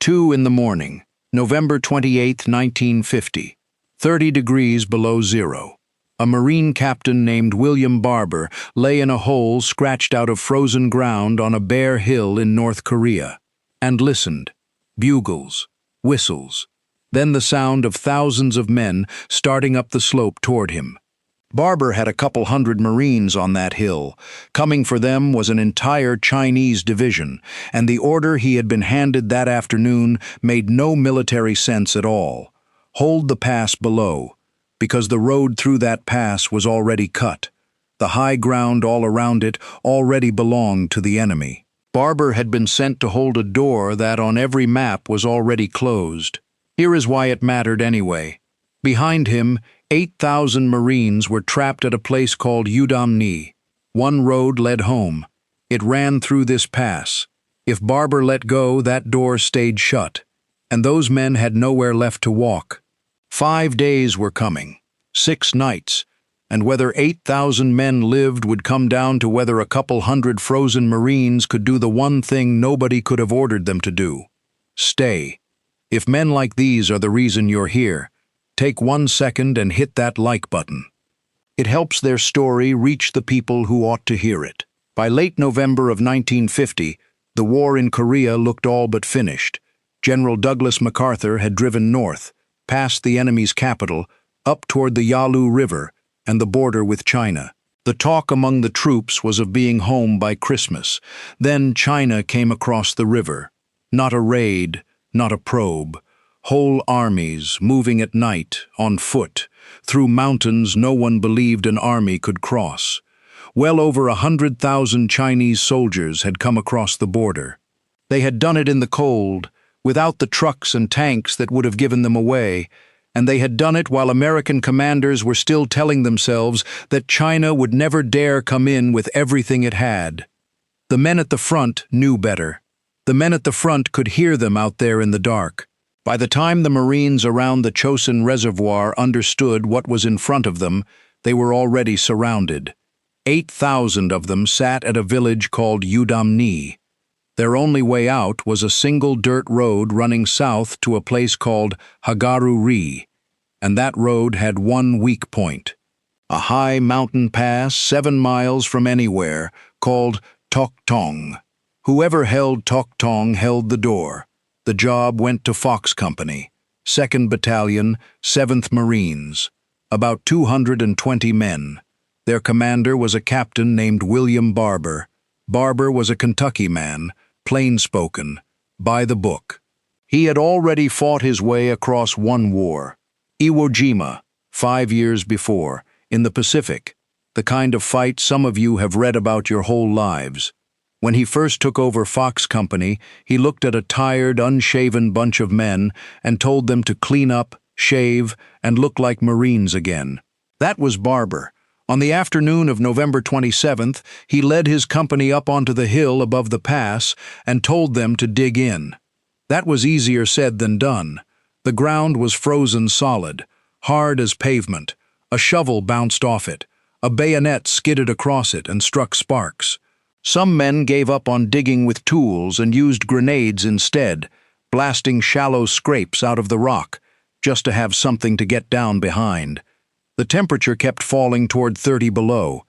2 in the morning, November 28, 1950. 30 degrees below zero. A Marine captain named William Barber lay in a hole scratched out of frozen ground on a bare hill in North Korea, and listened. Bugles, whistles, then the sound of thousands of men starting up the slope toward him. Barber had a couple hundred Marines on that hill. Coming for them was an entire Chinese division, and the order he had been handed that afternoon made no military sense at all. Hold the pass below, because the road through that pass was already cut. The high ground all around it already belonged to the enemy. Barber had been sent to hold a door that on every map was already closed. Here is why it mattered anyway. Behind him, 8,000 Marines were trapped at a place called Yudam-ni. One road led home. It ran through this pass. If Barber let go, that door stayed shut, and those men had nowhere left to walk. 5 days were coming, 6 nights, and whether 8,000 men lived would come down to whether a couple hundred frozen Marines could do the one thing nobody could have ordered them to do: stay. If men like these are the reason you're here, take 1 second and hit that like button. It helps their story reach the people who ought to hear it. By late November of 1950, the war in Korea looked all but finished. General Douglas MacArthur had driven north, past the enemy's capital, up toward the Yalu River and the border with China. The talk among the troops was of being home by Christmas. Then China came across the river. Not a raid, not a probe. Whole armies moving at night, on foot, through mountains no one believed an army could cross. Well over 100,000 Chinese soldiers had come across the border. They had done it in the cold, without the trucks and tanks that would have given them away, and they had done it while American commanders were still telling themselves that China would never dare come in with everything it had. The men at the front knew better. The men at the front could hear them out there in the dark. By the time the Marines around the Chosin Reservoir understood what was in front of them, they were already surrounded. 8,000 of them sat at a village called Yudam-ni. Their only way out was a single dirt road running south to a place called Hagaru-ri, and that road had one weak point: a high mountain pass 7 miles from anywhere called Toktong. Whoever held Toktong held the door. The job went to Fox Company, 2nd Battalion, 7th Marines, about 220 men. Their commander was a captain named William Barber. Barber was a Kentucky man, plain-spoken, by the book. He had already fought his way across one war, Iwo Jima, 5 years before, in the Pacific, the kind of fight some of you have read about your whole lives. When he first took over Fox Company, he looked at a tired, unshaven bunch of men and told them to clean up, shave, and look like Marines again. That was Barber. On the afternoon of November 27th, he led his company up onto the hill above the pass and told them to dig in. That was easier said than done. The ground was frozen solid, hard as pavement. A shovel bounced off it. A bayonet skidded across it and struck sparks. Some men gave up on digging with tools and used grenades instead, blasting shallow scrapes out of the rock, just to have something to get down behind. The temperature kept falling toward 30 below.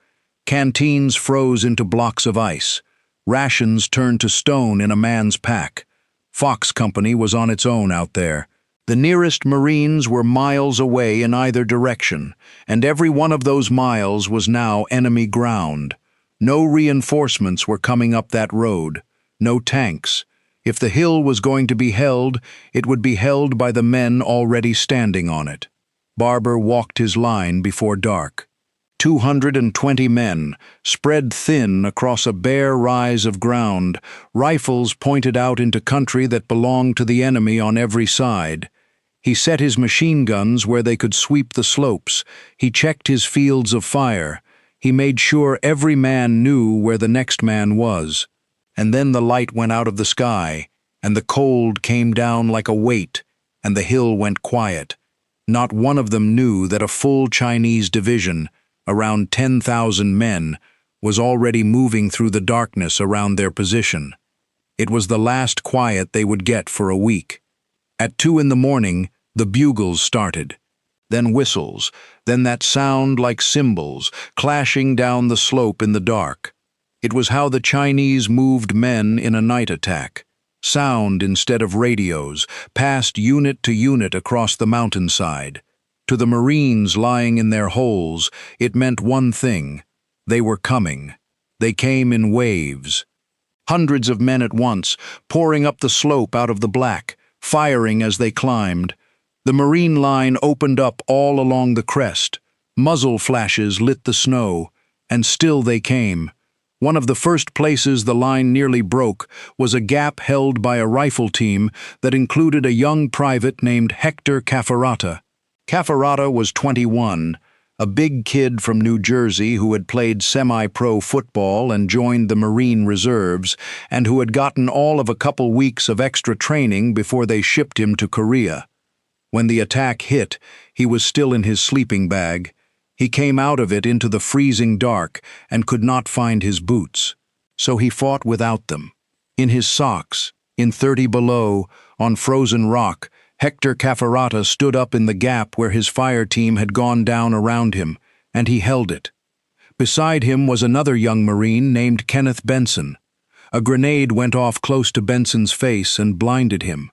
Canteens froze into blocks of ice. Rations turned to stone in a man's pack. Fox Company was on its own out there. The nearest Marines were miles away in either direction, and every one of those miles was now enemy ground. No reinforcements were coming up that road. No tanks. If the hill was going to be held, it would be held by the men already standing on it. Barber walked his line before dark. 220 men, spread thin across a bare rise of ground, rifles pointed out into country that belonged to the enemy on every side. He set his machine guns where they could sweep the slopes. He checked his fields of fire. He made sure every man knew where the next man was. And then the light went out of the sky, and the cold came down like a weight, and the hill went quiet. Not one of them knew that a full Chinese division, around 10,000 men, was already moving through the darkness around their position. It was the last quiet they would get for a week. At 2 in the morning, the bugles started. Then whistles, then that sound like cymbals, clashing down the slope in the dark. It was how the Chinese moved men in a night attack. Sound instead of radios, passed unit to unit across the mountainside. To the Marines lying in their holes, it meant one thing: they were coming. They came in waves. Hundreds of men at once, pouring up the slope out of the black, firing as they climbed. The Marine line opened up all along the crest. Muzzle flashes lit the snow, and still they came. One of the first places the line nearly broke was a gap held by a rifle team that included a young private named Hector Cafferata. Cafferata was 21, a big kid from New Jersey who had played semi-pro football and joined the Marine Reserves, and who had gotten all of a couple weeks of extra training before they shipped him to Korea. When the attack hit, he was still in his sleeping bag. He came out of it into the freezing dark and could not find his boots. So he fought without them. In his socks, in 30 below, on frozen rock, Hector Cafferata stood up in the gap where his fire team had gone down around him, and he held it. Beside him was another young Marine named Kenneth Benson. A grenade went off close to Benson's face and blinded him.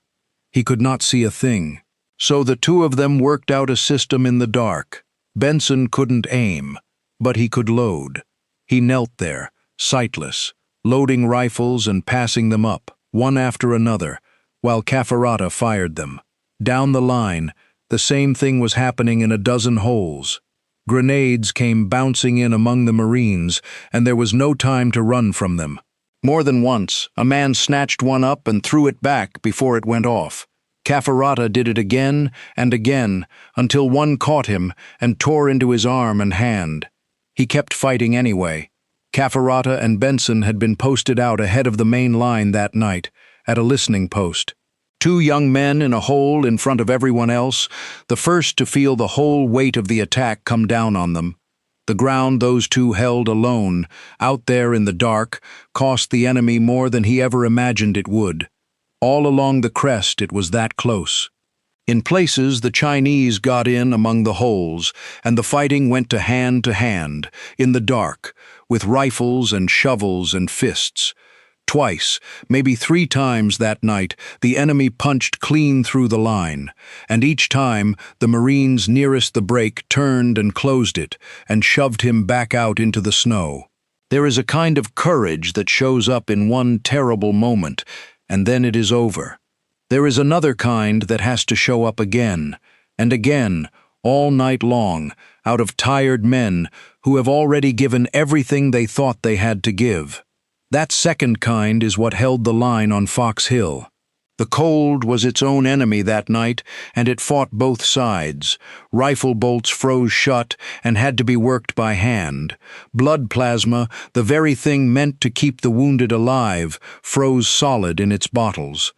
He could not see a thing. So the two of them worked out a system in the dark. Benson couldn't aim, but he could load. He knelt there, sightless, loading rifles and passing them up, one after another, while Cafferata fired them. Down the line, the same thing was happening in a dozen holes. Grenades came bouncing in among the Marines, and there was no time to run from them. More than once, a man snatched one up and threw it back before it went off. Cafferata did it again and again, until one caught him and tore into his arm and hand. He kept fighting anyway. Cafferata and Benson had been posted out ahead of the main line that night, at a listening post. Two young men in a hole in front of everyone else, the first to feel the whole weight of the attack come down on them. The ground those two held alone, out there in the dark, cost the enemy more than he ever imagined it would. All along the crest it was that close. In places the Chinese got in among the holes, and the fighting went to hand, in the dark, with rifles and shovels and fists. Twice, maybe 3 times that night, the enemy punched clean through the line, and each time the Marines nearest the break turned and closed it, and shoved him back out into the snow. There is a kind of courage that shows up in one terrible moment, and then it is over. There is another kind that has to show up again, and again, all night long, out of tired men who have already given everything they thought they had to give. That second kind is what held the line on Fox Hill. The cold was its own enemy that night, and it fought both sides. Rifle bolts froze shut and had to be worked by hand. Blood plasma, the very thing meant to keep the wounded alive, froze solid in its bottles.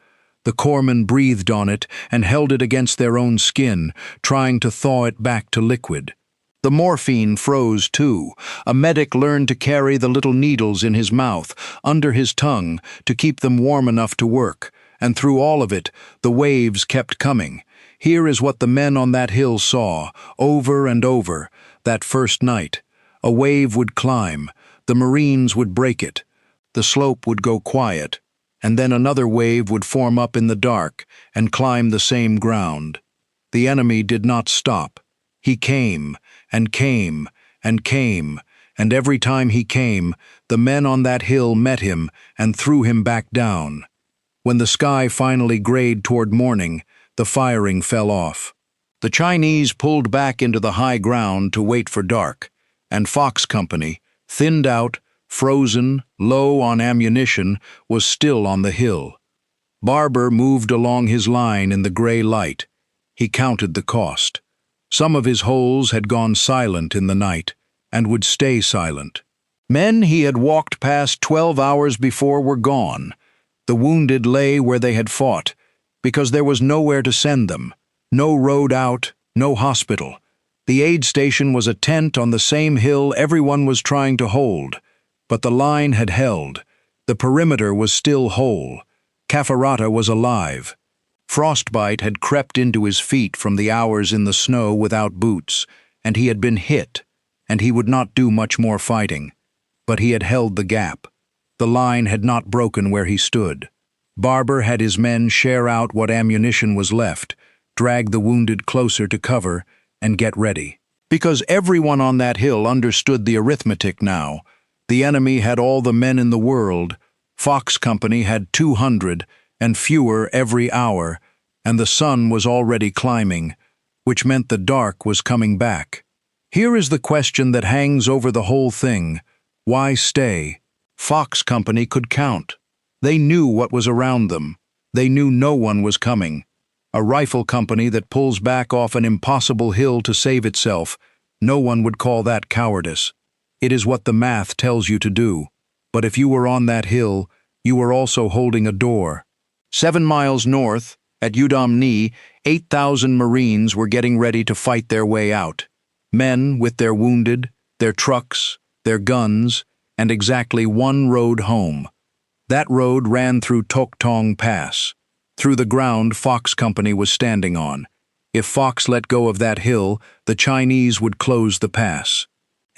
The corpsmen breathed on it and held it against their own skin, trying to thaw it back to liquid. The morphine froze too. A medic learned to carry the little needles in his mouth, under his tongue, to keep them warm enough to work. And through all of it, the waves kept coming. Here is what the men on that hill saw, over and over, that first night. A wave would climb, the Marines would break it. The slope would go quiet, and then another wave would form up in the dark and climb the same ground. The enemy did not stop. He came, and came, and came, and every time he came, the men on that hill met him and threw him back down. When the sky finally grayed toward morning, the firing fell off. The Chinese pulled back into the high ground to wait for dark, and Fox Company, thinned out, frozen, low on ammunition, was still on the hill. Barber moved along his line in the gray light. He counted the cost. Some of his holes had gone silent in the night, and would stay silent. Men he had walked past 12 hours before were gone. The wounded lay where they had fought, because there was nowhere to send them. No road out, no hospital. The aid station was a tent on the same hill everyone was trying to hold. But the line had held. The perimeter was still whole. Cafferata was alive. Frostbite had crept into his feet from the hours in the snow without boots, and he had been hit, and he would not do much more fighting. But he had held the gap. The line had not broken where he stood. Barber had his men share out what ammunition was left, drag the wounded closer to cover, and get ready. Because everyone on that hill understood the arithmetic now. The enemy had all the men in the world. Fox Company had 200, and fewer every hour, and the sun was already climbing, which meant the dark was coming back. Here is the question that hangs over the whole thing. Why stay? Fox Company could count. They knew what was around them. They knew no one was coming. A rifle company that pulls back off an impossible hill to save itself, no one would call that cowardice. It is what the math tells you to do. But if you were on that hill, you were also holding a door. 7 miles north, at Yudam-ni, 8,000 Marines were getting ready to fight their way out. Men with their wounded, their trucks, their guns, and exactly one road home. That road ran through Toktong Pass, through the ground Fox Company was standing on. If Fox let go of that hill, the Chinese would close the pass.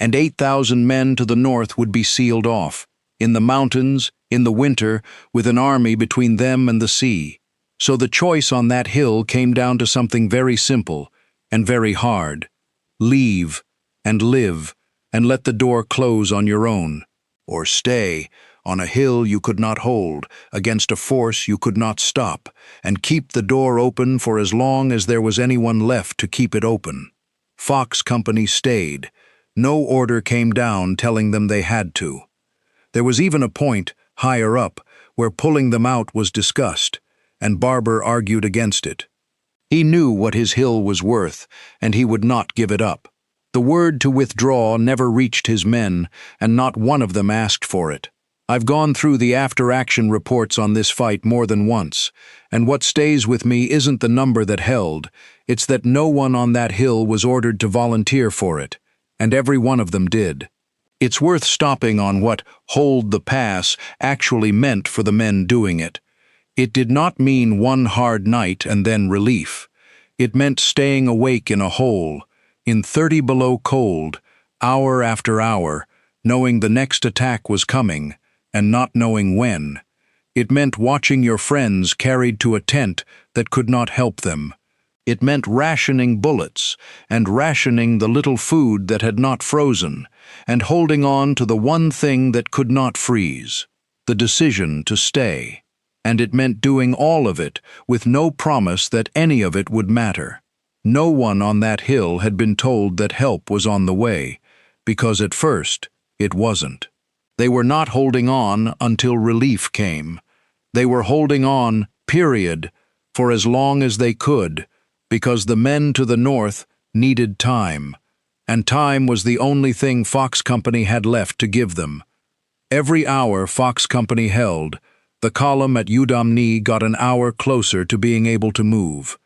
And 8,000 men to the north would be sealed off, in the mountains, in the winter, with an army between them and the sea. So the choice on that hill came down to something very simple and very hard. Leave and live and let the door close on your own. Or stay on a hill you could not hold, against a force you could not stop, and keep the door open for as long as there was anyone left to keep it open. Fox Company stayed. No order came down telling them they had to. There was even a point, higher up, where pulling them out was discussed, and Barber argued against it. He knew what his hill was worth, and he would not give it up. The word to withdraw never reached his men, and not one of them asked for it. I've gone through the after-action reports on this fight more than once, and what stays with me isn't the number that held, it's that no one on that hill was ordered to volunteer for it, and every one of them did. It's worth stopping on what "hold the pass" actually meant for the men doing it. It did not mean one hard night and then relief. It meant staying awake in a hole, in 30 below cold, hour after hour, knowing the next attack was coming, and not knowing when. It meant watching your friends carried to a tent that could not help them. It meant rationing bullets, and rationing the little food that had not frozen, and holding on to the one thing that could not freeze, the decision to stay. And it meant doing all of it with no promise that any of it would matter. No one on that hill had been told that help was on the way, because at first it wasn't. They were not holding on until relief came. They were holding on, period, for as long as they could, because the men to the north needed time, and time was the only thing Fox Company had left to give them. Every hour Fox Company held, the column at Yudam-ni got an hour closer to being able to move.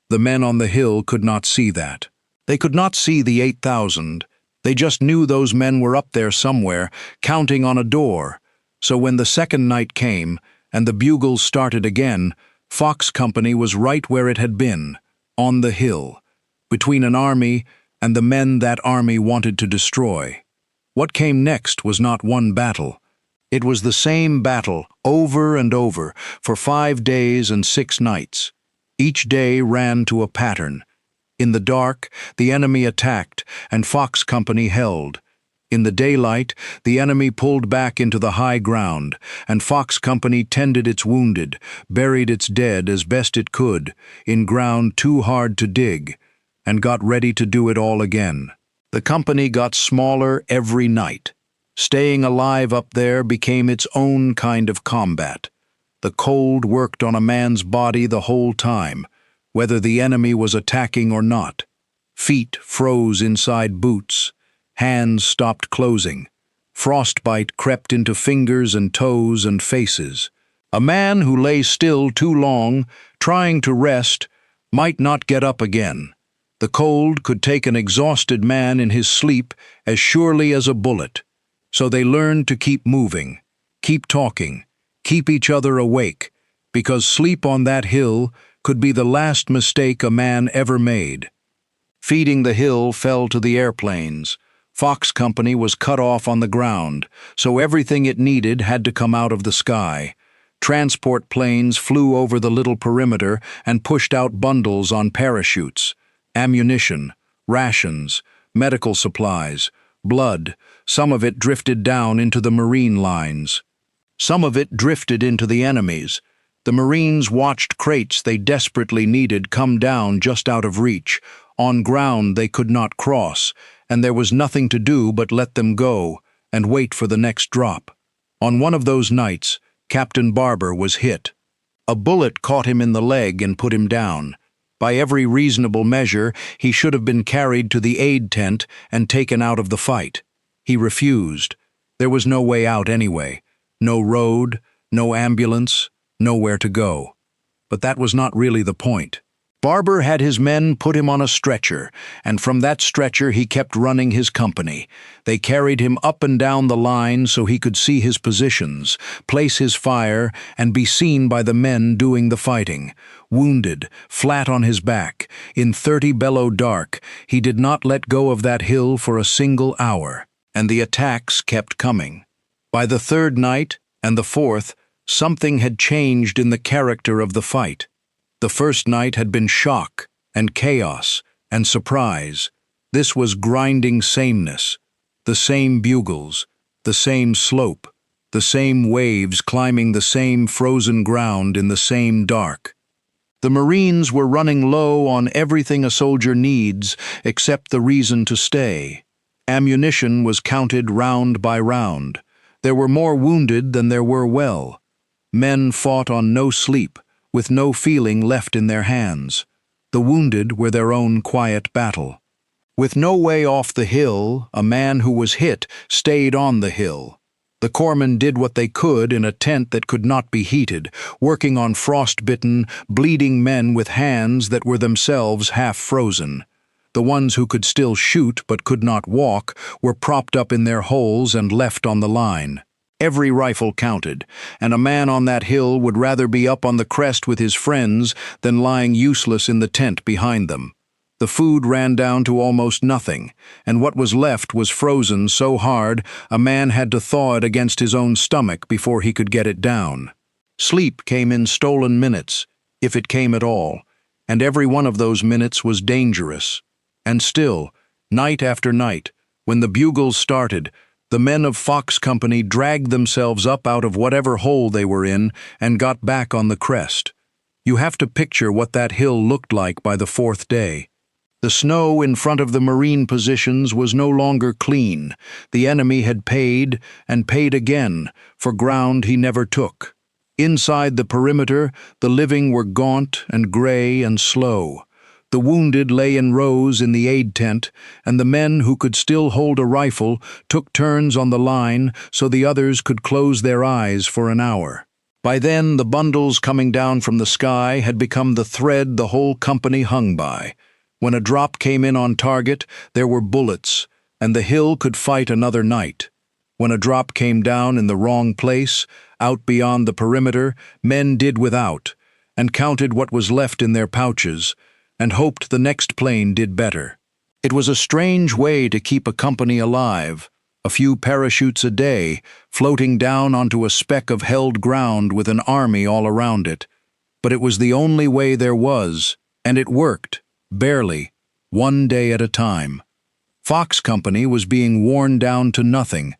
The men on the hill could not see that. They could not see the 8,000. They just knew those men were up there somewhere, counting on a door. So when the second night came, and the bugles started again, Fox Company was right where it had been, on the hill, between an army and the men that army wanted to destroy. What came next was not one battle. It was the same battle, over and over, for 5 days and 6 nights. Each day ran to a pattern. In the dark, the enemy attacked, and Fox Company held. In the daylight, the enemy pulled back into the high ground, and Fox Company tended its wounded, buried its dead as best it could, in ground too hard to dig, and got ready to do it all again. The company got smaller every night. Staying alive up there became its own kind of combat. The cold worked on a man's body the whole time, whether the enemy was attacking or not. Feet froze inside boots. Hands stopped closing. Frostbite crept into fingers and toes and faces. A man who lay still too long, trying to rest, might not get up again. The cold could take an exhausted man in his sleep as surely as a bullet. So they learned to keep moving. Keep talking. Keep each other awake, because sleep on that hill could be the last mistake a man ever made. Feeding the hill fell to the airplanes. Fox Company was cut off on the ground, so everything it needed had to come out of the sky. Transport planes flew over the little perimeter and pushed out bundles on parachutes. Ammunition, rations, medical supplies, blood, some of it drifted down into the Marine lines. Some of it drifted into the enemies. The Marines watched crates they desperately needed come down just out of reach, on ground they could not cross, and there was nothing to do but let them go and wait for the next drop. On one of those nights, Captain Barber was hit. A bullet caught him in the leg and put him down. By every reasonable measure, he should have been carried to the aid tent and taken out of the fight. He refused. There was no way out anyway. No road, no ambulance, nowhere to go. But that was not really the point. Barber had his men put him on a stretcher, and from that stretcher he kept running his company. They carried him up and down the line so he could see his positions, place his fire, and be seen by the men doing the fighting. Wounded, flat on his back, in 30 below dark, he did not let go of that hill for a single hour, and the attacks kept coming. By the third night, and the fourth, something had changed in the character of the fight. The first night had been shock, and chaos, and surprise. This was grinding sameness. The same bugles, the same slope, the same waves climbing the same frozen ground in the same dark. The Marines were running low on everything a soldier needs except the reason to stay. Ammunition was counted round by round. There were more wounded than there were well. Men fought on no sleep, with no feeling left in their hands. The wounded were their own quiet battle. With no way off the hill, a man who was hit stayed on the hill. The corpsmen did what they could in a tent that could not be heated, working on frost-bitten, bleeding men with hands that were themselves half frozen. The ones who could still shoot but could not walk were propped up in their holes and left on the line. Every rifle counted, and a man on that hill would rather be up on the crest with his friends than lying useless in the tent behind them. The food ran down to almost nothing, and what was left was frozen so hard a man had to thaw it against his own stomach before he could get it down. Sleep came in stolen minutes, if it came at all, and every one of those minutes was dangerous. And still, night after night, when the bugles started, the men of Fox Company dragged themselves up out of whatever hole they were in and got back on the crest. You have to picture what that hill looked like by the fourth day. The snow in front of the Marine positions was no longer clean. The enemy had paid, and paid again, for ground he never took. Inside the perimeter, the living were gaunt and gray and slow. The wounded lay in rows in the aid tent, and the men who could still hold a rifle took turns on the line so the others could close their eyes for an hour. By then, the bundles coming down from the sky had become the thread the whole company hung by. When a drop came in on target, there were bullets, and the hill could fight another night. When a drop came down in the wrong place, out beyond the perimeter, men did without, and counted what was left in their pouches, and hoped the next plane did better. It was a strange way to keep a company alive, a few parachutes a day, floating down onto a speck of held ground with an army all around it. But it was the only way there was, and it worked, barely, one day at a time. Fox Company was being worn down to nothing.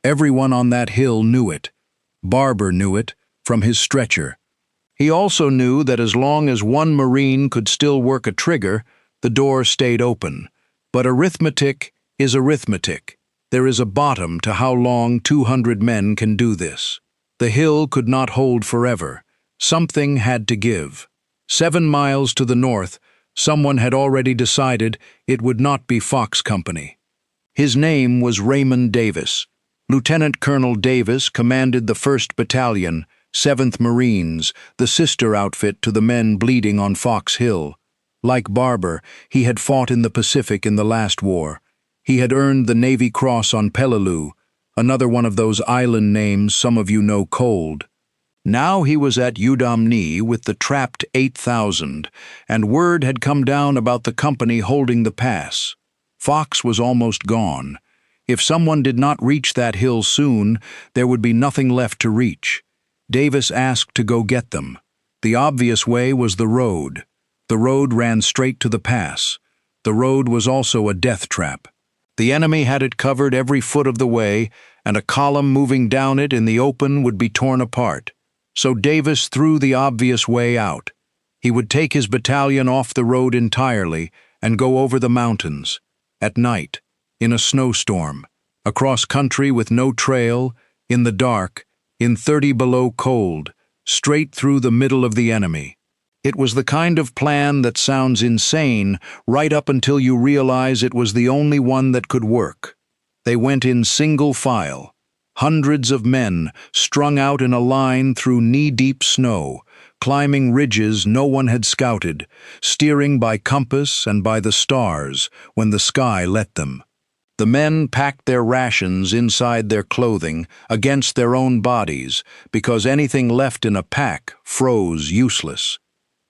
Everyone on that hill knew it. Barber knew it, from his stretcher. He also knew that as long as one Marine could still work a trigger, the door stayed open. But arithmetic is arithmetic. There is a bottom to how long 200 men can do this. The hill could not hold forever. Something had to give. 7 miles to the north, someone had already decided it would not be Fox Company. His name was Raymond Davis. Lieutenant Colonel Davis commanded the 1st Battalion, 7th Marines, the sister outfit to the men bleeding on Fox Hill. Like Barber, he had fought in the Pacific in the last war. He had earned the Navy Cross on Peleliu, another one of those island names some of you know cold. Now he was at Yudam-ni with the trapped 8,000, and word had come down about the company holding the pass. Fox was almost gone. If someone did not reach that hill soon, there would be nothing left to reach. Davis asked to go get them. The obvious way was the road. The road ran straight to the pass. The road was also a death trap. The enemy had it covered every foot of the way, and a column moving down it in the open would be torn apart. So Davis threw the obvious way out. He would take his battalion off the road entirely and go over the mountains, at night, in a snowstorm, across country with no trail, in the dark, in 30 below cold, straight through the middle of the enemy. It was the kind of plan that sounds insane right up until you realize it was the only one that could work. They went in single file, hundreds of men strung out in a line through knee-deep snow, climbing ridges no one had scouted, steering by compass and by the stars when the sky let them. The men packed their rations inside their clothing against their own bodies because anything left in a pack froze useless.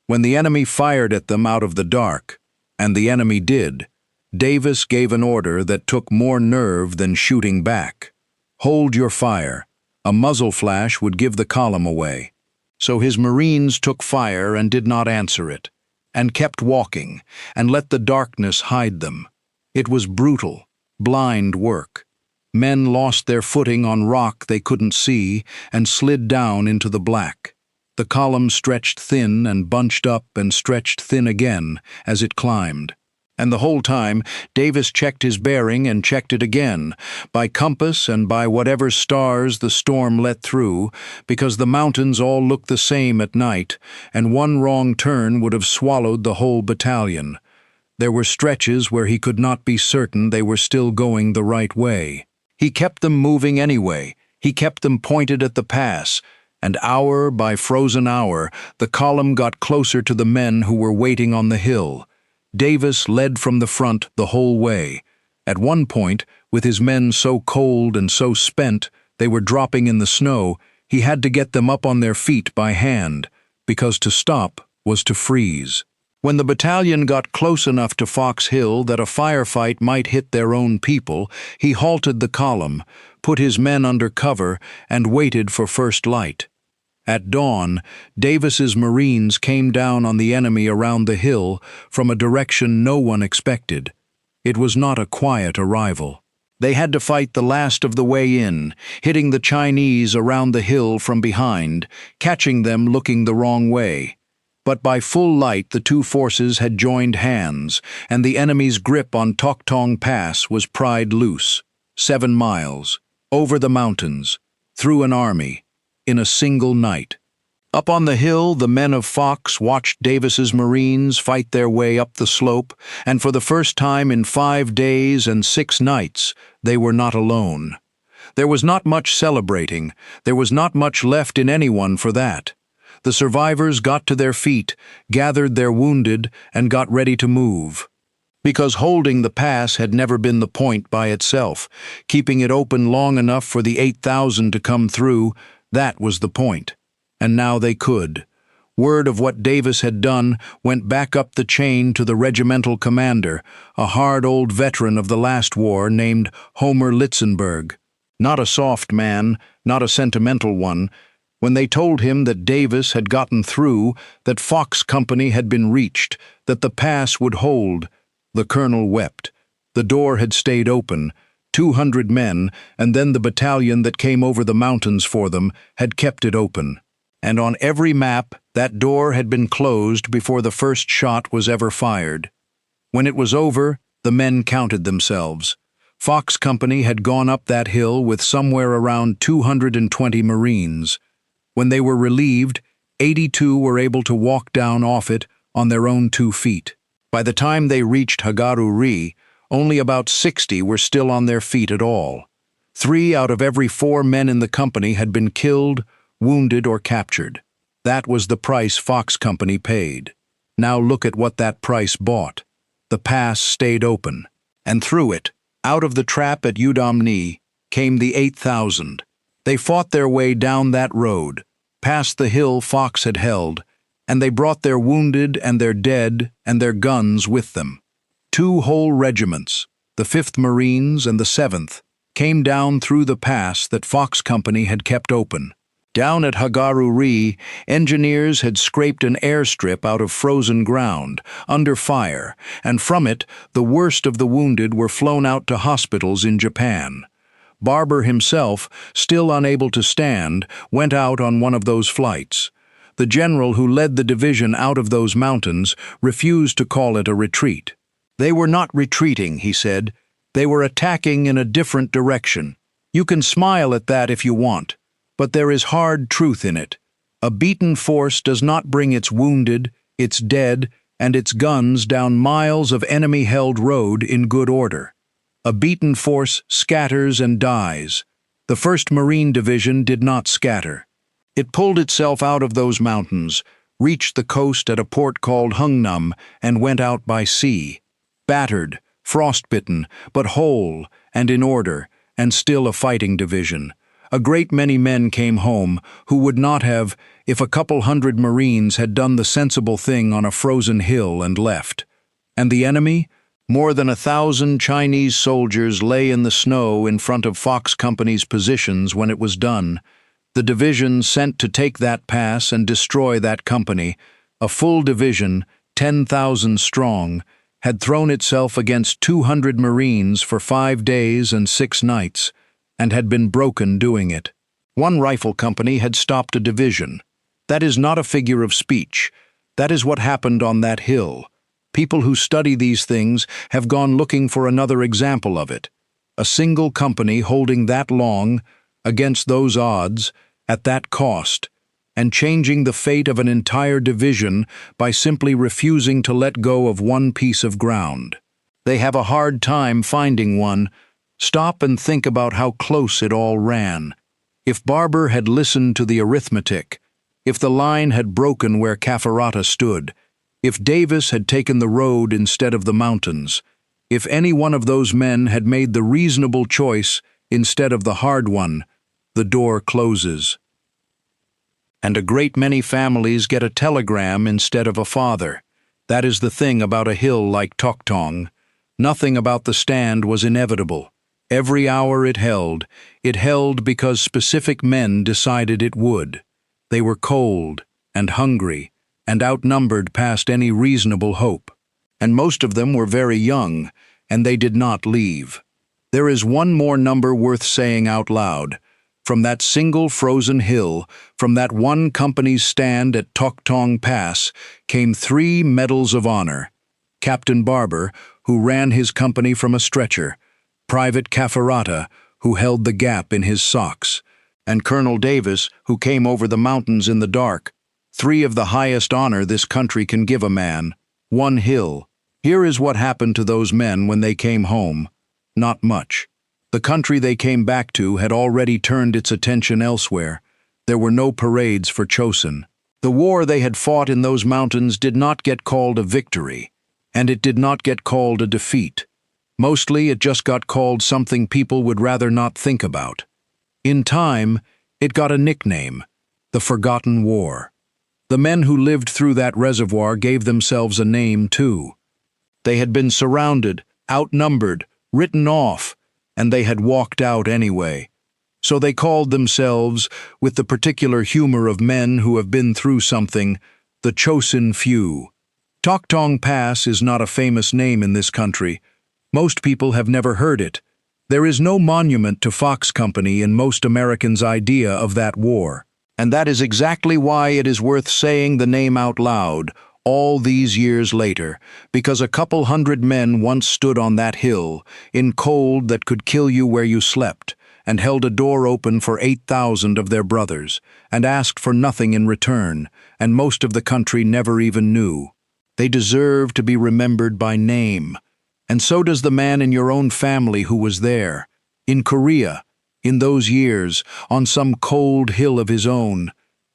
When the enemy fired at them out of the dark, and the enemy did, Davis gave an order that took more nerve than shooting back. Hold your fire. A muzzle flash would give the column away. So his Marines took fire and did not answer it, and kept walking, and let the darkness hide them. It was brutal, blind work. Men lost their footing on rock they couldn't see and slid down into the black. The column stretched thin and bunched up and stretched thin again as it climbed. And the whole time, Davis checked his bearing and checked it again, by compass and by whatever stars the storm let through, because the mountains all look the same at night, and one wrong turn would have swallowed the whole battalion. There were stretches where he could not be certain they were still going the right way. He kept them moving anyway. He kept them pointed at the pass, and hour by frozen hour, the column got closer to the men who were waiting on the hill. Davis led from the front the whole way. At one point, with his men so cold and so spent they were dropping in the snow, he had to get them up on their feet by hand, because to stop was to freeze. When the battalion got close enough to Fox Hill that a firefight might hit their own people, he halted the column, put his men under cover, and waited for first light. At dawn, Davis's Marines came down on the enemy around the hill from a direction no one expected. It was not a quiet arrival. They had to fight the last of the way in, hitting the Chinese around the hill from behind, catching them looking the wrong way. But by full light the two forces had joined hands, and the enemy's grip on Toktong Pass was pried loose. 7 miles, over the mountains, through an army, in a single night. Up on the hill, the men of Fox watched Davis's Marines fight their way up the slope, and for the first time in 5 days and 6 nights, they were not alone. There was not much celebrating. There was not much left in anyone for that. The survivors got to their feet, gathered their wounded, and got ready to move. Because holding the pass had never been the point by itself, keeping it open long enough for the 8,000 to come through, that was the point. And now they could. Word of what Davis had done went back up the chain to the regimental commander, a hard old veteran of the last war named Homer Litzenberg. Not a soft man, not a sentimental one. When they told him that Davis had gotten through, that Fox Company had been reached, that the pass would hold, the colonel wept. The door had stayed open. 200 men, and then the battalion that came over the mountains for them, had kept it open. And on every map, that door had been closed before the first shot was ever fired. When it was over, the men counted themselves. Fox Company had gone up that hill with somewhere around 220 Marines. When they were relieved, 82 were able to walk down off it on their own 2 feet. By the time they reached Hagaru-ri, only about 60 were still on their feet at all. 3 out of every 4 men in the company had been killed, wounded, or captured. That was the price Fox Company paid. Now look at what that price bought. The pass stayed open, and through it, out of the trap at Yudam-ni, came the 8,000. They fought their way down that road, past the hill Fox had held, and they brought their wounded and their dead and their guns with them. 2 whole regiments, the 5th Marines and the 7th, came down through the pass that Fox Company had kept open. Down at Hagaru-ri, engineers had scraped an airstrip out of frozen ground, under fire, and from it, the worst of the wounded were flown out to hospitals in Japan. Barber himself, still unable to stand, went out on one of those flights. The general who led the division out of those mountains refused to call it a retreat. They were not retreating, he said. They were attacking in a different direction. You can smile at that if you want, but there is hard truth in it. A beaten force does not bring its wounded, its dead, and its guns down miles of enemy-held road in good order. A beaten force scatters and dies. The 1st Marine Division did not scatter. It pulled itself out of those mountains, reached the coast at a port called Hungnam, and went out by sea. Battered, frostbitten, but whole and in order, and still a fighting division. A great many men came home who would not have if a couple hundred Marines had done the sensible thing on a frozen hill and left. And the enemy? More than 1,000 Chinese soldiers lay in the snow in front of Fox Company's positions when it was done. The division sent to take that pass and destroy that company, a full division, 10,000 strong, had thrown itself against 200 Marines for 5 days and 6 nights, and had been broken doing it. One rifle company had stopped a division. That is not a figure of speech. That is what happened on that hill. People who study these things have gone looking for another example of it. A single company holding that long, against those odds, at that cost, and changing the fate of an entire division by simply refusing to let go of one piece of ground. They have a hard time finding one. Stop and think about how close it all ran. If Barber had listened to the arithmetic, if the line had broken where Cafferata stood, if Davis had taken the road instead of the mountains, if any one of those men had made the reasonable choice instead of the hard one, the door closes. And a great many families get a telegram instead of a father. That is the thing about a hill like Toktong. Nothing about the stand was inevitable. Every hour it held because specific men decided it would. They were cold and hungry and outnumbered past any reasonable hope. And most of them were very young, and they did not leave. There is one more number worth saying out loud. From that single frozen hill, from that one company's stand at Toktong Pass, came 3 medals of honor. Captain Barber, who ran his company from a stretcher, Private Cafferata, who held the gap in his socks, and Colonel Davis, who came over the mountains in the dark. 3 of the highest honor this country can give a man. 1 hill. Here is what happened to those men when they came home. Not much. The country they came back to had already turned its attention elsewhere. There were no parades for Chosin. The war they had fought in those mountains did not get called a victory, and it did not get called a defeat. Mostly it just got called something people would rather not think about. In time, it got a nickname, the Forgotten War. The men who lived through that reservoir gave themselves a name too. They had been surrounded, outnumbered, written off, and they had walked out anyway. So they called themselves, with the particular humor of men who have been through something, the Chosin Few. Toktong Pass is not a famous name in this country. Most people have never heard it. There is no monument to Fox Company in most Americans' idea of that war. And that is exactly why it is worth saying the name out loud, all these years later, because a couple hundred men once stood on that hill, in cold that could kill you where you slept, and held a door open for 8,000 of their brothers, and asked for nothing in return, and most of the country never even knew. They deserve to be remembered by name. And so does the man in your own family who was there, in Korea, in those years, on some cold hill of his own.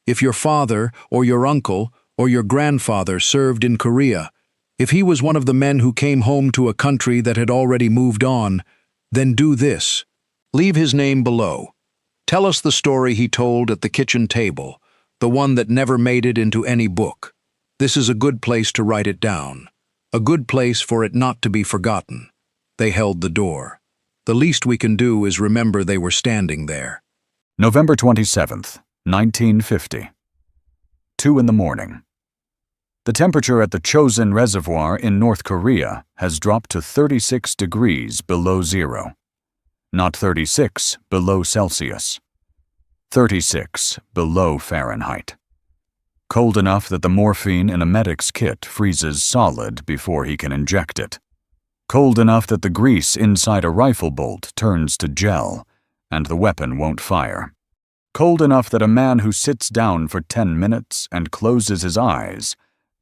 If your father, or your uncle, or your grandfather served in Korea, if he was one of the men who came home to a country that had already moved on, then do this. Leave his name below. Tell us the story he told at the kitchen table, the one that never made it into any book. This is a good place to write it down, a good place for it not to be forgotten. They held the door. The least we can do is remember they were standing there. November 27th, 1950. 2 in the morning. The temperature at the Chosin Reservoir in North Korea has dropped to 36 degrees below zero. Not 36 below Celsius. 36 below Fahrenheit. Cold enough that the morphine in a medic's kit freezes solid before he can inject it. Cold enough that the grease inside a rifle bolt turns to gel, and the weapon won't fire. Cold enough that a man who sits down for 10 minutes and closes his eyes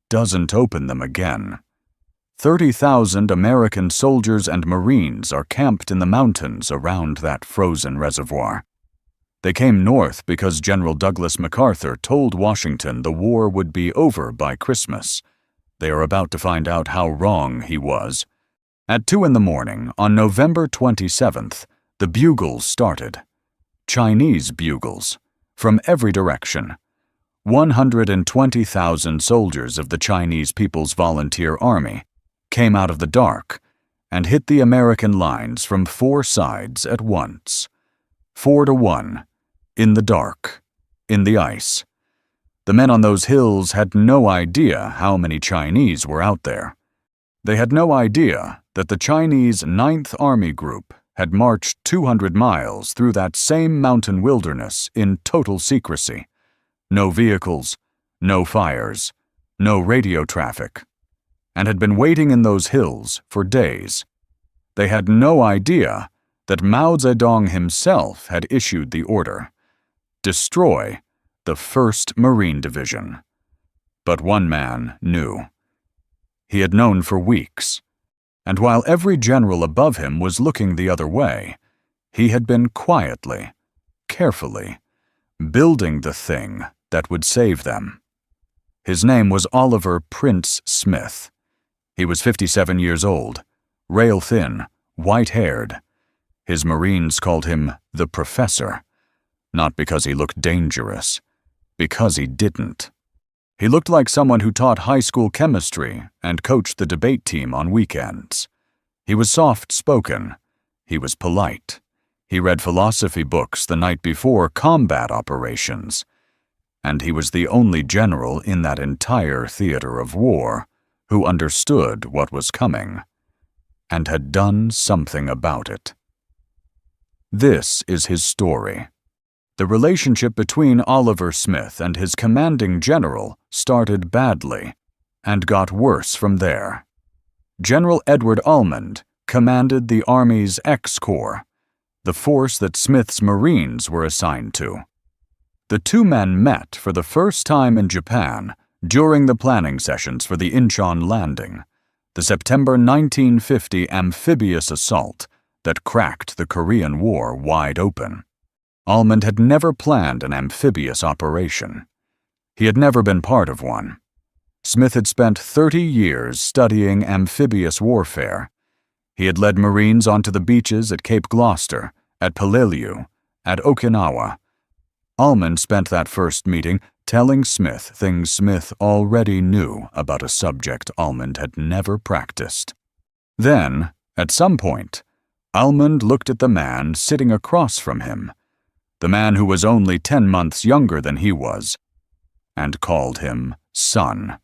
doesn't open them again. 30,000 American soldiers and Marines are camped in the mountains around that frozen reservoir. They came north because General Douglas MacArthur told Washington the war would be over by Christmas. They are about to find out how wrong he was. At 2 in the morning, on November 27th, the bugles started. Chinese bugles, from every direction. 120,000 soldiers of the Chinese People's Volunteer Army came out of the dark and hit the American lines from 4 sides at once. 4 to 1, in the dark, in the ice. The men on those hills had no idea how many Chinese were out there. They had no idea that the Chinese 9th Army Group had marched 200 miles through that same mountain wilderness in total secrecy. No vehicles, no fires, no radio traffic, and had been waiting in those hills for days. They had no idea that Mao Zedong himself had issued the order: destroy the 1st Marine Division. But one man knew. He had known for weeks, and while every general above him was looking the other way, he had been quietly, carefully, building the thing that would save them. His name was Oliver Prince Smith. He was 57 years old, rail-thin, white-haired. His Marines called him the Professor, not because he looked dangerous, because he didn't. He looked like someone who taught high school chemistry and coached the debate team on weekends. He was soft-spoken. He was polite. He read philosophy books the night before combat operations. And he was the only general in that entire theater of war who understood what was coming and had done something about it. This is his story. The relationship between Oliver Smith and his commanding general started badly and got worse from there. General Edward Almond commanded the Army's X Corps, the force that Smith's Marines were assigned to. The two men met for the first time in Japan during the planning sessions for the Incheon landing, the September 1950 amphibious assault that cracked the Korean War wide open. Almond had never planned an amphibious operation. He had never been part of one. Smith had spent 30 years studying amphibious warfare. He had led Marines onto the beaches at Cape Gloucester, at Peleliu, at Okinawa. Almond spent that first meeting telling Smith things Smith already knew about a subject Almond had never practiced. Then, at some point, Almond looked at the man sitting across from him, the man who was only 10 months younger than he was, and called him son.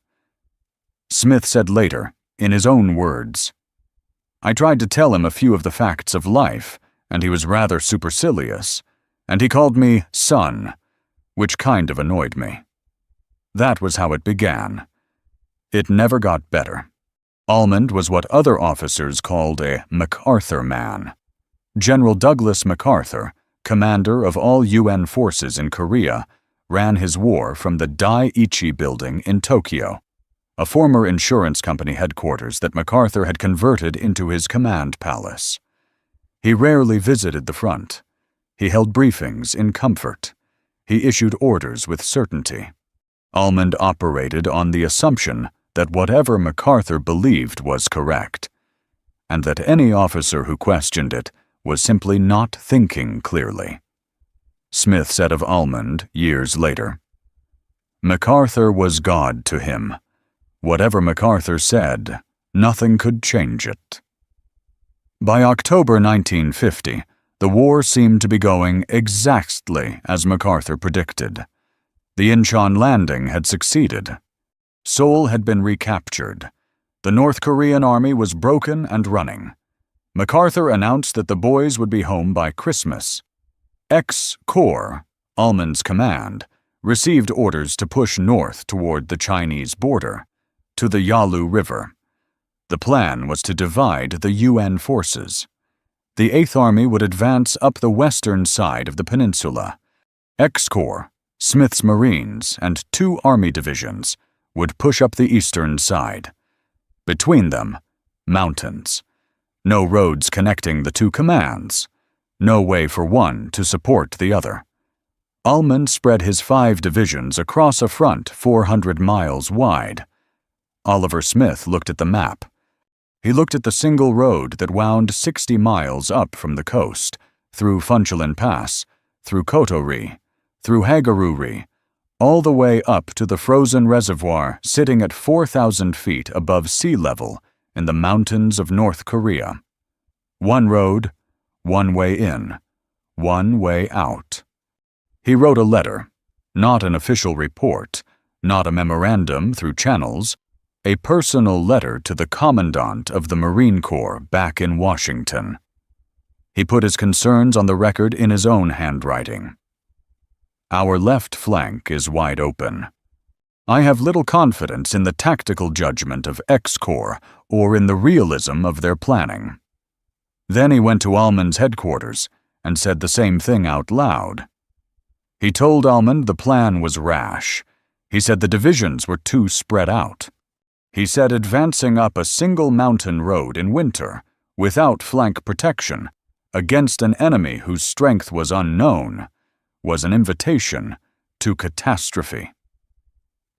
Smith said later, in his own words, "I tried to tell him a few of the facts of life, and he was rather supercilious, and he called me son, which kind of annoyed me." That was how it began. It never got better. Almond was what other officers called a MacArthur man. General Douglas MacArthur, commander of all UN forces in Korea, ran his war from the Dai-ichi building in Tokyo, a former insurance company headquarters that MacArthur had converted into his command palace. He rarely visited the front. He held briefings in comfort. He issued orders with certainty. Almond operated on the assumption that whatever MacArthur believed was correct, and that any officer who questioned it was simply not thinking clearly. Smith said of Almond years later, "MacArthur was God to him. Whatever MacArthur said, nothing could change it." By October 1950, the war seemed to be going exactly as MacArthur predicted. The Incheon landing had succeeded. Seoul had been recaptured. The North Korean army was broken and running. MacArthur announced that the boys would be home by Christmas. X-Corps, Almond's command, received orders to push north toward the Chinese border, to the Yalu River. The plan was to divide the UN forces. The Eighth Army would advance up the western side of the peninsula. X-Corps, Smith's Marines, and 2 Army divisions would push up the eastern side. Between them, mountains. No roads connecting the 2 commands. No way for one to support the other. Almond spread his 5 divisions across a front 400 miles wide. Oliver Smith looked at the map. He looked at the single road that wound 60 miles up from the coast, through Chosin Pass, through Koto-ri, through Hagaru-ri, all the way up to the Chosin Reservoir sitting at 4,000 feet above sea level in the mountains of North Korea. One road, one way in, one way out. He wrote a letter, not an official report, not a memorandum through channels, a personal letter to the Commandant of the Marine Corps back in Washington. He put his concerns on the record in his own handwriting. "Our left flank is wide open. I have little confidence in the tactical judgment of X-Corps or in the realism of their planning." Then he went to Almond's headquarters and said the same thing out loud. He told Almond the plan was rash. He said the divisions were too spread out. He said advancing up a single mountain road in winter, without flank protection, against an enemy whose strength was unknown, was an invitation to catastrophe.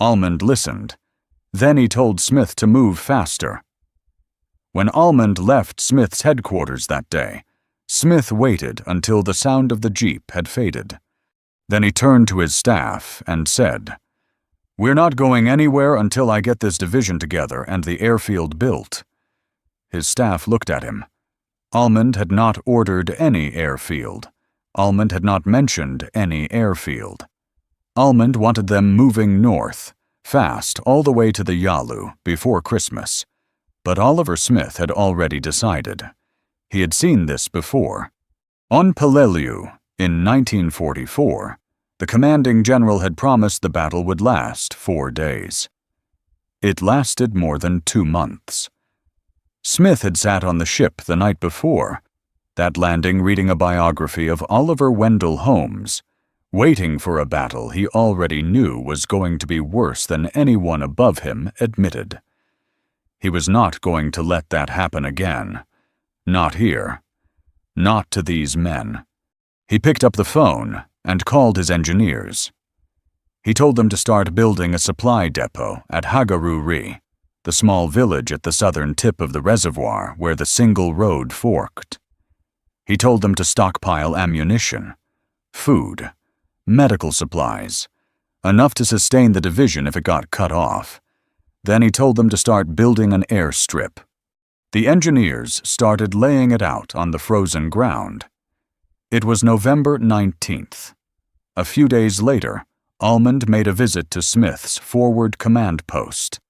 Almond listened. Then he told Smith to move faster. When Almond left Smith's headquarters that day, Smith waited until the sound of the jeep had faded. Then he turned to his staff and said, "We're not going anywhere until I get this division together and the airfield built." His staff looked at him. Almond had not ordered any airfield. Almond had not mentioned any airfield. Almond wanted them moving north, fast all the way to the Yalu before Christmas. But Oliver Smith had already decided. He had seen this before. On Peleliu, in 1944, the commanding general had promised the battle would last 4 days. It lasted more than 2 months. Smith had sat on the ship the night before, that landing reading a biography of Oliver Wendell Holmes, waiting for a battle he already knew was going to be worse than anyone above him admitted. He was not going to let that happen again. Not here. Not to these men. He picked up the phone and called his engineers. He told them to start building a supply depot at Hagaru-ri, the small village at the southern tip of the reservoir where the single road forked. He told them to stockpile ammunition, food, medical supplies, enough to sustain the division if it got cut off. Then he told them to start building an airstrip. The engineers started laying it out on the frozen ground. It was November 19th. A few days later, Almond made a visit to Smith's forward command post.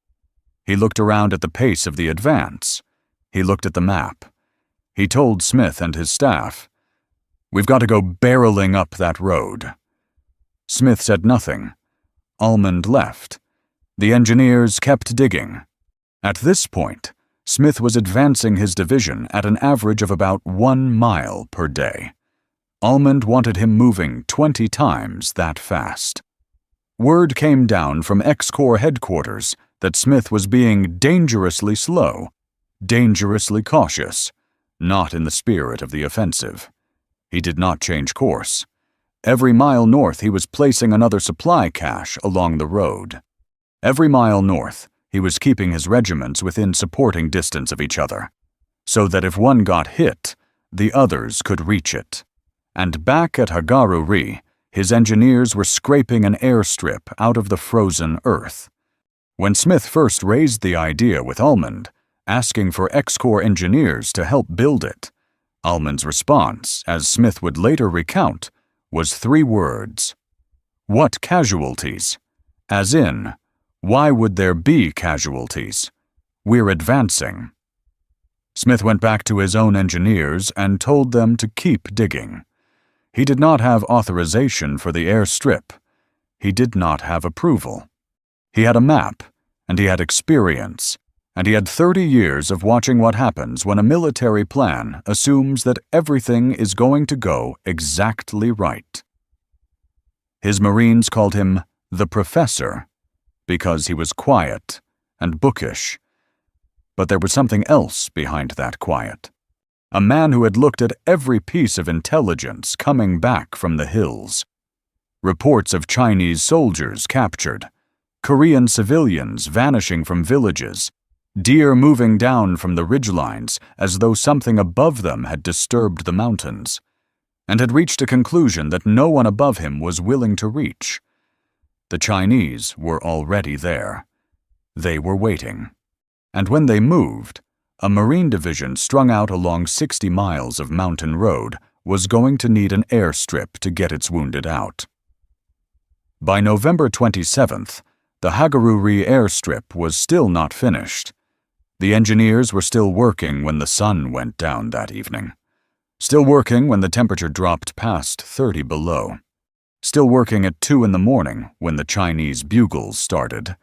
He looked around at the pace of the advance. He looked at the map. He told Smith and his staff, "We've got to go barreling up that road." Smith said nothing. Almond left. The engineers kept digging. At this point, Smith was advancing his division at an average of about 1 mile per day. Almond wanted him moving 20 times that fast. Word came down from X-Corps headquarters that Smith was being dangerously slow, dangerously cautious, not in the spirit of the offensive. He did not change course. Every mile north he was placing another supply cache along the road. Every mile north he was keeping his regiments within supporting distance of each other, so that if one got hit, the others could reach it. And back at Hagaru-ri, his engineers were scraping an airstrip out of the frozen earth. When Smith first raised the idea with Almond, asking for X-Corps engineers to help build it, Almond's response, as Smith would later recount, was 3 words. What casualties? As in, why would there be casualties? We're advancing. Smith went back to his own engineers and told them to keep digging. He did not have authorization for the airstrip. He did not have approval. He had a map, and he had experience, and he had 30 years of watching what happens when a military plan assumes that everything is going to go exactly right. His Marines called him the Professor because he was quiet and bookish. But there was something else behind that quiet. A man who had looked at every piece of intelligence coming back from the hills. Reports of Chinese soldiers captured, Korean civilians vanishing from villages, deer moving down from the ridgelines as though something above them had disturbed the mountains, and had reached a conclusion that no one above him was willing to reach. The Chinese were already there. They were waiting. And when they moved, a Marine division strung out along 60 miles of mountain road was going to need an airstrip to get its wounded out. By November 27th, the Hagaru-ri airstrip was still not finished. The engineers were still working when the sun went down that evening. Still working when the temperature dropped past 30 below. Still working at 2 in the morning when the Chinese bugles started.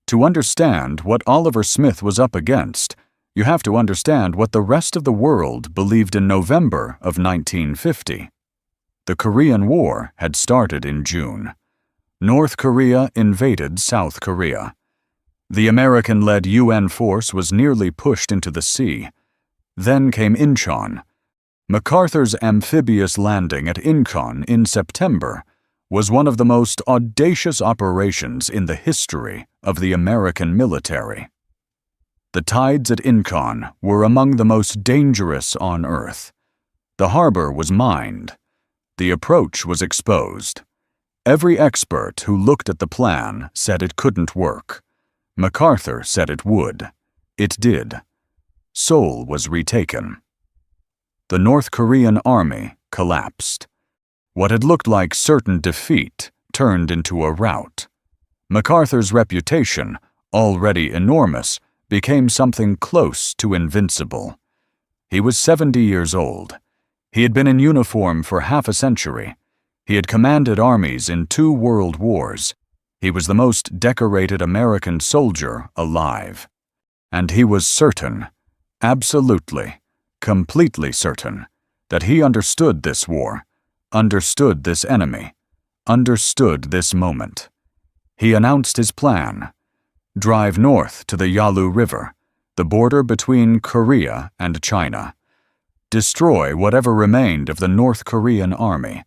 To understand what Oliver Smith was up against, you have to understand what the rest of the world believed in November of 1950. The Korean War had started in June. North Korea invaded South Korea. The American-led UN force was nearly pushed into the sea. Then came Incheon. MacArthur's amphibious landing at Incheon in September was one of the most audacious operations in the history of the American military. The tides at Incheon were among the most dangerous on Earth. The harbor was mined. The approach was exposed. Every expert who looked at the plan said it couldn't work. MacArthur said it would. It did. Seoul was retaken. The North Korean army collapsed. What had looked like certain defeat turned into a rout. MacArthur's reputation, already enormous, became something close to invincible. He was 70 years old. He had been in uniform for half a century. He had commanded armies in 2 world wars. He was the most decorated American soldier alive. And he was certain, absolutely, completely certain, that he understood this war, understood this enemy, understood this moment. He announced his plan. Drive north to the Yalu River, the border between Korea and China. Destroy whatever remained of the North Korean army.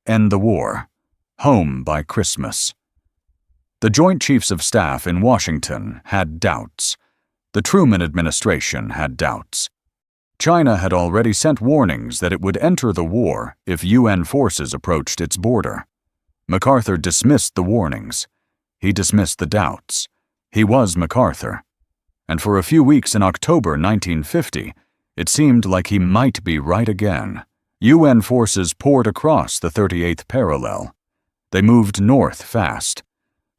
End the war. Home by Christmas. The Joint Chiefs of Staff in Washington had doubts. The Truman administration had doubts. China had already sent warnings that it would enter the war if UN forces approached its border. MacArthur dismissed the warnings. He dismissed the doubts. He was MacArthur. And for a few weeks in October 1950, it seemed like he might be right again. UN forces poured across the 38th parallel. They moved north fast.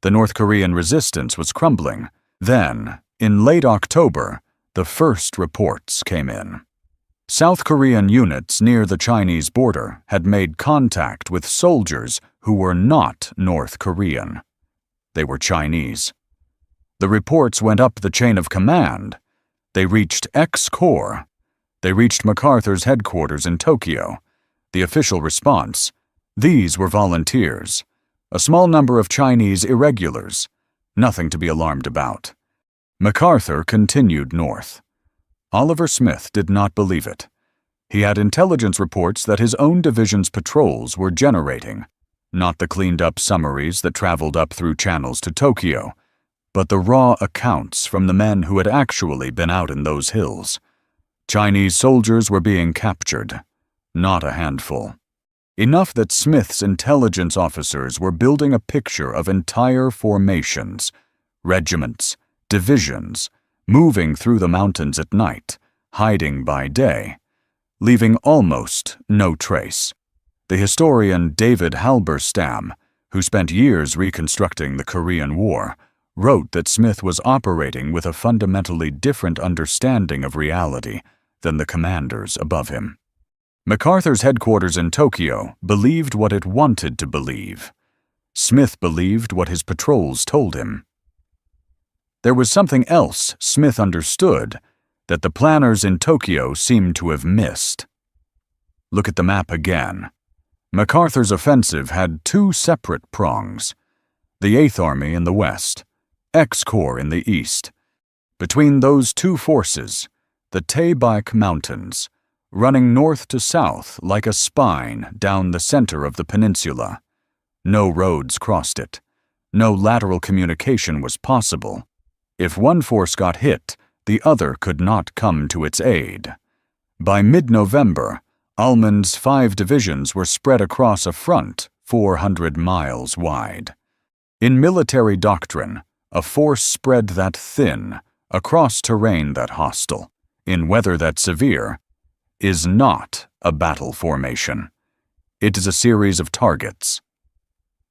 The North Korean resistance was crumbling. Then, in late October, the first reports came in. South Korean units near the Chinese border had made contact with soldiers who were not North Korean. They were Chinese. The reports went up the chain of command. They reached X-Corps. They reached MacArthur's headquarters in Tokyo. The official response: these were volunteers. A small number of Chinese irregulars. Nothing to be alarmed about. MacArthur continued north. Oliver Smith did not believe it. He had intelligence reports that his own division's patrols were generating, not the cleaned-up summaries that traveled up through channels to Tokyo, but the raw accounts from the men who had actually been out in those hills. Chinese soldiers were being captured, not a handful. Enough that Smith's intelligence officers were building a picture of entire formations, regiments, divisions, moving through the mountains at night, hiding by day, leaving almost no trace. The historian David Halberstam, who spent years reconstructing the Korean War, wrote that Smith was operating with a fundamentally different understanding of reality than the commanders above him. MacArthur's headquarters in Tokyo believed what it wanted to believe. Smith believed what his patrols told him. There was something else Smith understood that the planners in Tokyo seemed to have missed. Look at the map again. MacArthur's offensive had two separate prongs: the 8th Army in the west, X Corps in the east. Between those two forces, the Taebaek Mountains, running north to south like a spine down the center of the peninsula. No roads crossed it. No lateral communication was possible. If one force got hit, the other could not come to its aid. By mid-November, Almond's 5 divisions were spread across a front 400 miles wide. In military doctrine, a force spread that thin, across terrain that hostile, in weather that severe, is not a battle formation. It is a series of targets.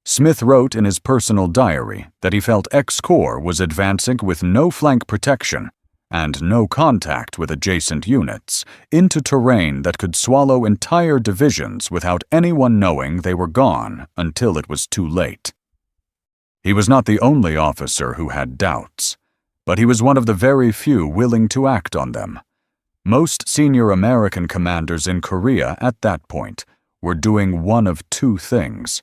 Smith wrote in his personal diary that he felt X Corps was advancing with no flank protection and no contact with adjacent units into terrain that could swallow entire divisions without anyone knowing they were gone until it was too late. He was not the only officer who had doubts, but he was one of the very few willing to act on them. Most senior American commanders in Korea at that point were doing one of two things.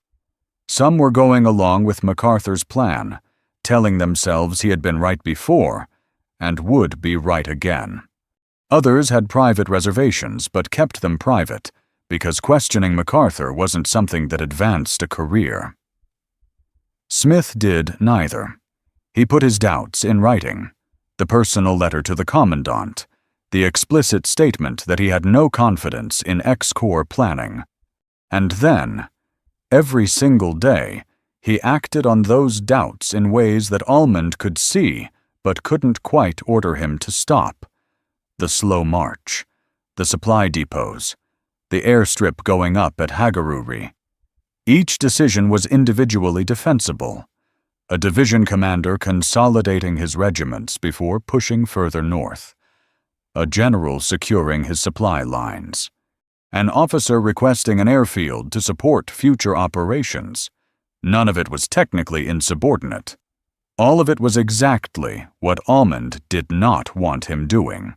Some were going along with MacArthur's plan, telling themselves he had been right before and would be right again. Others had private reservations but kept them private because questioning MacArthur wasn't something that advanced a career. Smith did neither. He put his doubts in writing: the personal letter to the commandant, the explicit statement that he had no confidence in X Corps planning. And then, every single day, he acted on those doubts in ways that Almond could see but couldn't quite order him to stop. The slow march, the supply depots, the airstrip going up at Hagaru-ri. Each decision was individually defensible. A division commander consolidating his regiments before pushing further north. A general securing his supply lines. An officer requesting an airfield to support future operations. None of it was technically insubordinate. All of it was exactly what Almond did not want him doing.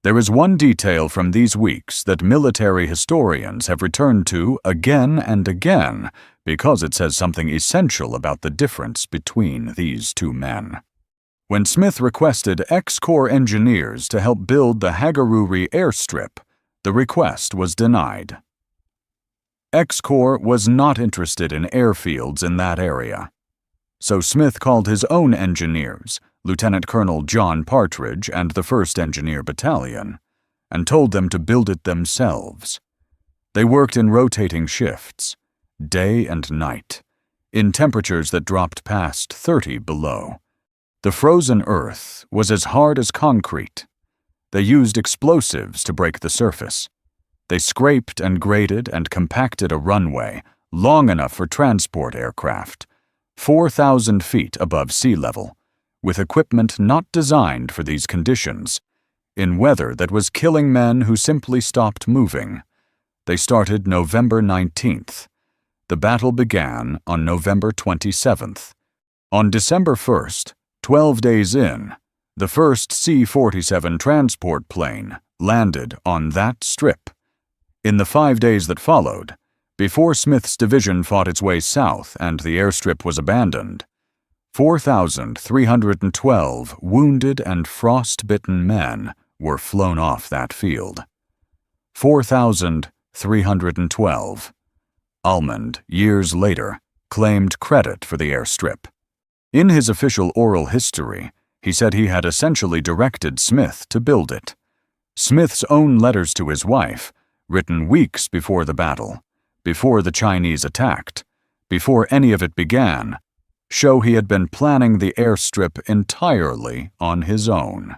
There is one detail from these weeks that military historians have returned to again and again because it says something essential about the difference between these two men. When Smith requested X Corps engineers to help build the Hagaru-ri airstrip, the request was denied. X Corps was not interested in airfields in that area. So Smith called his own engineers, Lieutenant Colonel John Partridge and the 1st Engineer Battalion, and told them to build it themselves. They worked in rotating shifts, day and night, in temperatures that dropped past 30 below. The frozen earth was as hard as concrete. They used explosives to break the surface. They scraped and graded and compacted a runway long enough for transport aircraft, 4,000 feet above sea level, with equipment not designed for these conditions, in weather that was killing men who simply stopped moving. They started November 19th. The battle began on November 27th. On December 1st, 12 days in, the first C-47 transport plane landed on that strip. In the 5 days that followed, before Smith's division fought its way south and the airstrip was abandoned, 4,312 wounded and frost-bitten men were flown off that field. 4,312. Almond, years later, claimed credit for the airstrip. In his official oral history, he said he had essentially directed Smith to build it. Smith's own letters to his wife, written weeks before the battle, before the Chinese attacked, before any of it began, show he had been planning the airstrip entirely on his own.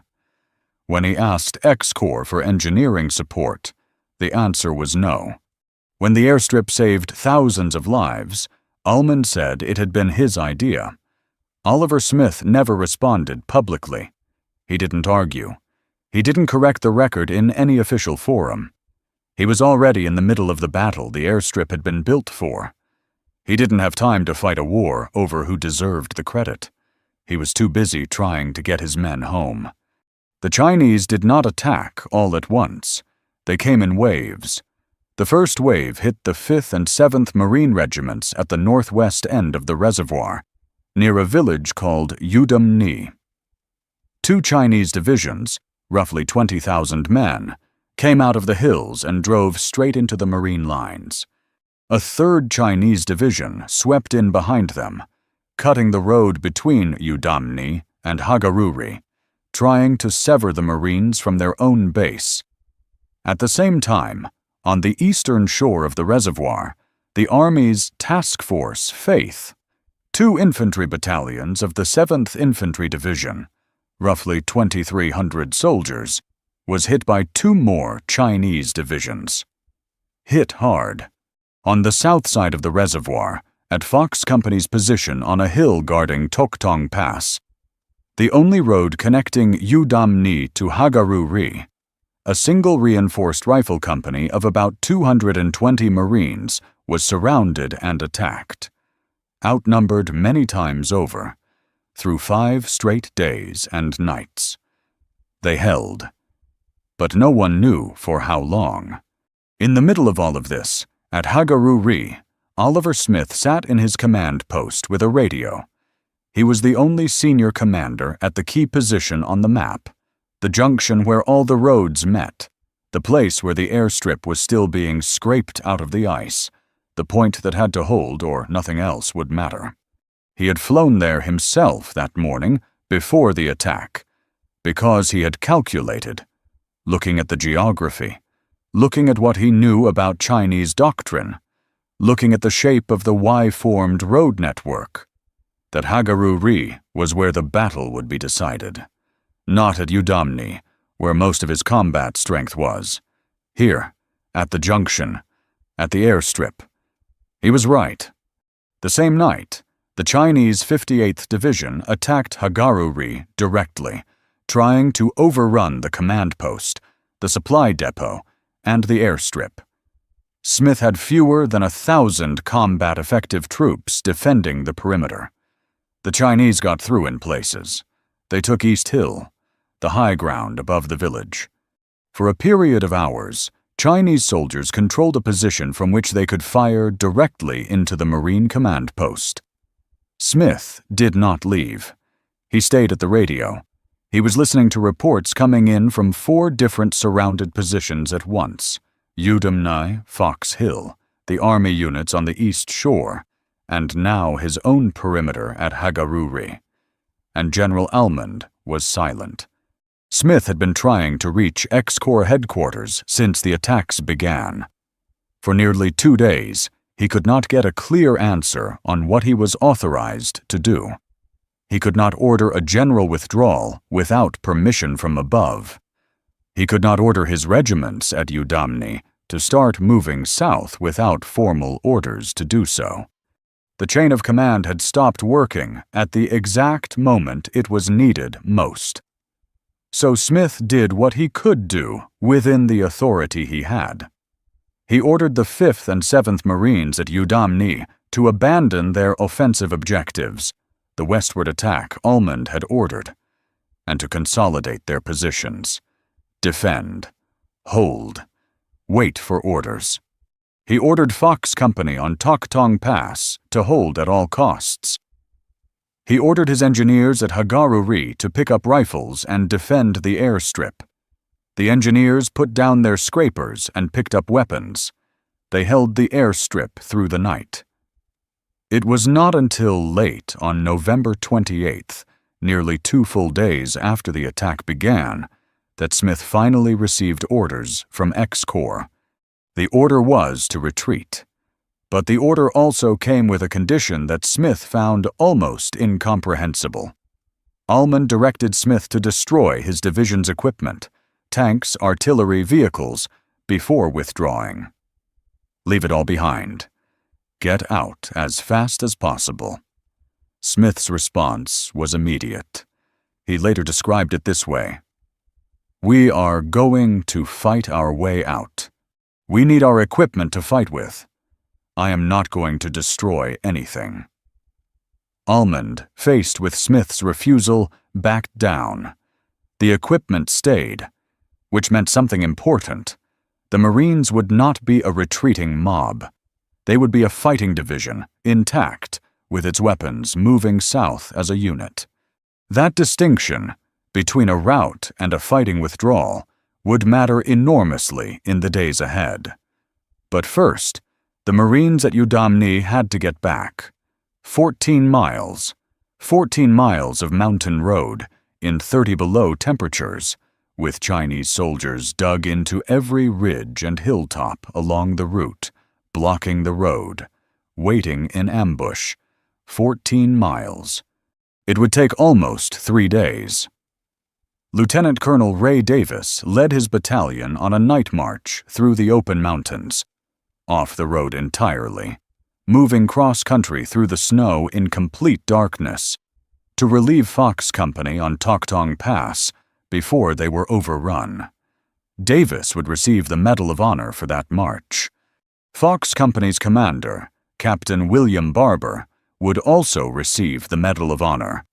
When he asked X-Corps for engineering support, the answer was no. When the airstrip saved thousands of lives, Ullman said it had been his idea. Oliver Smith never responded publicly. He didn't argue. He didn't correct the record in any official forum. He was already in the middle of the battle the airstrip had been built for. He didn't have time to fight a war over who deserved the credit. He was too busy trying to get his men home. The Chinese did not attack all at once. They came in waves. The first wave hit the 5th and 7th Marine Regiments at the northwest end of the reservoir, near a village called Yudam-ni. 2 Chinese divisions, roughly 20,000 men, came out of the hills and drove straight into the Marine lines. A 3rd Chinese division swept in behind them, cutting the road between Yudam-ni and Hagaru-ri, trying to sever the Marines from their own base. At the same time, on the eastern shore of the reservoir, the Army's Task Force Faith, 2 infantry battalions of the 7th Infantry Division, roughly 2,300 soldiers, was hit by 2 more Chinese divisions. Hit hard. On the south side of the reservoir, at Fox Company's position on a hill guarding Toktong Pass, the only road connecting Yudam-ni to Hagaru-ri, a single reinforced rifle company of about 220 Marines was surrounded and attacked. Outnumbered many times over, through 5 straight days and nights. They held. But no one knew for how long. In the middle of all of this, at Hagaru-ri, Oliver Smith sat in his command post with a radio. He was the only senior commander at the key position on the map, the junction where all the roads met, the place where the airstrip was still being scraped out of the ice, the point that had to hold or nothing else would matter. He had flown there himself that morning before the attack, because he had calculated, looking at the geography, looking at what he knew about Chinese doctrine, looking at the shape of the Y-formed road network, that Hagaru-ri was where the battle would be decided. Not at Yudam-ni, where most of his combat strength was. Here, at the junction, at the airstrip. He was right. The same night, the Chinese 58th Division attacked Hagaru-ri directly, trying to overrun the command post, the supply depot, and the airstrip. Smith had fewer than 1,000 combat-effective troops defending the perimeter. The Chinese got through in places. They took East Hill, the high ground above the village. For a period of hours, Chinese soldiers controlled a position from which they could fire directly into the Marine command post. Smith did not leave. He stayed at the radio. He was listening to reports coming in from 4 different surrounded positions at once: Yudam-ni, Fox Hill, the Army units on the East Shore, and now his own perimeter at Hagaru-ri. And General Almond was silent. Smith had been trying to reach X-Corps headquarters since the attacks began. For nearly 2 days, he could not get a clear answer on what he was authorized to do. He could not order a general withdrawal without permission from above. He could not order his regiments at Yudam-ni to start moving south without formal orders to do so. The chain of command had stopped working at the exact moment it was needed most. So Smith did what he could do within the authority he had. He ordered the 5th and 7th Marines at Yudam-ni to abandon their offensive objectives, the westward attack Almond had ordered, and to consolidate their positions, defend, hold, wait for orders. He ordered Fox Company on Toktong Pass to hold at all costs. He ordered his engineers at Hagaru-ri to pick up rifles and defend the airstrip. The engineers put down their scrapers and picked up weapons. They held the airstrip through the night. It was not until late on November 28th, nearly 2 full days after the attack began, that Smith finally received orders from X-Corps. The order was to retreat. But the order also came with a condition that Smith found almost incomprehensible. Almond directed Smith to destroy his division's equipment, tanks, artillery, vehicles, before withdrawing. Leave it all behind. Get out as fast as possible. Smith's response was immediate. He later described it this way: "We are going to fight our way out. We need our equipment to fight with. I am not going to destroy anything." Almond, faced with Smith's refusal, backed down. The equipment stayed, which meant something important. The Marines would not be a retreating mob. They would be a fighting division, intact, with its weapons moving south as a unit. That distinction between a rout and a fighting withdrawal would matter enormously in the days ahead. But first, the Marines at Yudam-ni had to get back. 14 miles of mountain road in 30 below temperatures, with Chinese soldiers dug into every ridge and hilltop along the route, blocking the road, waiting in ambush. 14 miles. It would take almost 3 days. Lieutenant Colonel Ray Davis led his battalion on a night march through the open mountains, off the road entirely, moving cross-country through the snow in complete darkness, to relieve Fox Company on Toktong Pass before they were overrun. Davis would receive the Medal of Honor for that march. Fox Company's commander, Captain William Barber, would also receive the Medal of Honor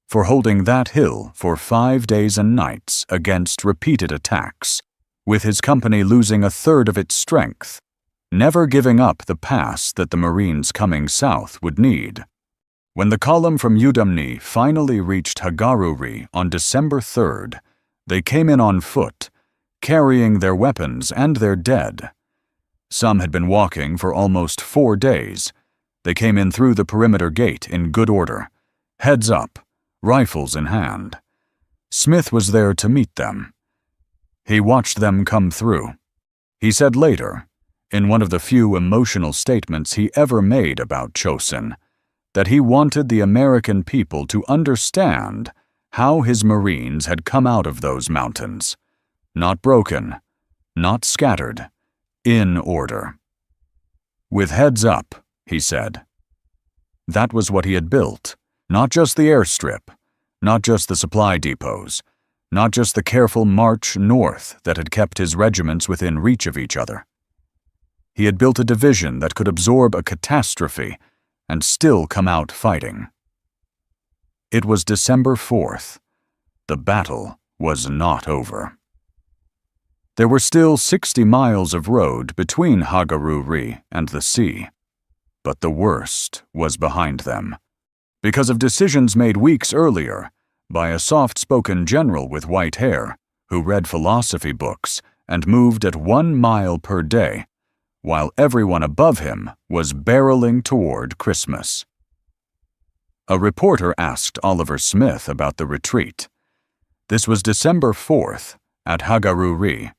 for holding that hill for 5 days and nights against repeated attacks, with his company losing a third of its strength, never giving up the pass that the Marines coming south would need. When the column from Yudam-ni finally reached Hagaru-ri on December 3rd, they came in on foot, carrying their weapons and their dead. Some had been walking for almost 4 days. They came in through the perimeter gate in good order, heads up, rifles in hand. Smith was there to meet them. He watched them come through. He said later, in one of the few emotional statements he ever made about Chosin, that he wanted the American people to understand how his Marines had come out of those mountains. Not broken, not scattered, in order. With heads up, he said. That was what he had built, not just the airstrip, not just the supply depots, not just the careful march north that had kept his regiments within reach of each other. He had built a division that could absorb a catastrophe and still come out fighting. It was December 4th. The battle was not over. There were still 60 miles of road between Hagaru-ri and the sea, but the worst was behind them, because of decisions made weeks earlier by a soft-spoken general with white hair who read philosophy books and moved at 1 mile per day, while everyone above him was barreling toward Christmas. A reporter asked Oliver Smith about the retreat. This was December 4th at Hagaru-ri,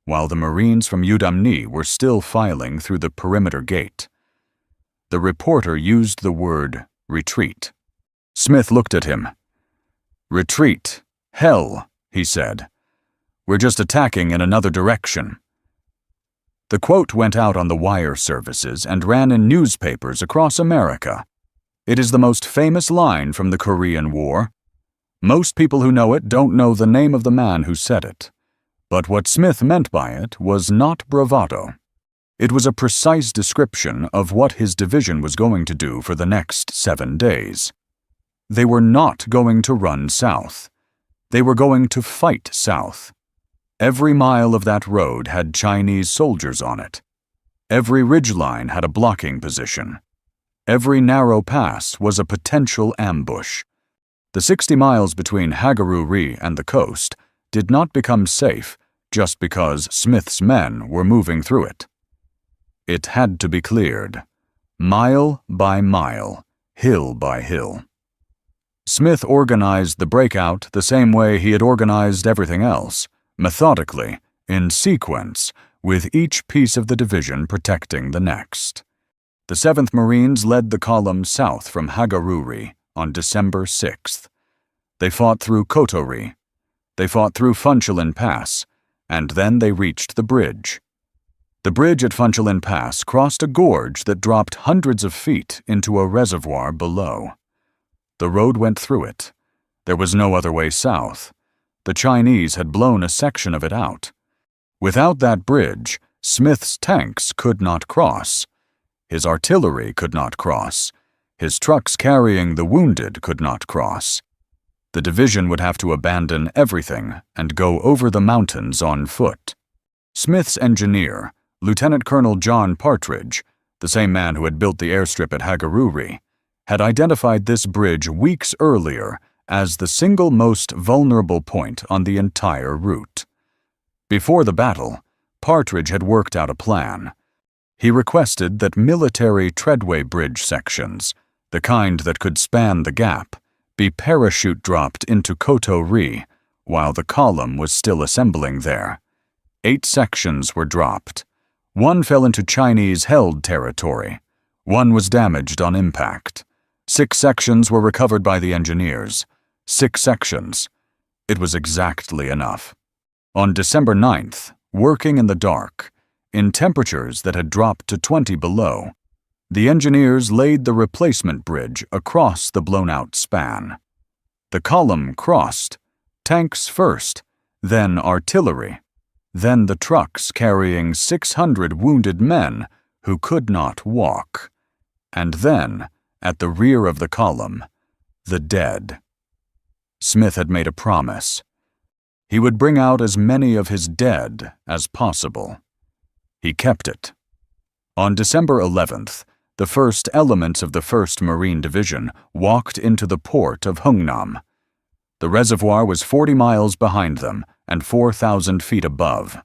while the Marines from Yudam-ni were still filing through the perimeter gate. The reporter used the word retreat. Smith looked at him. "Retreat. Hell," he said. "We're just attacking in another direction." The quote went out on the wire services and ran in newspapers across America. It is the most famous line from the Korean War. Most people who know it don't know the name of the man who said it. But what Smith meant by it was not bravado. It was a precise description of what his division was going to do for the next 7 days. They were not going to run south. They were going to fight south. Every mile of that road had Chinese soldiers on it. Every ridgeline had a blocking position. Every narrow pass was a potential ambush. The 60 miles between Hagaru-ri and the coast did not become safe just because Smith's men were moving through it. It had to be cleared, mile by mile, hill by hill. Smith organized the breakout the same way he had organized everything else, methodically, in sequence, with each piece of the division protecting the next. The 7th Marines led the column south from Hagaru-ri on December 6th. They fought through Koto-ri. They fought through Funchulin Pass, and then they reached the bridge. The bridge at Funchulin Pass crossed a gorge that dropped hundreds of feet into a reservoir below. The road went through it. There was no other way south. The Chinese had blown a section of it out. Without that bridge, Smith's tanks could not cross. His artillery could not cross. His trucks carrying the wounded could not cross. The division would have to abandon everything and go over the mountains on foot. Smith's engineer, Lieutenant Colonel John Partridge, the same man who had built the airstrip at Hagaru-ri, had identified this bridge weeks earlier as the single most vulnerable point on the entire route. Before the battle, Partridge had worked out a plan. He requested that military treadway bridge sections, the kind that could span the gap, be parachute dropped into Koto-ri while the column was still assembling there. 8 sections were dropped. 1 fell into Chinese-held territory. 1 was damaged on impact. 6 sections were recovered by the engineers. 6 sections. It was exactly enough. On December 9th, working in the dark, in temperatures that had dropped to 20 below, the engineers laid the replacement bridge across the blown-out span. The column crossed, tanks first, then artillery, then the trucks carrying 600 wounded men who could not walk, and then, at the rear of the column, the dead. Smith had made a promise. He would bring out as many of his dead as possible. He kept it. On December 11th, the first elements of the 1st Marine Division walked into the port of Hungnam. The reservoir was 40 miles behind them and 4,000 feet above.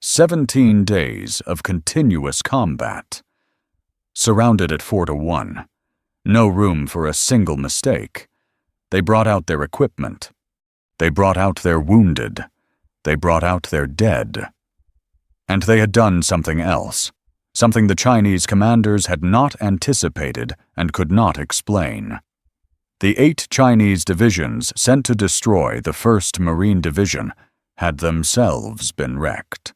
17 days of continuous combat. Surrounded at 4-1. No room for a single mistake. They brought out their equipment. They brought out their wounded. They brought out their dead. And they had done something else, something the Chinese commanders had not anticipated and could not explain. The 8 Chinese divisions sent to destroy the 1st Marine Division had themselves been wrecked.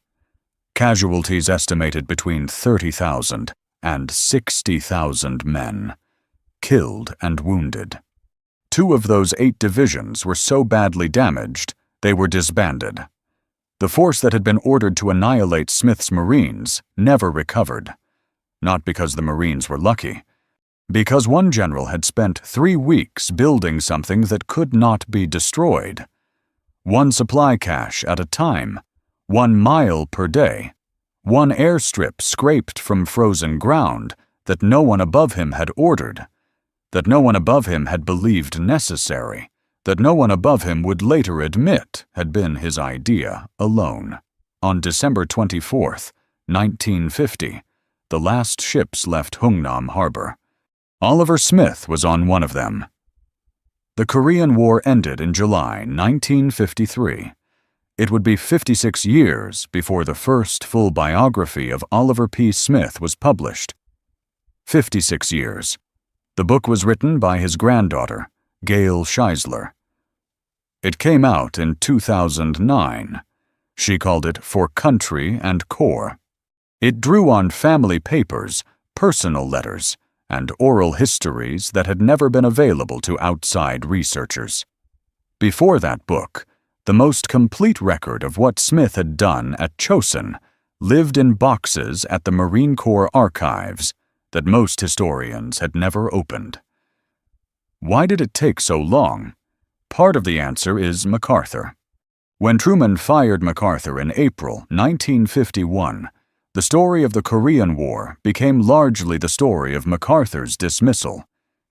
Casualties estimated between 30,000 and 60,000 men, killed and wounded. 2 of those 8 divisions were so badly damaged they were disbanded. The force that had been ordered to annihilate Smith's Marines never recovered. Not because the Marines were lucky. Because one general had spent 3 weeks building something that could not be destroyed. 1 supply cache at a time, 1 mile per day, 1 airstrip scraped from frozen ground that no one above him had ordered, that no one above him had believed necessary, that no one above him would later admit had been his idea alone. On December 24th, 1950, the last ships left Hungnam Harbor. Oliver Smith was on one of them. The Korean War ended in July 1953. It would be 56 years before the first full biography of Oliver P. Smith was published. 56 years. The book was written by his granddaughter, Gail Scheisler. It came out in 2009. She called it For Country and Corps. It drew on family papers, personal letters, and oral histories that had never been available to outside researchers. Before that book, the most complete record of what Smith had done at Chosin lived in boxes at the Marine Corps archives that most historians had never opened. Why did it take so long? Part of the answer is MacArthur. When Truman fired MacArthur in April 1951, the story of the Korean War became largely the story of MacArthur's dismissal,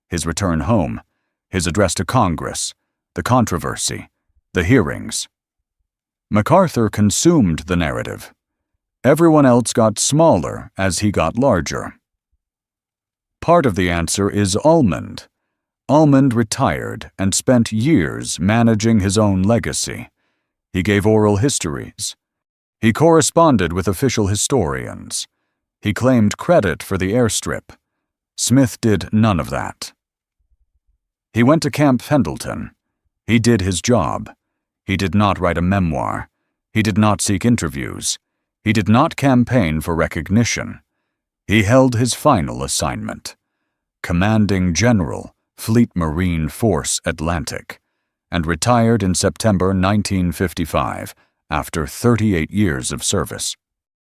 his return home, his address to Congress, the controversy, the hearings. MacArthur consumed the narrative. Everyone else got smaller as he got larger. Part of the answer is Almond. Almond retired and spent years managing his own legacy. He gave oral histories. He corresponded with official historians. He claimed credit for the airstrip. Smith did none of that. He went to Camp Pendleton. He did his job. He did not write a memoir. He did not seek interviews. He did not campaign for recognition. He held his final assignment: Commanding General, Fleet Marine Force Atlantic, and retired in September 1955 after 38 years of service.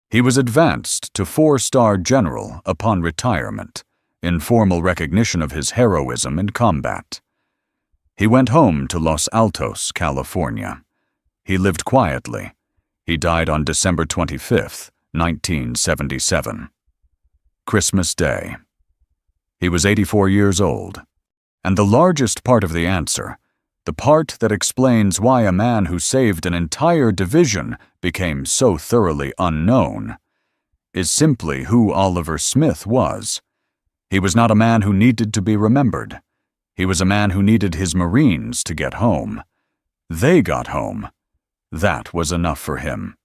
He was advanced to 4-star general upon retirement, in formal recognition of his heroism in combat. He went home to Los Altos, California. He lived quietly. He died on December 25, 1977. Christmas Day. He was 84 years old. And the largest part of the answer, the part that explains why a man who saved an entire division became so thoroughly unknown, is simply who Oliver Smith was. He was not a man who needed to be remembered. He was a man who needed his Marines to get home. They got home. That was enough for him.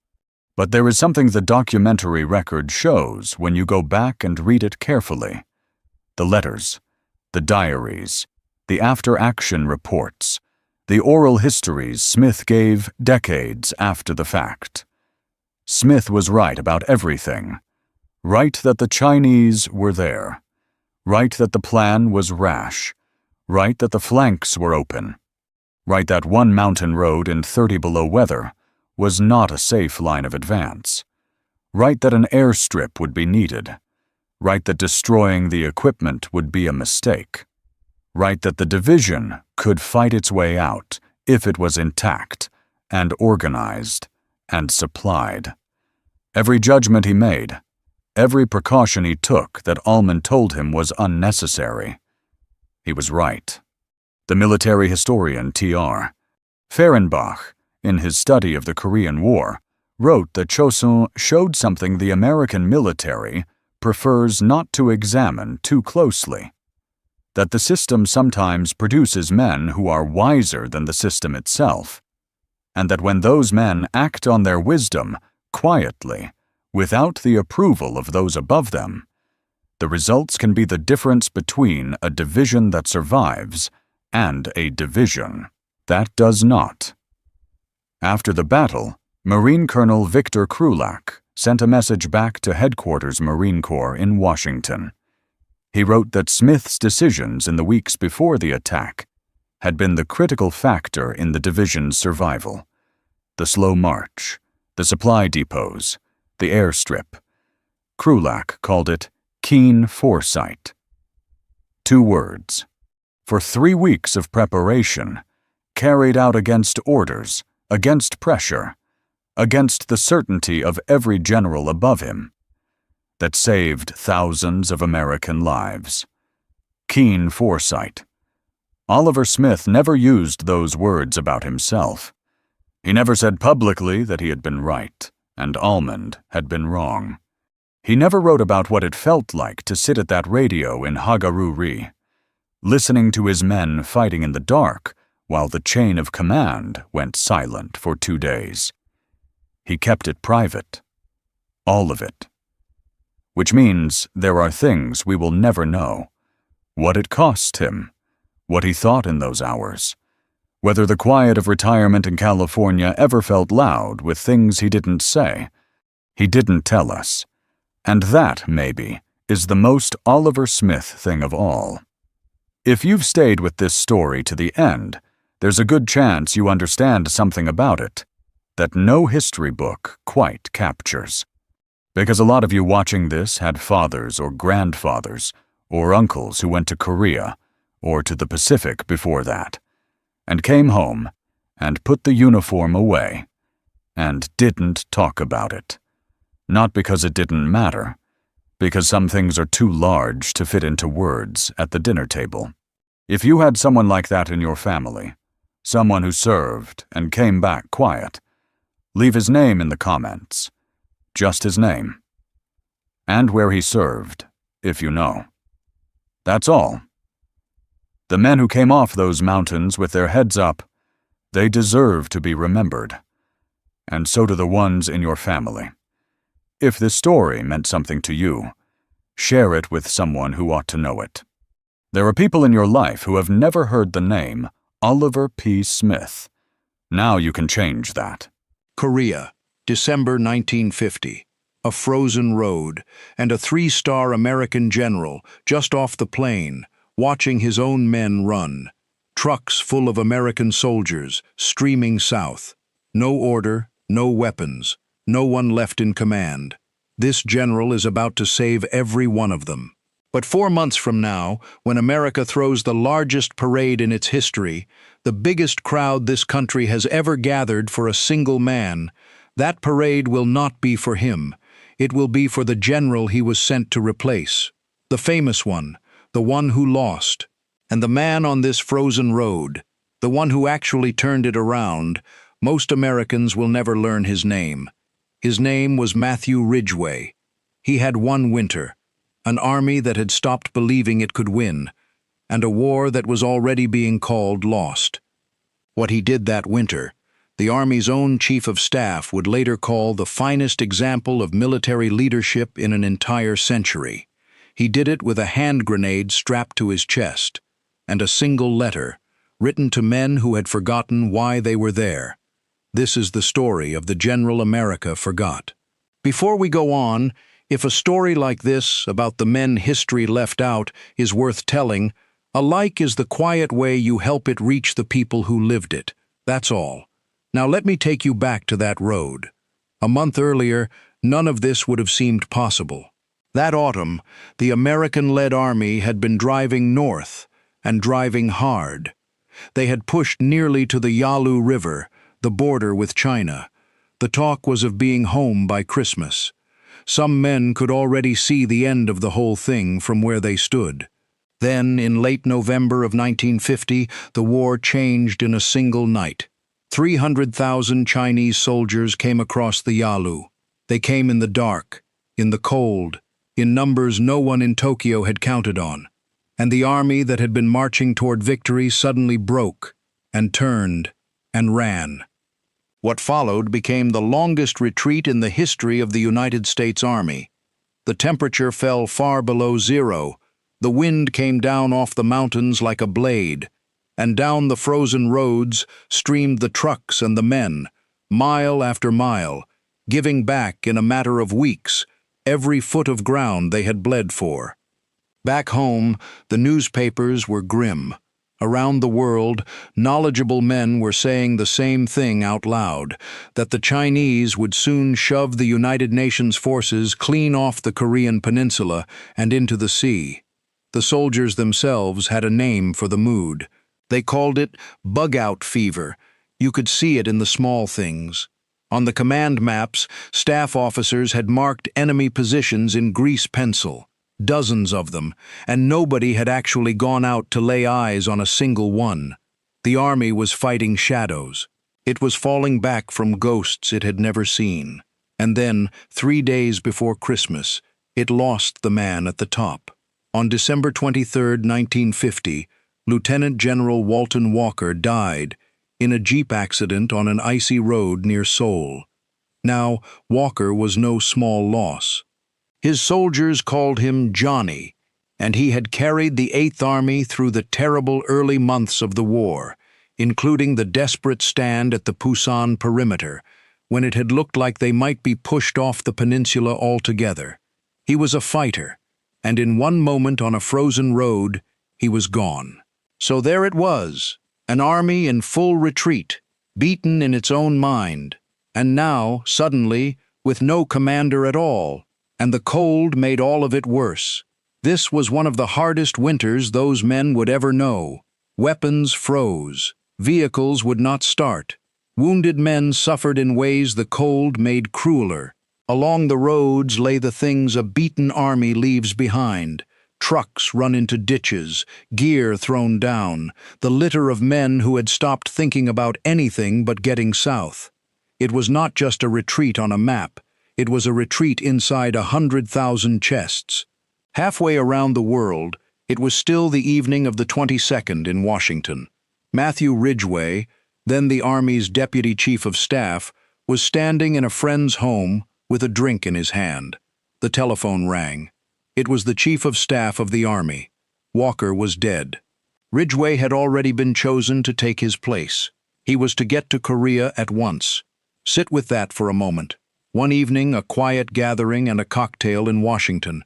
But there is something the documentary record shows when you go back and read it carefully. The letters, the diaries, the after-action reports, the oral histories Smith gave decades after the fact. Smith was right about everything. Right that the Chinese were there. Right that the plan was rash. Right that the flanks were open. Right that one mountain road in 30 below weather was not a safe line of advance. Right that an airstrip would be needed. Right that destroying the equipment would be a mistake. Right that the division could fight its way out if it was intact and organized and supplied. Every judgment he made, every precaution he took that Ullman told him was unnecessary. He was right. The military historian T.R. Fehrenbach, in his study of the Korean War, wrote that Chosin showed something the American military prefers not to examine too closely. That the system sometimes produces men who are wiser than the system itself, and that when those men act on their wisdom quietly, without the approval of those above them, the results can be the difference between a division that survives and a division that does not. After the battle, Marine Colonel Victor Krulak sent a message back to Headquarters Marine Corps in Washington. He wrote that Smith's decisions in the weeks before the attack had been the critical factor in the division's survival. The slow march, the supply depots, the airstrip. Krulak called it keen foresight. 2 words. For 3 weeks of preparation, carried out against orders, against pressure, against the certainty of every general above him, that saved thousands of American lives. Keen foresight. Oliver Smith never used those words about himself. He never said publicly that he had been right and Ullman had been wrong. He never wrote about what it felt like to sit at that radio in Hagaru-ri, listening to his men fighting in the dark while the chain of command went silent for 2 days. He kept it private. All of it. Which means there are things we will never know. What it cost him. What he thought in those hours. Whether the quiet of retirement in California ever felt loud with things he didn't say. He didn't tell us. And that, maybe, is the most Oliver Smith thing of all. If you've stayed with this story to the end, there's a good chance you understand something about it that no history book quite captures. Because a lot of you watching this had fathers or grandfathers or uncles who went to Korea or to the Pacific before that, and came home and put the uniform away and didn't talk about it. Not because it didn't matter, because some things are too large to fit into words at the dinner table. If you had someone like that in your family, someone who served and came back quiet, leave his name in the comments. Just his name. And where he served, if you know. That's all. The men who came off those mountains with their heads up, they deserve to be remembered. and so do the ones in your family. If this story meant something to you, share it with someone who ought to know it. There are people in your life who have never heard the name Oliver P. Smith. Now you can change that. Korea, December 1950. A frozen road, and a 3-star American general just off the plane, watching his own men run. Trucks full of American soldiers, streaming south. No order, no weapons, no one left in command. This general is about to save every one of them. But 4 months from now, when America throws the largest parade in its history, the biggest crowd this country has ever gathered for a single man, that parade will not be for him. It will be for the general he was sent to replace. The famous one, the one who lost. And the man on this frozen road, the one who actually turned it around, most Americans will never learn his name. His name was Matthew Ridgway. He had one winter, an army that had stopped believing it could win, and a war that was already being called lost. What he did that winter, the Army's own chief of staff would later call the finest example of military leadership in an entire century. He did it with a hand grenade strapped to his chest, and a single letter, written to men who had forgotten why they were there. This is the story of the general America forgot. Before we go on, if a story like this, about the men history left out, is worth telling, a like is the quiet way you help it reach the people who lived it. That's all. Now let me take you back to that road. A month earlier, none of this would have seemed possible. That autumn, the American-led army had been driving north, and driving hard. They had pushed nearly to the Yalu River, the border with China. The talk was of being home by Christmas. Some men could already see the end of the whole thing from where they stood. Then, in late November of 1950, the war changed in a single night. 300,000 Chinese soldiers came across the Yalu. They came in the dark, in the cold, in numbers no one in Tokyo had counted on. And the army that had been marching toward victory suddenly broke, and turned, and ran. What followed became the longest retreat in the history of the United States Army. The temperature fell far below zero, the wind came down off the mountains like a blade, and down the frozen roads streamed the trucks and the men, mile after mile, giving back in a matter of weeks every foot of ground they had bled for. Back home, the newspapers were grim. Around the world, knowledgeable men were saying the same thing out loud, that the Chinese would soon shove the United Nations forces clean off the Korean peninsula and into the sea. The soldiers themselves had a name for the mood. They called it bug-out fever. You could see it in the small things. On the command maps, staff officers had marked enemy positions in grease pencil. Dozens of them, and nobody had actually gone out to lay eyes on a single one. The army was fighting shadows. It was falling back from ghosts it had never seen. And then, 3 days before Christmas, it lost the man at the top. On December 23, 1950, Lieutenant General Walton Walker died in a jeep accident on an icy road near Seoul. Now, Walker was no small loss. His soldiers called him Johnny, and he had carried the 8th Army through the terrible early months of the war, including the desperate stand at the Pusan perimeter, when it had looked like they might be pushed off the peninsula altogether. He was a fighter, and in one moment on a frozen road, he was gone. So there it was, an army in full retreat, beaten in its own mind, and now, suddenly, with no commander at all, and the cold made all of it worse. This was one of the hardest winters those men would ever know. Weapons froze. Vehicles would not start. Wounded men suffered in ways the cold made crueler. Along the roads lay the things a beaten army leaves behind. Trucks run into ditches, gear thrown down, the litter of men who had stopped thinking about anything but getting south. It was not just a retreat on a map. It was a retreat inside 100,000 chests. Halfway around the world, it was still the evening of the 22nd in Washington. Matthew Ridgway, then the Army's Deputy Chief of Staff, was standing in a friend's home with a drink in his hand. The telephone rang. It was the Chief of Staff of the Army. Walker was dead. Ridgway had already been chosen to take his place. He was to get to Korea at once. Sit with that for a moment. One evening, a quiet gathering and a cocktail in Washington.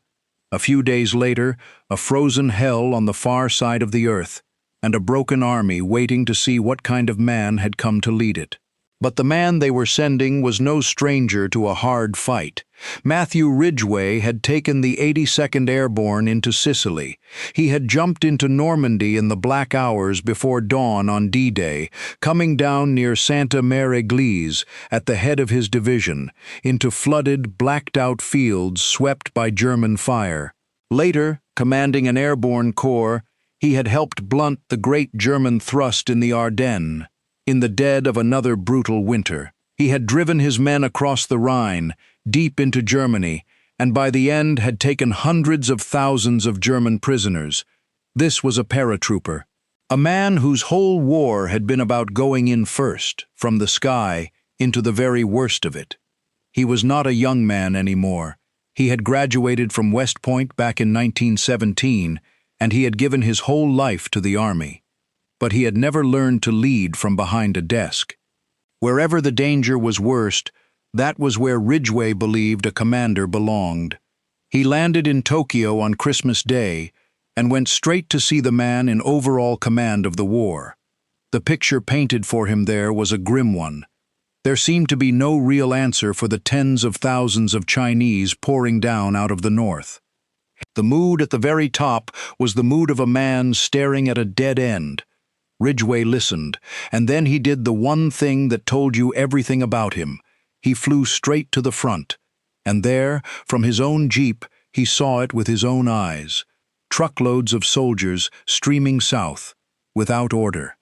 A few days later, a frozen hell on the far side of the earth, and a broken army waiting to see what kind of man had come to lead it. But the man they were sending was no stranger to a hard fight. Matthew Ridgway had taken the 82nd Airborne into Sicily. He had jumped into Normandy in the black hours before dawn on D-Day, coming down near Sainte-Mère-Église at the head of his division, into flooded, blacked-out fields swept by German fire. Later, commanding an airborne corps, he had helped blunt the great German thrust in the Ardennes. In the dead of another brutal winter, he had driven his men across the Rhine, deep into Germany, and by the end had taken hundreds of thousands of German prisoners. This was a paratrooper, a man whose whole war had been about going in first, from the sky, into the very worst of it. He was not a young man anymore. He had graduated from West Point back in 1917, and he had given his whole life to the Army. But he had never learned to lead from behind a desk. Wherever the danger was worst, that was where Ridgway believed a commander belonged. He landed in Tokyo on Christmas Day and went straight to see the man in overall command of the war. The picture painted for him there was a grim one. There seemed to be no real answer for the tens of thousands of Chinese pouring down out of the north. The mood at the very top was the mood of a man staring at a dead end. Ridgway listened, and then he did the one thing that told you everything about him. He flew straight to the front, and there, from his own jeep, he saw it with his own eyes. Truckloads of soldiers streaming south, without order,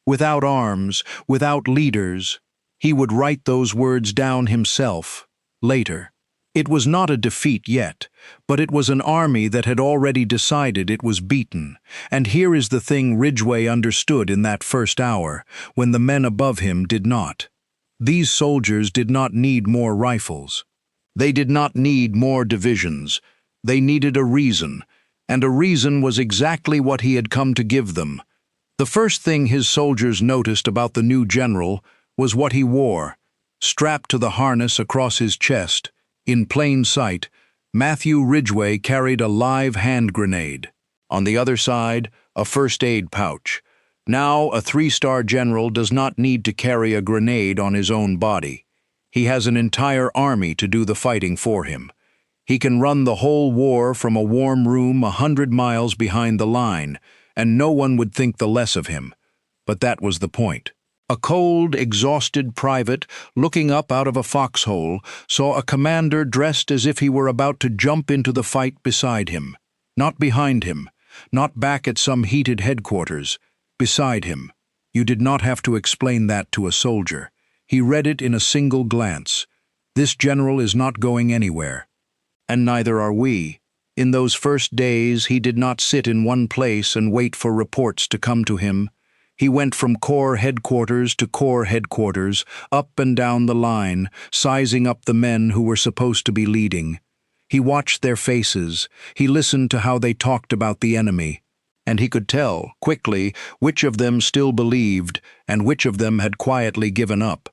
without arms, without leaders. He would write those words down himself, later. It was not a defeat yet, but it was an army that had already decided it was beaten. And here is the thing Ridgway understood in that first hour, when the men above him did not. These soldiers did not need more rifles. They did not need more divisions. They needed a reason, and a reason was exactly what he had come to give them. The first thing his soldiers noticed about the new general was what he wore. Strapped to the harness across his chest, in plain sight, Matthew Ridgway carried a live hand grenade. On the other side, a first aid pouch. Now, a three-star general does not need to carry a grenade on his own body. He has an entire army to do the fighting for him. He can run the whole war from a warm room 100 miles behind the line, and no one would think the less of him. But that was the point. A cold, exhausted private, looking up out of a foxhole, saw a commander dressed as if he were about to jump into the fight beside him. Not behind him, not back at some heated headquarters. Beside him. You did not have to explain that to a soldier. He read it in a single glance. This general is not going anywhere. And neither are we. In those first days, he did not sit in one place and wait for reports to come to him. He went from corps headquarters to corps headquarters, up and down the line, sizing up the men who were supposed to be leading. He watched their faces. He listened to how they talked about the enemy. And he could tell, quickly, which of them still believed and which of them had quietly given up.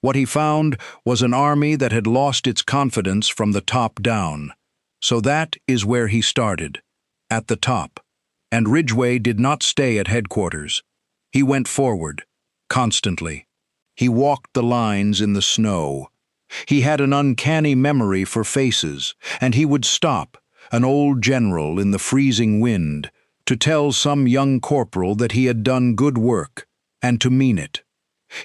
What he found was an army that had lost its confidence from the top down. So that is where he started, at the top. And Ridgway did not stay at headquarters. He went forward, constantly. He walked the lines in the snow. He had an uncanny memory for faces, and he would stop, an old general in the freezing wind, to tell some young corporal that he had done good work, and to mean it.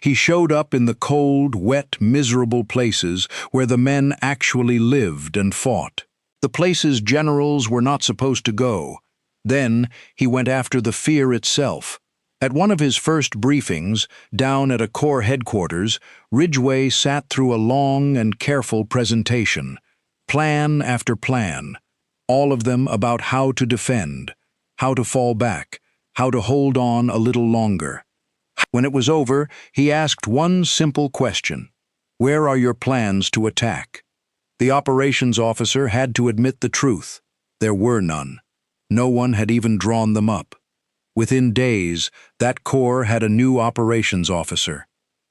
He showed up in the cold, wet, miserable places where the men actually lived and fought. The places generals were not supposed to go. Then he went after the fear itself. At one of his first briefings, down at a corps headquarters, Ridgway sat through a long and careful presentation, plan after plan, all of them about how to defend, how to fall back, how to hold on a little longer. When it was over, he asked one simple question. Where are your plans to attack? The operations officer had to admit the truth. There were none. No one had even drawn them up. Within days, that corps had a new operations officer.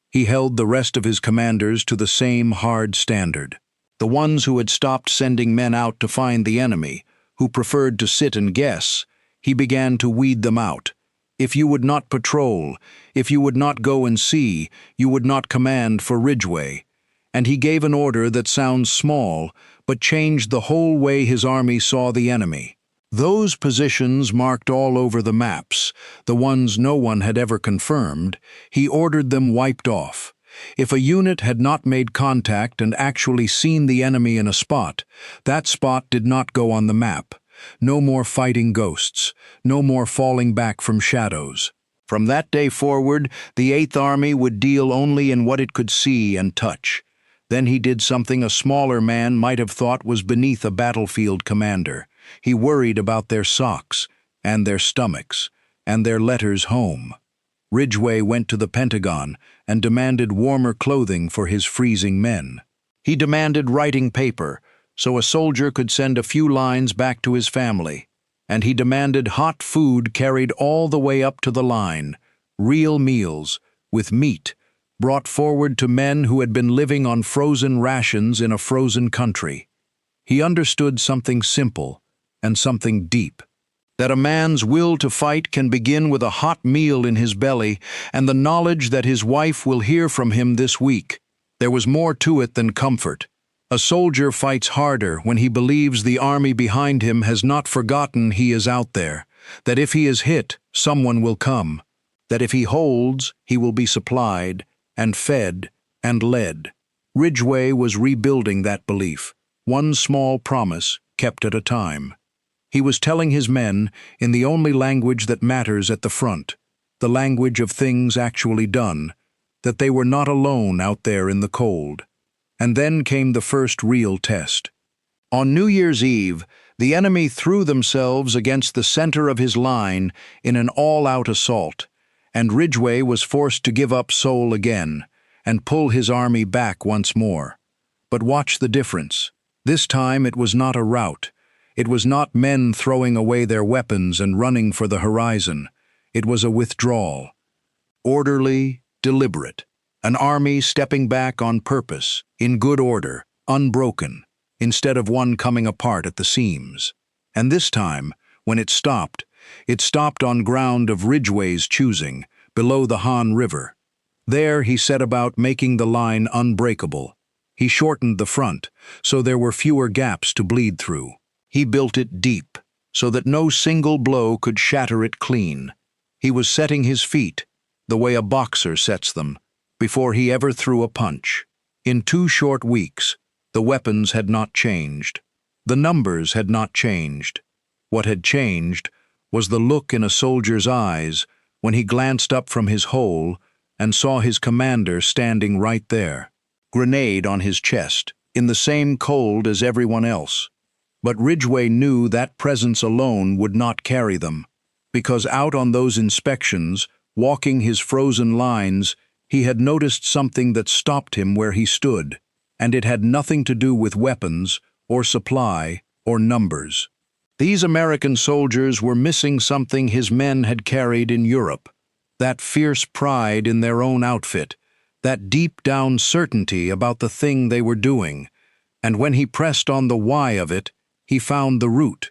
He held the rest of his commanders to the same hard standard. The ones who had stopped sending men out to find the enemy, who preferred to sit and guess, he began to weed them out. If you would not patrol, if you would not go and see, you would not command for Ridgway. And he gave an order that sounds small, but changed the whole way his army saw the enemy. Those positions marked all over the maps, the ones no one had ever confirmed, he ordered them wiped off. If a unit had not made contact and actually seen the enemy in a spot, that spot did not go on the map. No more fighting ghosts, no more falling back from shadows. From that day forward, the Eighth Army would deal only in what it could see and touch. Then he did something a smaller man might have thought was beneath a battlefield commander. He worried about their socks, and their stomachs, and their letters home. Ridgway went to the Pentagon and demanded warmer clothing for his freezing men. He demanded writing paper, so a soldier could send a few lines back to his family. And he demanded hot food carried all the way up to the line, real meals, with meat, brought forward to men who had been living on frozen rations in a frozen country. He understood something simple and something deep, that a man's will to fight can begin with a hot meal in his belly and the knowledge that his wife will hear from him this week. There was more to it than comfort. A soldier fights harder when he believes the army behind him has not forgotten he is out there, that if he is hit, someone will come, that if he holds, he will be supplied, and fed, and led. Ridgway was rebuilding that belief, one small promise kept at a time. He was telling his men, in the only language that matters at the front, the language of things actually done, that they were not alone out there in the cold. And then came the first real test. On New Year's Eve, the enemy threw themselves against the center of his line in an all-out assault, and Ridgway was forced to give up Seoul again and pull his army back once more. But watch the difference. This time it was not a rout. It was not men throwing away their weapons and running for the horizon. It was a withdrawal. Orderly, deliberate. An army stepping back on purpose, in good order, unbroken, instead of one coming apart at the seams. And this time, when it stopped on ground of Ridgway's choosing, below the Han River. There he set about making the line unbreakable. He shortened the front, so there were fewer gaps to bleed through. He built it deep, so that no single blow could shatter it clean. He was setting his feet, the way a boxer sets them, before he ever threw a punch. In 2 short weeks, the weapons had not changed. The numbers had not changed. What had changed was the look in a soldier's eyes when he glanced up from his hole and saw his commander standing right there, grenade on his chest, in the same cold as everyone else. But Ridgway knew that presence alone would not carry them, because out on those inspections, walking his frozen lines, he had noticed something that stopped him where he stood, and it had nothing to do with weapons, or supply, or numbers. These American soldiers were missing something his men had carried in Europe, that fierce pride in their own outfit, that deep-down certainty about the thing they were doing, and when he pressed on the why of it, he found the root.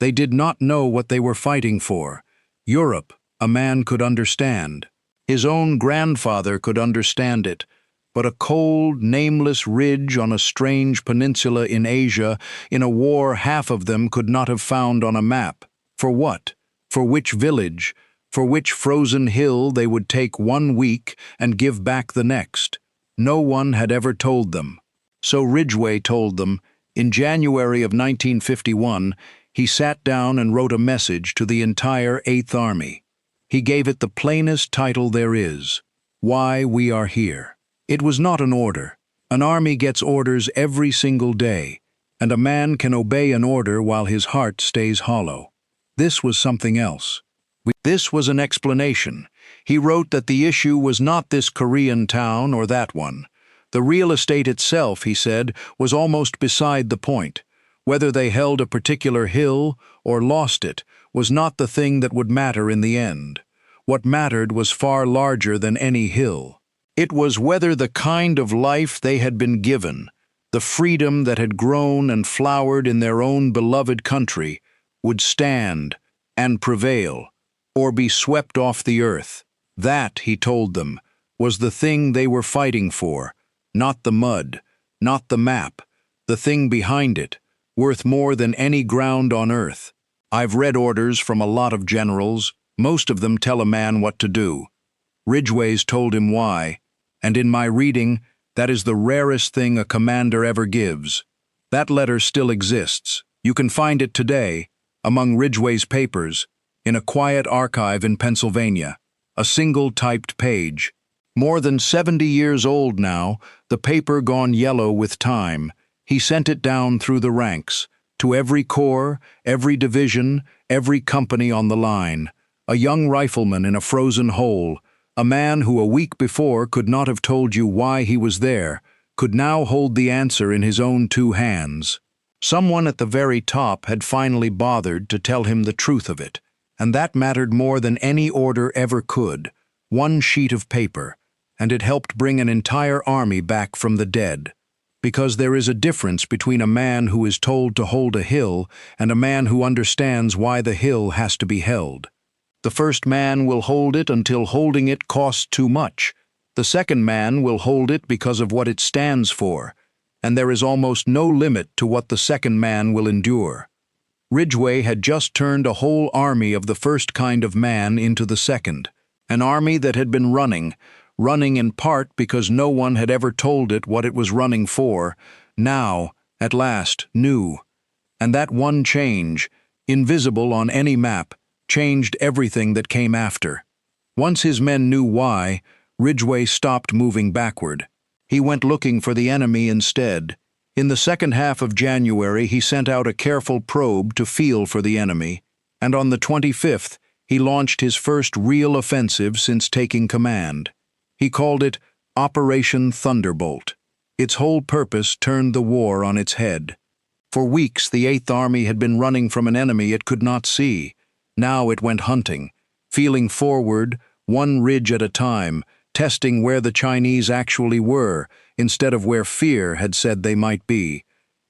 They did not know what they were fighting for. Europe, a man could understand. His own grandfather could understand it, but a cold, nameless ridge on a strange peninsula in Asia, in a war half of them could not have found on a map. For what? For which village? For which frozen hill they would take 1 week and give back the next? No one had ever told them. So Ridgway told them. In January of 1951, he sat down and wrote a message to the entire Eighth Army. He gave it the plainest title there is, Why We Are Here. It was not an order. An army gets orders every single day, and a man can obey an order while his heart stays hollow. This was something else. This was an explanation. He wrote that the issue was not this Korean town or that one. The real estate itself, he said, was almost beside the point. Whether they held a particular hill or lost it was not the thing that would matter in the end. What mattered was far larger than any hill. It was whether the kind of life they had been given, the freedom that had grown and flowered in their own beloved country, would stand and prevail, or be swept off the earth. That, he told them, was the thing they were fighting for, not the mud, not the map, the thing behind it, worth more than any ground on earth. I've read orders from a lot of generals. Most of them tell a man what to do. Ridgway's told him why, and in my reading, that is the rarest thing a commander ever gives. That letter still exists. You can find it today, among Ridgway's papers, in a quiet archive in Pennsylvania, a single typed page. More than 70 years old now, the paper gone yellow with time. He sent it down through the ranks, to every corps, every division, every company on the line. A young rifleman in a frozen hole, a man who a week before could not have told you why he was there, could now hold the answer in his own two hands. Someone at the very top had finally bothered to tell him the truth of it, and that mattered more than any order ever could. One sheet of paper, and it helped bring an entire army back from the dead. Because there is a difference between a man who is told to hold a hill and a man who understands why the hill has to be held. The first man will hold it until holding it costs too much. The second man will hold it because of what it stands for, and there is almost no limit to what the second man will endure. Ridgway had just turned a whole army of the first kind of man into the second, an army that had been running in part because no one had ever told it what it was running for, now, at last, knew. And that one change, invisible on any map, changed everything that came after. Once his men knew why, Ridgway stopped moving backward. He went looking for the enemy instead. In the second half of January, he sent out a careful probe to feel for the enemy, and on the 25th, he launched his first real offensive since taking command. He called it Operation Thunderbolt. Its whole purpose turned the war on its head. For weeks, the Eighth Army had been running from an enemy it could not see. Now it went hunting, feeling forward, one ridge at a time, testing where the Chinese actually were, instead of where fear had said they might be.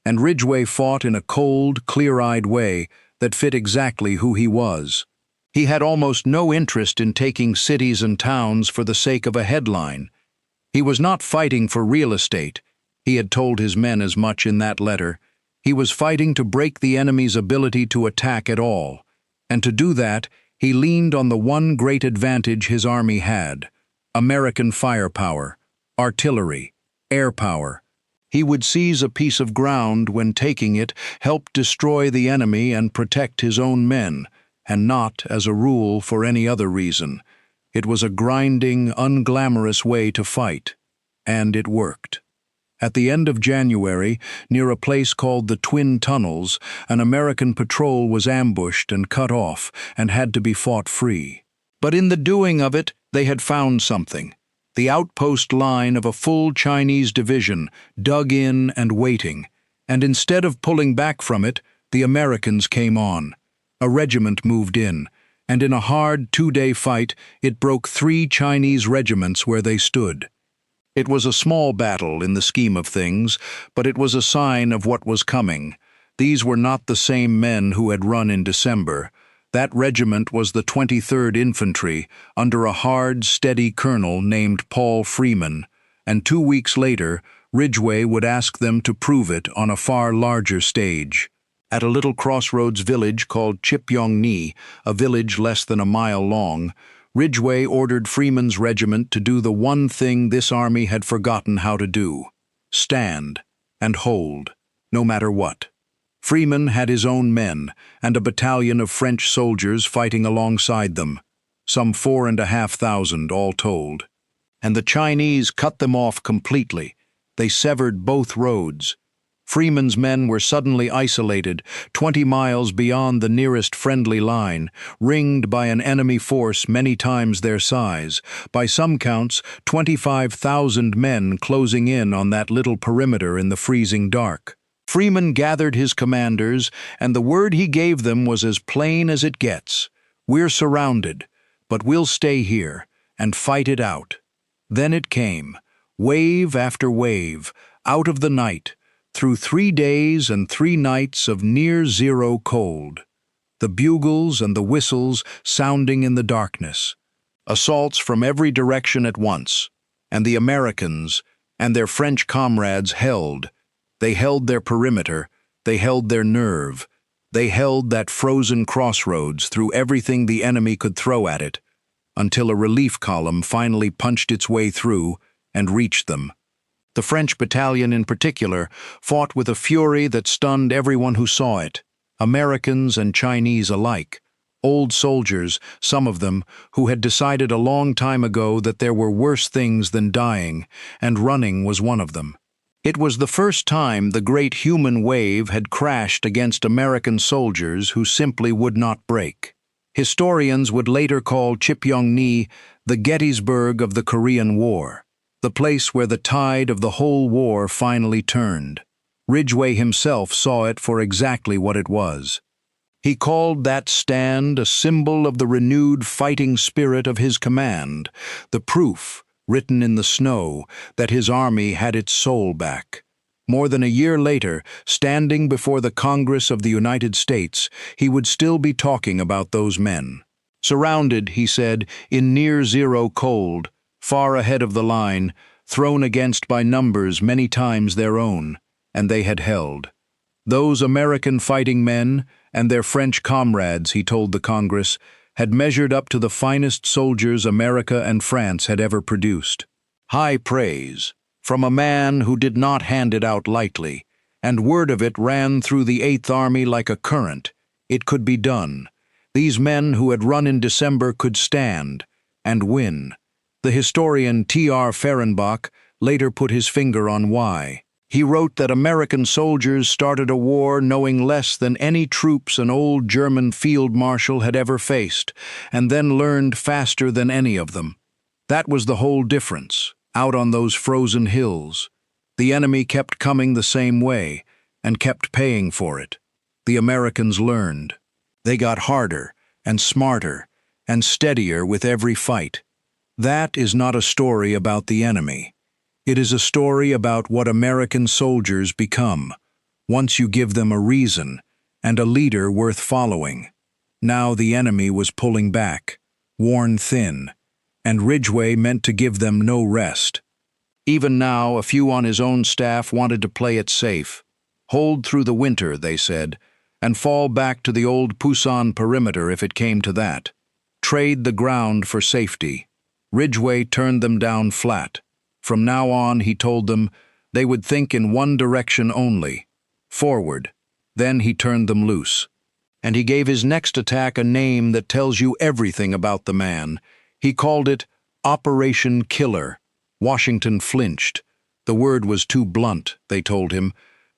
And Ridgway fought in a cold, clear-eyed way that fit exactly who he was. He had almost no interest in taking cities and towns for the sake of a headline. He was not fighting for real estate. He had told his men as much in that letter. He was fighting to break the enemy's ability to attack at all. And to do that, he leaned on the one great advantage his army had: American firepower, artillery, air power. He would seize a piece of ground when taking it, help destroy the enemy and protect his own men, and not, as a rule, for any other reason. It was a grinding, unglamorous way to fight, and it worked. At the end of January, near a place called the Twin Tunnels, an American patrol was ambushed and cut off and had to be fought free. But in the doing of it, they had found something: the outpost line of a full Chinese division, dug in and waiting, and instead of pulling back from it, the Americans came on. A regiment moved in, and in a hard two-day fight, it broke 3 Chinese regiments where they stood. It was a small battle in the scheme of things, but it was a sign of what was coming. These were not the same men who had run in December. That regiment was the 23rd Infantry, under a hard, steady colonel named Paul Freeman, and 2 weeks later, Ridgway would ask them to prove it on a far larger stage. At a little crossroads village called Yudam-ni, a village less than a mile long, Ridgway ordered Freeman's regiment to do the one thing this army had forgotten how to do: stand and hold, no matter what. Freeman had his own men, and a battalion of French soldiers fighting alongside them, some 4,500 all told. And the Chinese cut them off completely. They severed both roads. Freeman's men were suddenly isolated, 20 miles beyond the nearest friendly line, ringed by an enemy force many times their size, by some counts 25,000 men closing in on that little perimeter in the freezing dark. Freeman gathered his commanders, and the word he gave them was as plain as it gets. "We're surrounded, but we'll stay here and fight it out." Then it came, wave after wave, out of the night, through 3 days and 3 nights of near-zero cold. The bugles and the whistles sounding in the darkness. Assaults from every direction at once, and the Americans and their French comrades held. They held their perimeter, they held their nerve, they held that frozen crossroads through everything the enemy could throw at it, until a relief column finally punched its way through and reached them. The French battalion in particular fought with a fury that stunned everyone who saw it, Americans and Chinese alike. Old soldiers, some of them, who had decided a long time ago that there were worse things than dying, and running was one of them. It was the first time the great human wave had crashed against American soldiers who simply would not break. Historians would later call Chipyong-ni the Gettysburg of the Korean War, the place where the tide of the whole war finally turned. Ridgway himself saw it for exactly what it was. He called that stand a symbol of the renewed fighting spirit of his command, the proof, written in the snow, that his army had its soul back. More than a year later, standing before the Congress of the United States, he would still be talking about those men. Surrounded, he said, in near-zero cold, far ahead of the line, thrown against by numbers many times their own, and they had held. Those American fighting men and their French comrades, he told the Congress, had measured up to the finest soldiers America and France had ever produced. High praise, from a man who did not hand it out lightly, and word of it ran through the Eighth Army like a current. It could be done. These men who had run in December could stand and win. The historian T.R. Fehrenbach later put his finger on why. He wrote that American soldiers started a war knowing less than any troops an old German field marshal had ever faced, and then learned faster than any of them. That was the whole difference, out on those frozen hills. The enemy kept coming the same way, and kept paying for it. The Americans learned. They got harder, and smarter, and steadier with every fight. That is not a story about the enemy. It is a story about what American soldiers become, once you give them a reason and a leader worth following. Now the enemy was pulling back, worn thin, and Ridgway meant to give them no rest. Even now, a few on his own staff wanted to play it safe. Hold through the winter, they said, and fall back to the old Pusan perimeter if it came to that. Trade the ground for safety. Ridgway turned them down flat. From now on, he told them, they would think in one direction only, forward. Then he turned them loose. And he gave his next attack a name that tells you everything about the man. He called it Operation Killer. Washington flinched. The word was too blunt, they told him,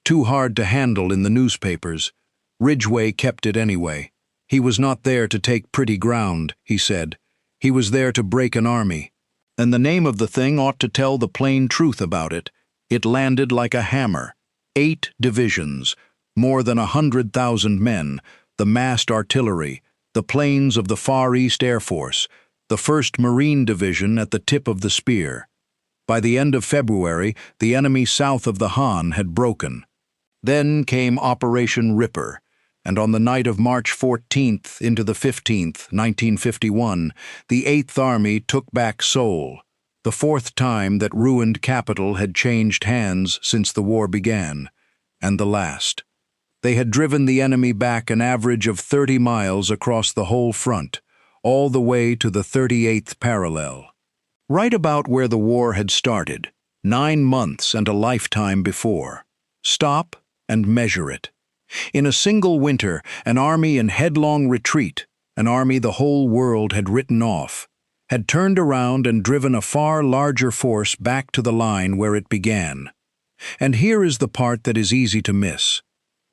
too hard to handle in the newspapers. Ridgway kept it anyway. He was not there to take pretty ground, he said. He was there to break an army. And the name of the thing ought to tell the plain truth about it. It landed like a hammer. 8 divisions, more than 100,000 men, the massed artillery, the planes of the Far East Air Force, the 1st Marine Division at the tip of the spear. By the end of February, the enemy south of the Han had broken. Then came Operation Ripper, and on the night of March 14th into the 15th, 1951, the 8th Army took back Seoul, the 4th time that ruined capital had changed hands since the war began, and the last. They had driven the enemy back an average of 30 miles across the whole front, all the way to the 38th parallel. Right about where the war had started, 9 months and a lifetime before. Stop and measure it. In a single winter, an army in headlong retreat, an army the whole world had written off, had turned around and driven a far larger force back to the line where it began. And here is the part that is easy to miss.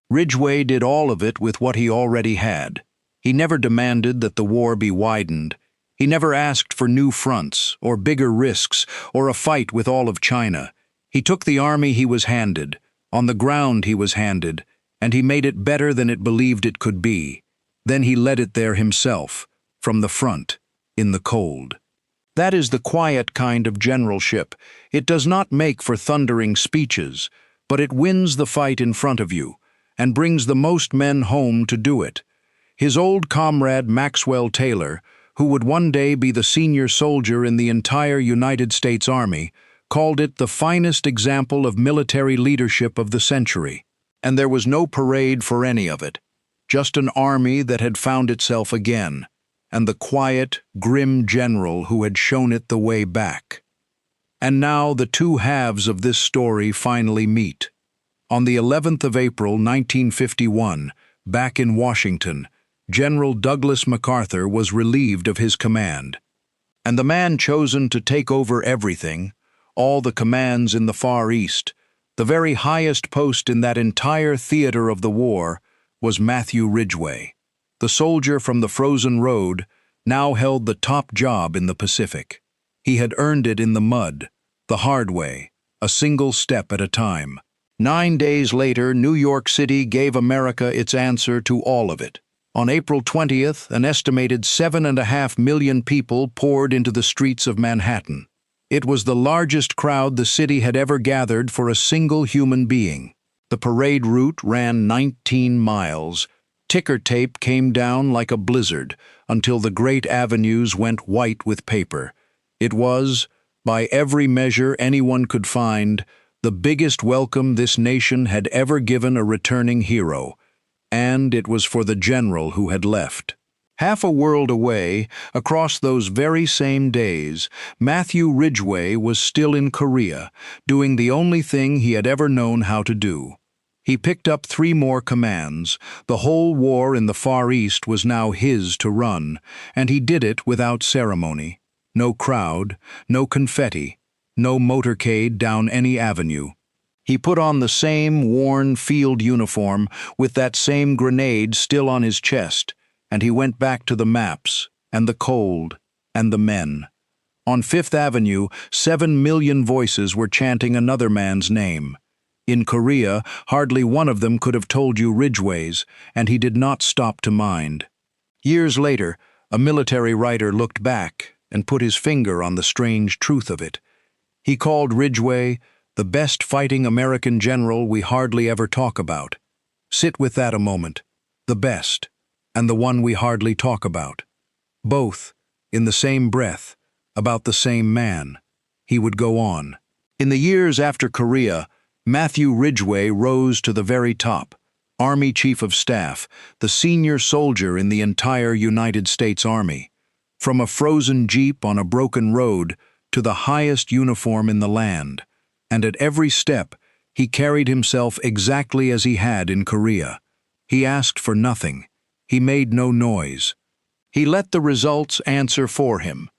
Ridgway did all of it with what he already had. He never demanded that the war be widened. He never asked for new fronts, or bigger risks, or a fight with all of China. He took the army he was handed, on the ground he was handed, and he made it better than it believed it could be. Then he led it there himself, from the front, in the cold. That is the quiet kind of generalship. It does not make for thundering speeches, but it wins the fight in front of you, and brings the most men home to do it. His old comrade Maxwell Taylor, who would one day be the senior soldier in the entire United States Army, called it the finest example of military leadership of the century. And there was no parade for any of it, just an army that had found itself again, and the quiet, grim general who had shown it the way back. And now the two halves of this story finally meet. On the 11th of April, 1951, back in Washington, General Douglas MacArthur was relieved of his command. And the man chosen to take over everything, all the commands in the Far East, the very highest post in that entire theater of the war, was Matthew Ridgway. The soldier from the frozen road now held the top job in the Pacific. He had earned it in the mud, the hard way, a single step at a time. 9 days later, New York City gave America its answer to all of it. On April 20th, an estimated 7.5 million people poured into the streets of Manhattan. It was the largest crowd the city had ever gathered for a single human being. The parade route ran 19 miles. Ticker tape came down like a blizzard until the great avenues went white with paper. It was, by every measure anyone could find, the biggest welcome this nation had ever given a returning hero, and it was for the general who had left. Half a world away, across those very same days, Matthew Ridgway was still in Korea, doing the only thing he had ever known how to do. He picked up 3 more commands. The whole war in the Far East was now his to run, and he did it without ceremony. No crowd, no confetti, no motorcade down any avenue. He put on the same worn field uniform with that same grenade still on his chest, and he went back to the maps, and the cold, and the men. On Fifth Avenue, 7 million voices were chanting another man's name. In Korea, hardly one of them could have told you Ridgway's, and he did not stop to mind. Years later, a military writer looked back and put his finger on the strange truth of it. He called Ridgway the best fighting American general we hardly ever talk about. Sit with that a moment. The best, and the one we hardly talk about. Both, in the same breath, about the same man. He would go on. In the years after Korea, Matthew Ridgway rose to the very top, Army Chief of Staff, the senior soldier in the entire United States Army. From a frozen jeep on a broken road to the highest uniform in the land. And at every step, he carried himself exactly as he had in Korea. He asked for nothing. He made no noise. He let the results answer for him.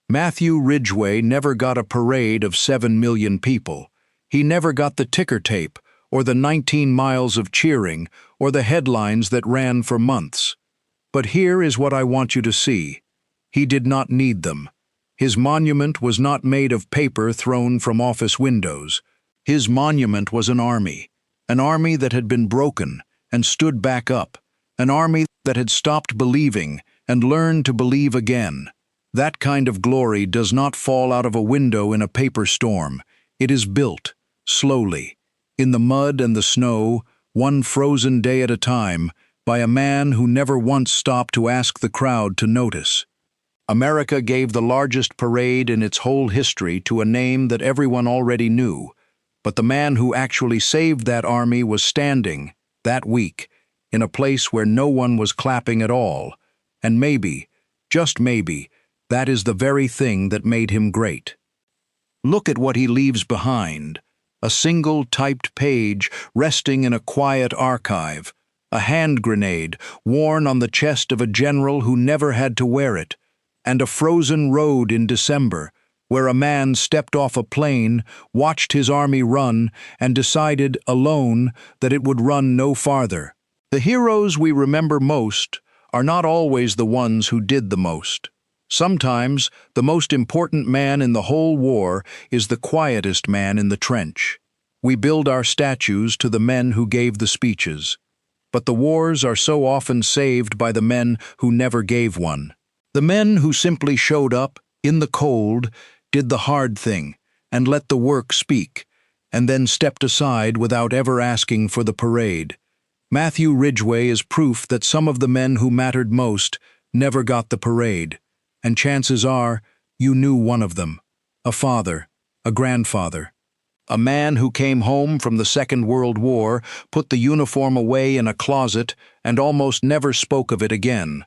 Matthew Ridgway never got a parade of 7 million people. He never got the ticker tape, or the 19 miles of cheering, or the headlines that ran for months. But here is what I want you to see. He did not need them. His monument was not made of paper thrown from office windows. His monument was an army that had been broken and stood back up, an army that had stopped believing and learned to believe again. That kind of glory does not fall out of a window in a paper storm. It is built, slowly, in the mud and the snow, one frozen day at a time, by a man who never once stopped to ask the crowd to notice. America gave the largest parade in its whole history to a name that everyone already knew, but the man who actually saved that army was standing, that week, in a place where no one was clapping at all, and maybe, just maybe, that is the very thing that made him great. Look at what he leaves behind. A single typed page resting in a quiet archive, a hand grenade worn on the chest of a general who never had to wear it, and a frozen road in December, where a man stepped off a plane, watched his army run, and decided, alone, that it would run no farther. The heroes we remember most are not always the ones who did the most. Sometimes, the most important man in the whole war is the quietest man in the trench. We build our statues to the men who gave the speeches. But the wars are so often saved by the men who never gave one. The men who simply showed up, in the cold, did the hard thing, and let the work speak, and then stepped aside without ever asking for the parade. Matthew Ridgway is proof that some of the men who mattered most never got the parade, and chances are you knew one of them, a father, a grandfather. A man who came home from the Second World War, put the uniform away in a closet, and almost never spoke of it again.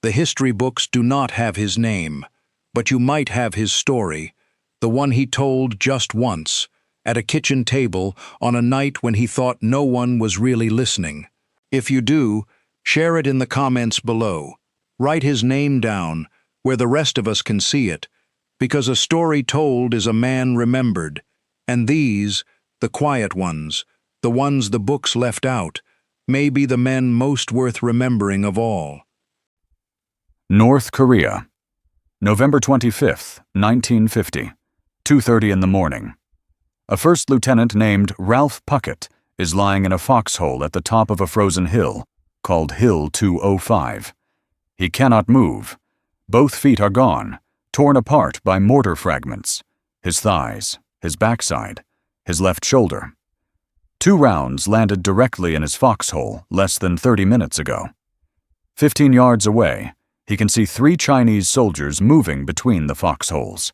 The history books do not have his name, but you might have his story, the one he told just once, at a kitchen table on a night when he thought no one was really listening. If you do, share it in the comments below. Write his name down, where the rest of us can see it, because a story told is a man remembered. And these, the quiet ones, the ones the books left out, may be the men most worth remembering of all. North Korea, November 25, 1950, 2:30 in the morning. A first lieutenant named Ralph Puckett is lying in a foxhole at the top of a frozen hill, called Hill 205. He cannot move. Both feet are gone, torn apart by mortar fragments. His thighs, his backside, his left shoulder. 2 rounds landed directly in his foxhole less than 30 minutes ago. 15 yards away, he can see 3 Chinese soldiers moving between the foxholes.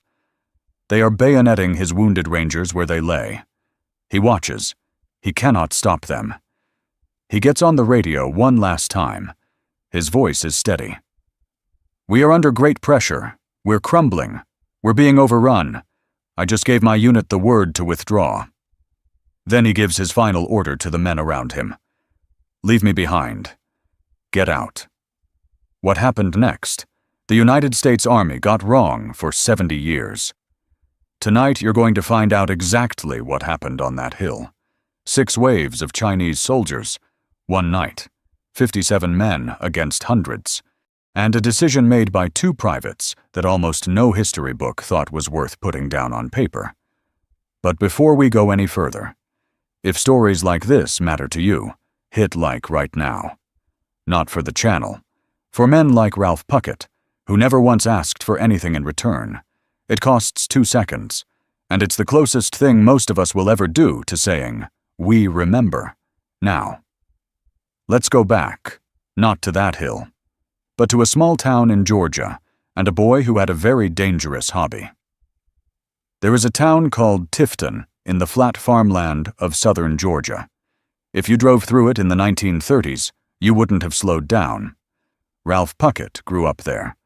They are bayoneting his wounded rangers where they lay. He watches. He cannot stop them. He gets on the radio one last time. His voice is steady. "We are under great pressure. We're crumbling. We're being overrun. I just gave my unit the word to withdraw." Then he gives his final order to the men around him. "Leave me behind. Get out." What happened next? The United States Army got wrong for 70 years. Tonight you're going to find out exactly what happened on that hill. 6 waves of Chinese soldiers, 1 night, 57 men against hundreds, and a decision made by 2 privates that almost no history book thought was worth putting down on paper. But before we go any further, if stories like this matter to you, hit like right now. Not for the channel. For men like Ralph Puckett, who never once asked for anything in return. It costs 2 seconds, and it's the closest thing most of us will ever do to saying, "We remember." Now, let's go back, not to that hill, but to a small town in Georgia, and a boy who had a very dangerous hobby. There is a town called Tifton in the flat farmland of southern Georgia. If you drove through it in the 1930s, you wouldn't have slowed down. Ralph Puckett grew up there.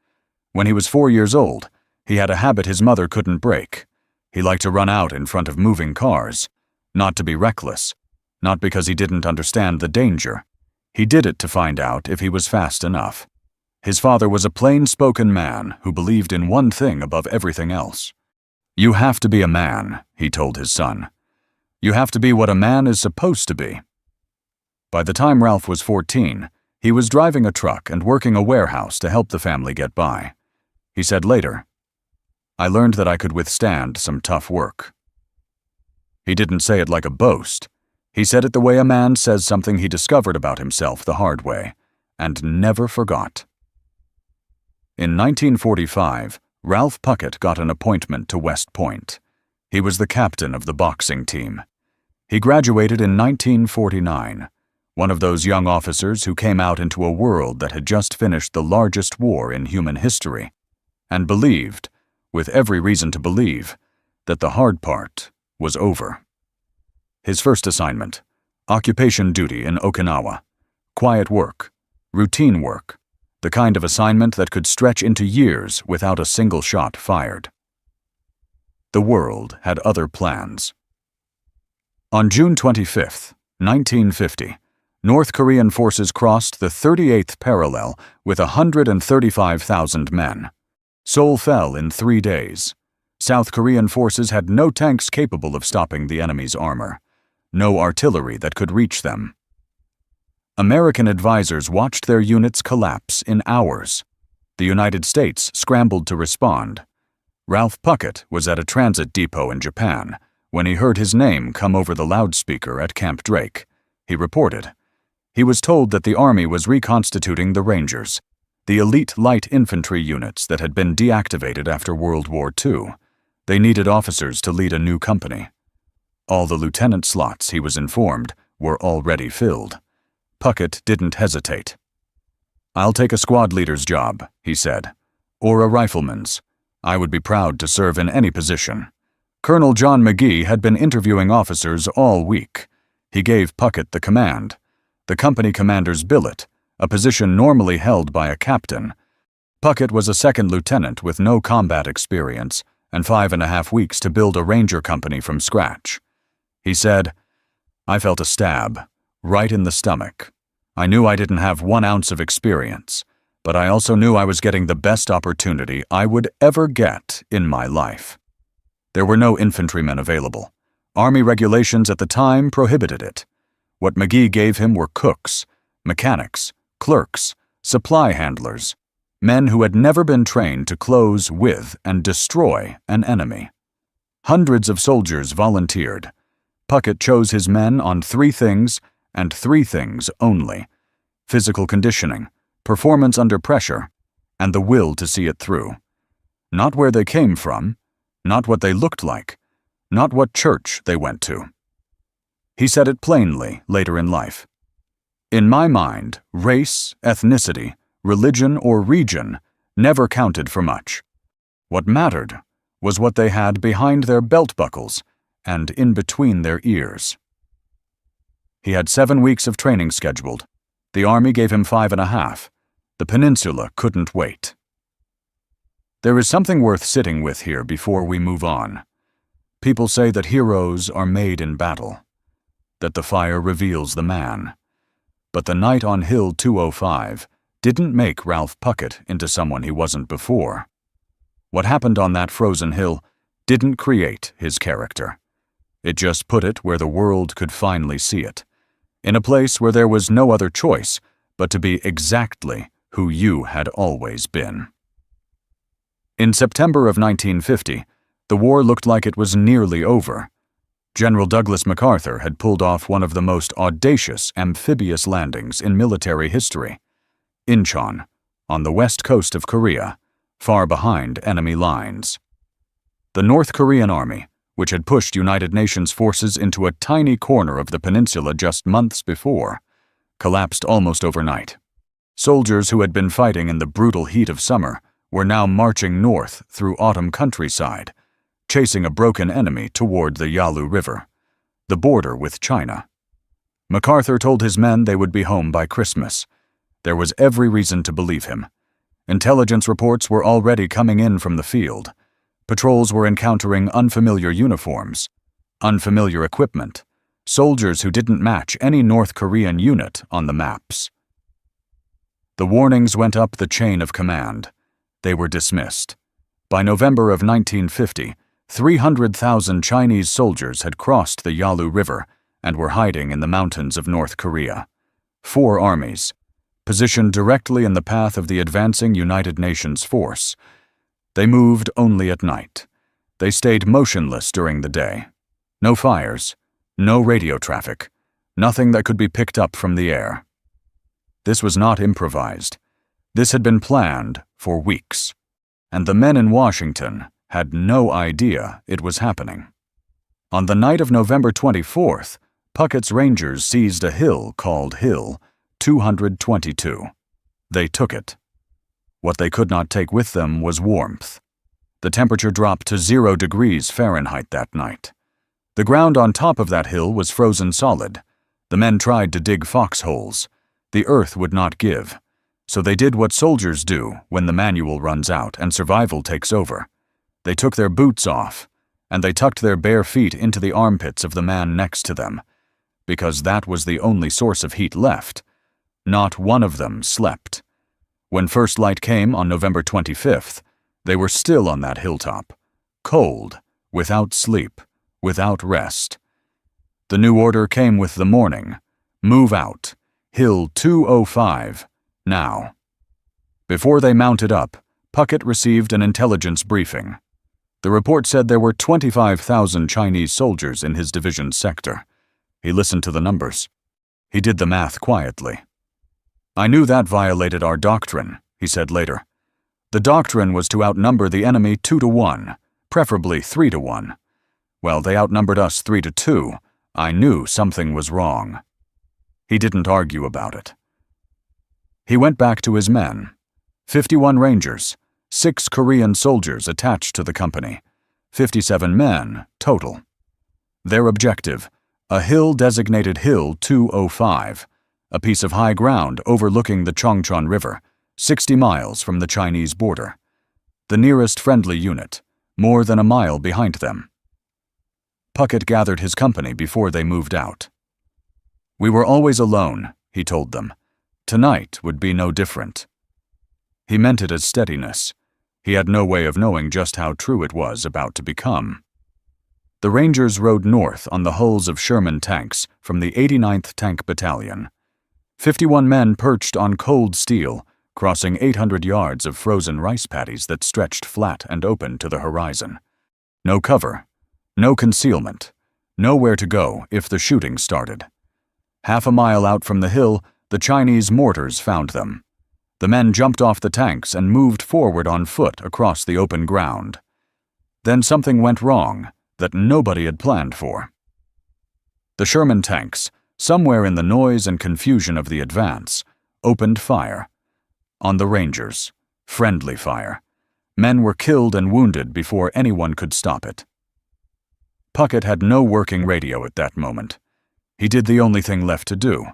When he was 4 years old, he had a habit his mother couldn't break. He liked to run out in front of moving cars, not to be reckless, not because he didn't understand the danger. He did it to find out if he was fast enough. His father was a plain-spoken man who believed in one thing above everything else. "You have to be a man," he told his son. "You have to be what a man is supposed to be." By the time Ralph was 14, he was driving a truck and working a warehouse to help the family get by. He said later, "I learned that I could withstand some tough work." He didn't say it like a boast. He said it the way a man says something he discovered about himself the hard way, and never forgot. In 1945, Ralph Puckett got an appointment to West Point. He was the captain of the boxing team. He graduated in 1949, one of those young officers who came out into a world that had just finished the largest war in human history, and believed, with every reason to believe, that the hard part was over. His first assignment, occupation duty in Okinawa, quiet work, routine work, the kind of assignment that could stretch into years without a single shot fired. The world had other plans. On June 25, 1950, North Korean forces crossed the 38th parallel with 135,000 men. Seoul fell in 3 days. South Korean forces had no tanks capable of stopping the enemy's armor, no artillery that could reach them. American advisors watched their units collapse in hours. The United States scrambled to respond. Ralph Puckett was at a transit depot in Japan when he heard his name come over the loudspeaker at Camp Drake. He reported. He was told that the Army was reconstituting the Rangers, the elite light infantry units that had been deactivated after World War II. They needed officers to lead a new company. All the lieutenant slots, he was informed, were already filled. Puckett didn't hesitate. "I'll take a squad leader's job," he said, "or a rifleman's. I would be proud to serve in any position." Colonel John McGee had been interviewing officers all week. He gave Puckett the command, the company commander's billet, a position normally held by a captain. Puckett was a second lieutenant with no combat experience and 5.5 weeks to build a ranger company from scratch. He said, "I felt a stab, right in the stomach. I knew I didn't have 1 ounce of experience, but I also knew I was getting the best opportunity I would ever get in my life." There were no infantrymen available. Army regulations at the time prohibited it. What McGee gave him were cooks, mechanics, clerks, supply handlers, men who had never been trained to close with and destroy an enemy. Hundreds of soldiers volunteered. Puckett chose his men on 3 things, and 3 things only: physical conditioning, performance under pressure, and the will to see it through. Not where they came from, not what they looked like, not what church they went to. He said it plainly later in life. "In my mind, race, ethnicity, religion, or region never counted for much. What mattered was what they had behind their belt buckles and in between their ears." He had 7 weeks of training scheduled. The Army gave him 5.5. The Peninsula couldn't wait. There is something worth sitting with here before we move on. People say that heroes are made in battle, that the fire reveals the man. But the night on Hill 205 didn't make Ralph Puckett into someone he wasn't before. What happened on that frozen hill didn't create his character. It just put it where the world could finally see it, in a place where there was no other choice but to be exactly who you had always been. In September of 1950, the war looked like it was nearly over. General Douglas MacArthur had pulled off one of the most audacious amphibious landings in military history. Incheon, on the west coast of Korea, far behind enemy lines. The North Korean Army, which had pushed United Nations forces into a tiny corner of the peninsula just months before, collapsed almost overnight. Soldiers who had been fighting in the brutal heat of summer were now marching north through autumn countryside, chasing a broken enemy toward the Yalu River, the border with China. MacArthur told his men they would be home by Christmas. There was every reason to believe him. Intelligence reports were already coming in from the field. Patrols were encountering unfamiliar uniforms, unfamiliar equipment, soldiers who didn't match any North Korean unit on the maps. The warnings went up the chain of command. They were dismissed. By November of 1950, 300,000 Chinese soldiers had crossed the Yalu River and were hiding in the mountains of North Korea. 4 armies, positioned directly in the path of the advancing United Nations force. They moved only at night. They stayed motionless during the day. No fires, no radio traffic, nothing that could be picked up from the air. This was not improvised. This had been planned for weeks, and the men in Washington had no idea it was happening. On the night of November 24th, Puckett's Rangers seized a hill called Hill 222. They took it. What they could not take with them was warmth. The temperature dropped to 0 degrees Fahrenheit that night. The ground on top of that hill was frozen solid. The men tried to dig foxholes. The earth would not give. So they did what soldiers do when the manual runs out and survival takes over. They took their boots off, and they tucked their bare feet into the armpits of the man next to them, because that was the only source of heat left. Not one of them slept. When first light came on November 25th, they were still on that hilltop, cold, without sleep, without rest. The new order came with the morning. Move out. Hill 205, now. Before they mounted up, Puckett received an intelligence briefing. The report said there were 25,000 Chinese soldiers in his division's sector. He listened to the numbers. He did the math quietly. "I knew that violated our doctrine," he said later. "The doctrine was to outnumber the enemy 2-1, preferably 3-1. Well, they outnumbered us 3-2. I knew something was wrong." He didn't argue about it. He went back to his men. 51 Rangers, 6 Korean soldiers attached to the company, 57 men total. Their objective, a hill designated Hill 205, a piece of high ground overlooking the Chosin River, 60 miles from the Chinese border. The nearest friendly unit, more than a mile behind them. Puckett gathered his company before they moved out. "We were always alone," he told them. "Tonight would be no different." He meant it as steadiness. He had no way of knowing just how true it was about to become. The Rangers rode north on the hulls of Sherman tanks from the 89th Tank Battalion. 51 men perched on cold steel, crossing 800 yards of frozen rice paddies that stretched flat and open to the horizon. No cover, no concealment, nowhere to go if the shooting started. Half a mile out from the hill, the Chinese mortars found them. The men jumped off the tanks and moved forward on foot across the open ground. Then something went wrong that nobody had planned for. The Sherman tanks, somewhere in the noise and confusion of the advance, opened fire. On the Rangers, friendly fire. Men were killed and wounded before anyone could stop it. Puckett had no working radio at that moment. He did the only thing left to do.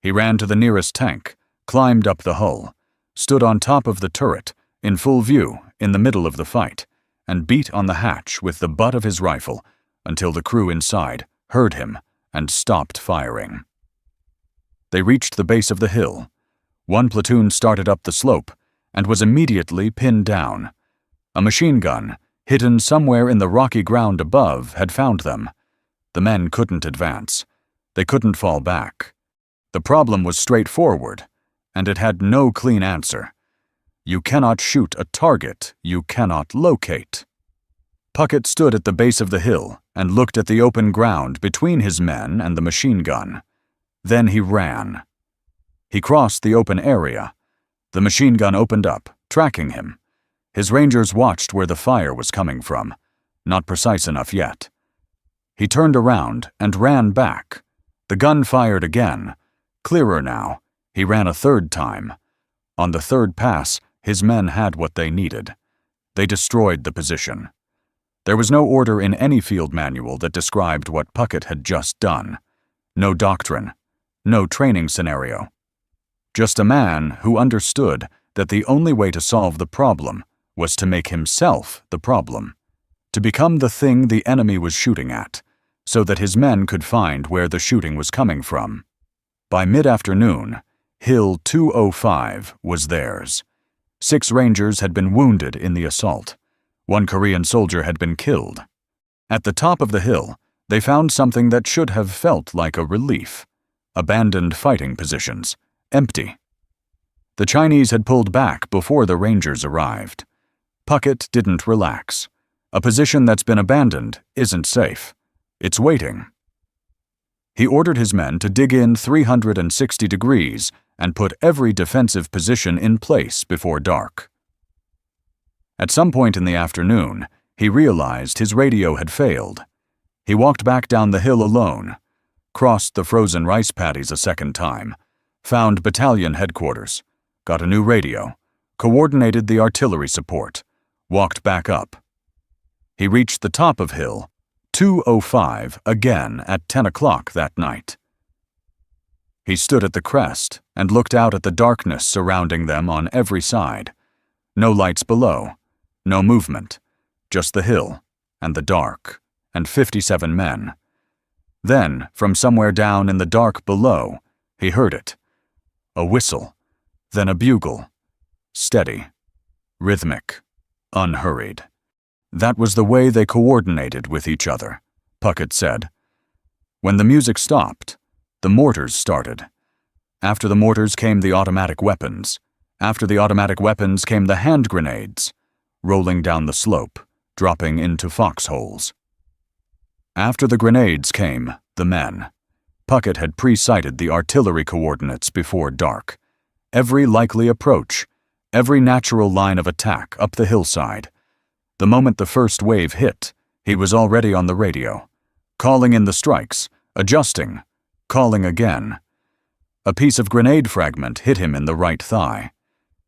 He ran to the nearest tank, climbed up the hull, stood on top of the turret, in full view, in the middle of the fight, and beat on the hatch with the butt of his rifle until the crew inside heard him and stopped firing. They reached the base of the hill. One platoon started up the slope and was immediately pinned down. A machine gun, hidden somewhere in the rocky ground above, had found them. The men couldn't advance. They couldn't fall back. The problem was straightforward, and it had no clean answer. You cannot shoot a target you cannot locate. Puckett stood at the base of the hill and looked at the open ground between his men and the machine gun. Then he ran. He crossed the open area. The machine gun opened up, tracking him. His Rangers watched where the fire was coming from, not precise enough yet. He turned around and ran back. The gun fired again. Clearer now. He ran a third time. On the third pass, his men had what they needed. They destroyed the position. There was no order in any field manual that described what Puckett had just done. No doctrine. No training scenario. Just a man who understood that the only way to solve the problem was to make himself the problem, to become the thing the enemy was shooting at, so that his men could find where the shooting was coming from. By mid-afternoon, Hill 205 was theirs. 6 Rangers had been wounded in the assault. 1 Korean soldier had been killed. At the top of the hill, they found something that should have felt like a relief. Abandoned fighting positions, empty. The Chinese had pulled back before the Rangers arrived. Puckett didn't relax. A position that's been abandoned isn't safe. It's waiting. He ordered his men to dig in 360 degrees and put every defensive position in place before dark. At some point in the afternoon, he realized his radio had failed. He walked back down the hill alone, crossed the frozen rice paddies a second time, found battalion headquarters, got a new radio, coordinated the artillery support, walked back up. He reached the top of Hill 205 again at 10 o'clock that night. He stood at the crest and looked out at the darkness surrounding them on every side. No lights below, no movement, just the hill and the dark and 57 men. Then, from somewhere down in the dark below, he heard it. A whistle, then a bugle. Steady, rhythmic, unhurried. That was the way they coordinated with each other, Puckett said. When the music stopped, the mortars started. After the mortars came the automatic weapons. After the automatic weapons came the hand grenades, rolling down the slope, dropping into foxholes. After the grenades came the men. Puckett had pre-sighted the artillery coordinates before dark. Every likely approach, every natural line of attack up the hillside. The moment the first wave hit, he was already on the radio, calling in the strikes, adjusting, calling again. A piece of grenade fragment hit him in the right thigh.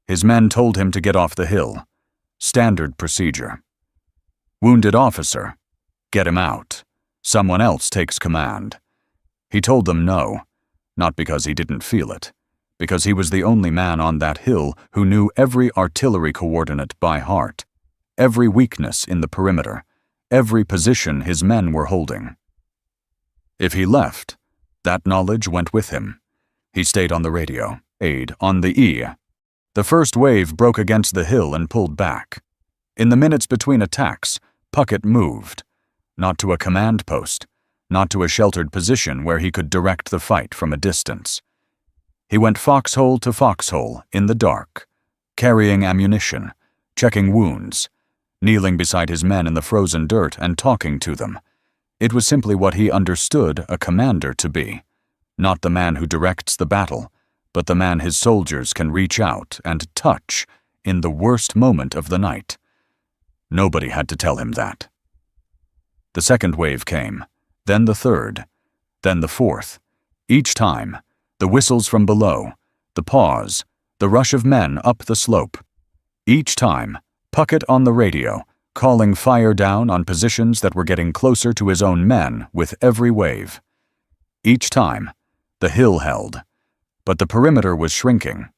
His men told him to get off the hill. Standard procedure. Wounded officer, get him out. Someone else takes command. He told them no, not because he didn't feel it, because he was the only man on that hill who knew every artillery coordinate by heart, every weakness in the perimeter, every position his men were holding. If he left, that knowledge went with him. He stayed on the radio, aid on the E. The first wave broke against the hill and pulled back. In the minutes between attacks, Puckett moved, not to a command post, not to a sheltered position where he could direct the fight from a distance. He went foxhole to foxhole in the dark, carrying ammunition, checking wounds, kneeling beside his men in the frozen dirt and talking to them. It was simply what he understood a commander to be, not the man who directs the battle, but the man his soldiers can reach out and touch in the worst moment of the night. Nobody had to tell him that. The second wave came, then the third, then the fourth. Each time, the whistles from below, the pause, the rush of men up the slope. Each time, Puckett on the radio, calling fire down on positions that were getting closer to his own men with every wave. Each time, the hill held, but the perimeter was shrinking.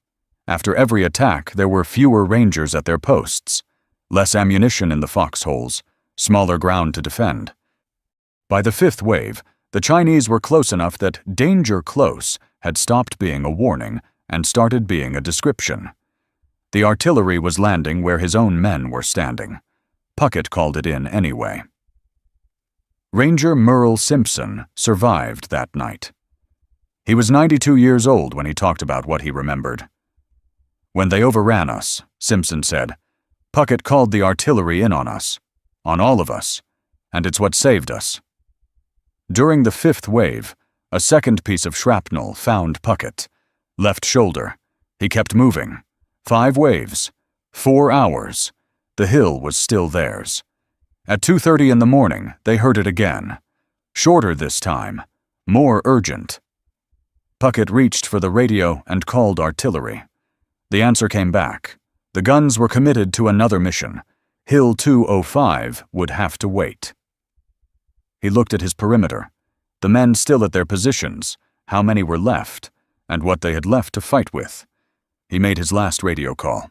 After every attack, there were fewer rangers at their posts, less ammunition in the foxholes, smaller ground to defend. By the fifth wave, the Chinese were close enough that danger close had stopped being a warning and started being a description. The artillery was landing where his own men were standing. Puckett called it in anyway. Ranger Merle Simpson survived that night. He was 92 years old when he talked about what he remembered. When they overran us, Simpson said, Puckett called the artillery in on us, on all of us, and it's what saved us. During the fifth wave, a second piece of shrapnel found Puckett. Left shoulder. He kept moving. 5 waves. 4 hours. The hill was still theirs. At 2:30 in the morning, they heard it again. Shorter this time. More urgent. Puckett reached for the radio and called artillery. The answer came back. The guns were committed to another mission. Hill 205 would have to wait. He looked at his perimeter. The men still at their positions, how many were left, and what they had left to fight with. He made his last radio call.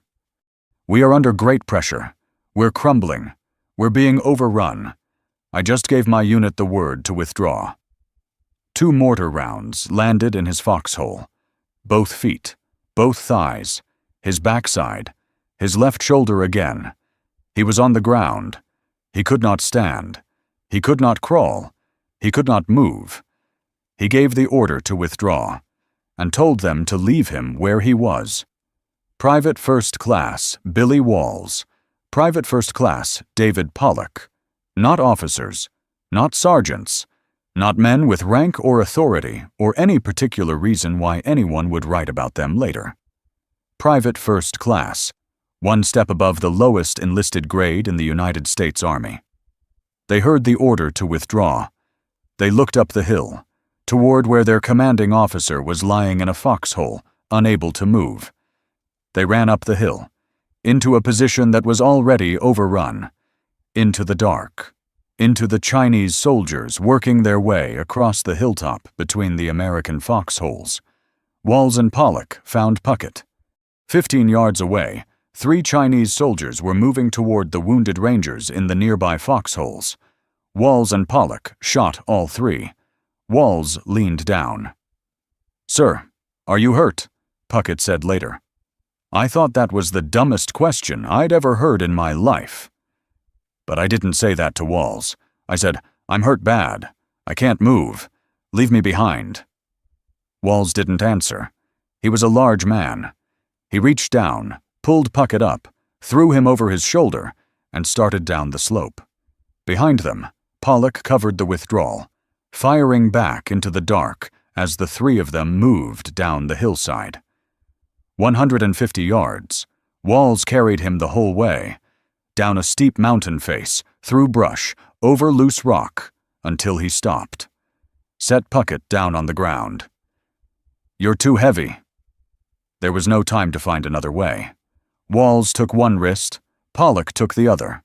We are under great pressure. We're crumbling. We're being overrun. I just gave my unit the word to withdraw. 2 mortar rounds landed in his foxhole. Both feet, both thighs, his backside, his left shoulder again. He was on the ground. He could not stand. He could not crawl. He could not move. He gave the order to withdraw, and told them to leave him where he was. Private First Class Billy Walls, Private First Class David Pollock. Not officers, not sergeants, not men with rank or authority or any particular reason why anyone would write about them later. Private First Class, 1 step above the lowest enlisted grade in the United States Army. They heard the order to withdraw. They looked up the hill, toward where their commanding officer was lying in a foxhole, unable to move. They ran up the hill, into a position that was already overrun, into the dark, into the Chinese soldiers working their way across the hilltop between the American foxholes. Walls and Pollock found Puckett. 15 yards away, 3 Chinese soldiers were moving toward the wounded rangers in the nearby foxholes. Walls and Pollock shot all 3. Walls leaned down. Sir, are you hurt? Puckett said later. I thought that was the dumbest question I'd ever heard in my life. But I didn't say that to Walls. I said, "I'm hurt bad. I can't move. Leave me behind." Walls didn't answer. He was a large man. He reached down, pulled Puckett up, threw him over his shoulder, and started down the slope. Behind them, Pollock covered the withdrawal, firing back into the dark as the three of them moved down the hillside. 150 yards, Walls carried him the whole way, down a steep mountain face, through brush, over loose rock, until he stopped. Set Puckett down on the ground. "You're too heavy." There was no time to find another way. Walls took one wrist, Pollock took the other,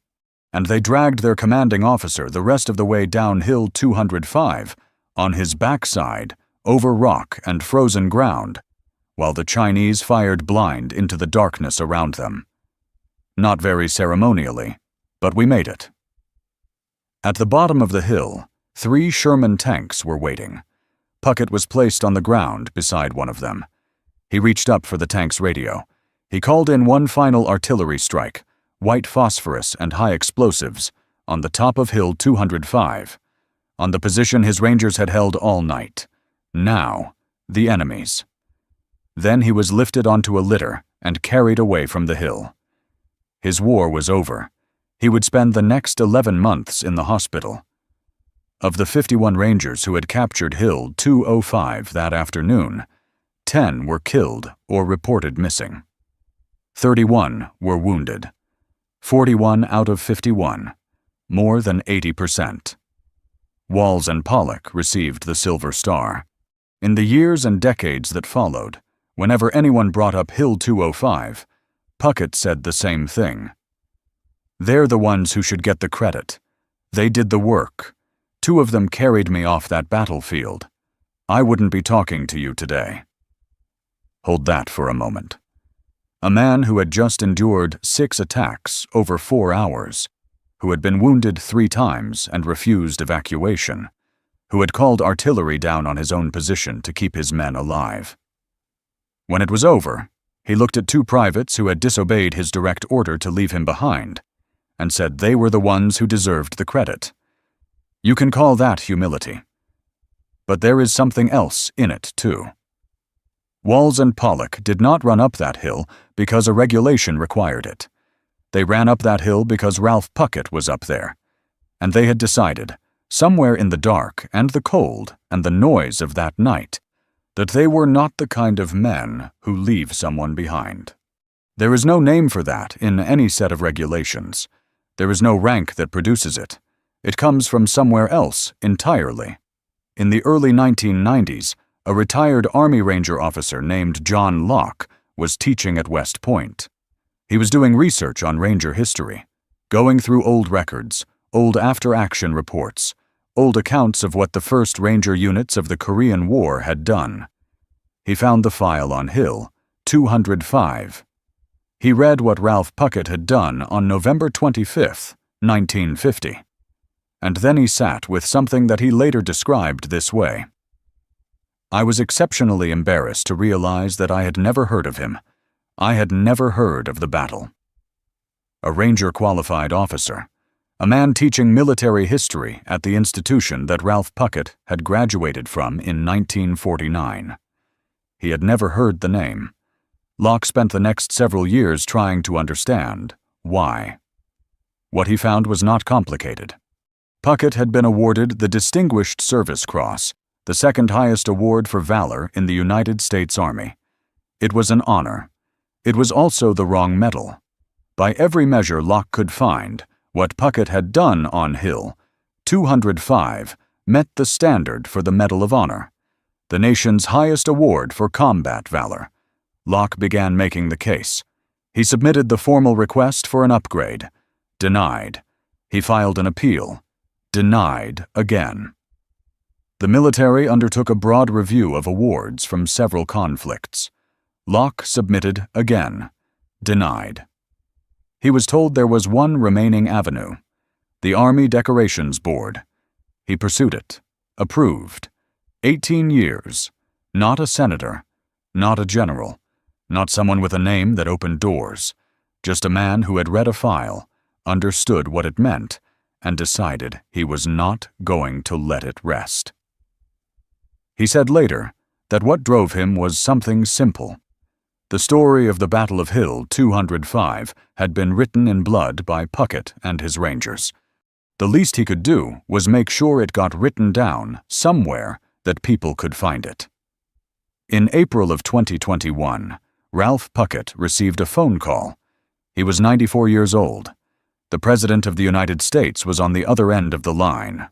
and they dragged their commanding officer the rest of the way down Hill 205, on his backside, over rock and frozen ground, while the Chinese fired blind into the darkness around them. Not very ceremonially, but we made it. At the bottom of the hill, 3 Sherman tanks were waiting. Puckett was placed on the ground beside one of them. He reached up for the tank's radio. He called in one final artillery strike, white phosphorus and high explosives, on the top of Hill 205, on the position his Rangers had held all night. Now, the enemy's. Then he was lifted onto a litter and carried away from the hill. His war was over. He would spend the next 11 months in the hospital. Of the 51 Rangers who had captured Hill 205 that afternoon, 10 were killed or reported missing. 31 were wounded. 41 out of 51, more than 80%. Walls and Pollock received the Silver Star. In the years and decades that followed, whenever anyone brought up Hill 205, Puckett said the same thing. "They're the ones who should get the credit. They did the work. 2 of them carried me off that battlefield. I wouldn't be talking to you today." Hold that for a moment. A man who had just endured 6 attacks over 4 hours, who had been wounded 3 times and refused evacuation, who had called artillery down on his own position to keep his men alive. When it was over, he looked at 2 privates who had disobeyed his direct order to leave him behind, and said they were the ones who deserved the credit. You can call that humility. But there is something else in it, too. Walls and Pollock did not run up that hill because a regulation required it. They ran up that hill because Ralph Puckett was up there, and they had decided, somewhere in the dark and the cold and the noise of that night, that they were not the kind of men who leave someone behind. There is no name for that in any set of regulations. There is no rank that produces it. It comes from somewhere else entirely. In the early 1990s, a retired Army Ranger officer named John Locke was teaching at West Point. He was doing research on Ranger history, going through old records, old after-action reports, old accounts of what the first Ranger units of the Korean War had done. He found the file on Hill 205. He read what Ralph Puckett had done on November 25, 1950. And then he sat with something that he later described this way. I was exceptionally embarrassed to realize that I had never heard of him. I had never heard of the battle. A Ranger qualified officer, a man teaching military history at the institution that Ralph Puckett had graduated from in 1949. He had never heard the name. Locke spent the next several years trying to understand why. What he found was not complicated. Puckett had been awarded the Distinguished Service Cross, the second highest award for valor in the United States Army. It was an honor. It was also the wrong medal. By every measure Locke could find, what Puckett had done on Hill 205 met the standard for the Medal of Honor, the nation's highest award for combat valor. Locke began making the case. He submitted the formal request for an upgrade. Denied. He filed an appeal. Denied again. The military undertook a broad review of awards from several conflicts. Locke submitted again. Denied. He was told there was one remaining avenue, the Army Decorations Board. He pursued it. Approved. 18 years. Not a senator. Not a general. Not someone with a name that opened doors. Just a man who had read a file, understood what it meant, and decided he was not going to let it rest. He said later that what drove him was something simple. The story of the Battle of Hill 205 had been written in blood by Puckett and his Rangers. The least he could do was make sure it got written down somewhere that people could find it. In April of 2021, Ralph Puckett received a phone call. He was 94 years old. The President of the United States was on the other end of the line.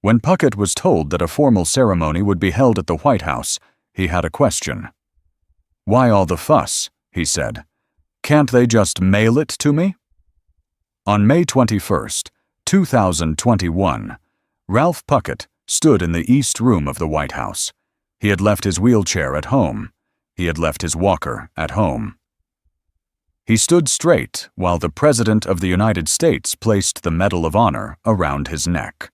When Puckett was told that a formal ceremony would be held at the White House, he had a question. "Why all the fuss?" he said. "Can't they just mail it to me?" On May 21st, 2021, Ralph Puckett stood in the East Room of the White House. He had left his wheelchair at home. He had left his walker at home. He stood straight while the President of the United States placed the Medal of Honor around his neck.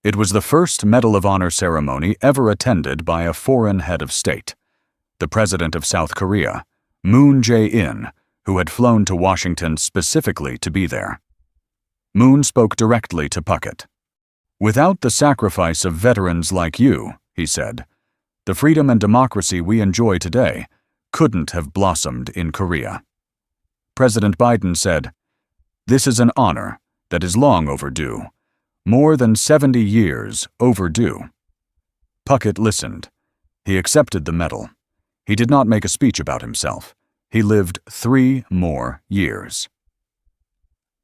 It was the first Medal of Honor ceremony ever attended by a foreign head of state, the President of South Korea, Moon Jae-in, who had flown to Washington specifically to be there. Moon spoke directly to Puckett. "Without the sacrifice of veterans like you," he said, "the freedom and democracy we enjoy today couldn't have blossomed in Korea." President Biden said, "This is an honor that is long overdue, more than 70 years overdue." Puckett listened. He accepted the medal. He did not make a speech about himself. He lived 3 more years.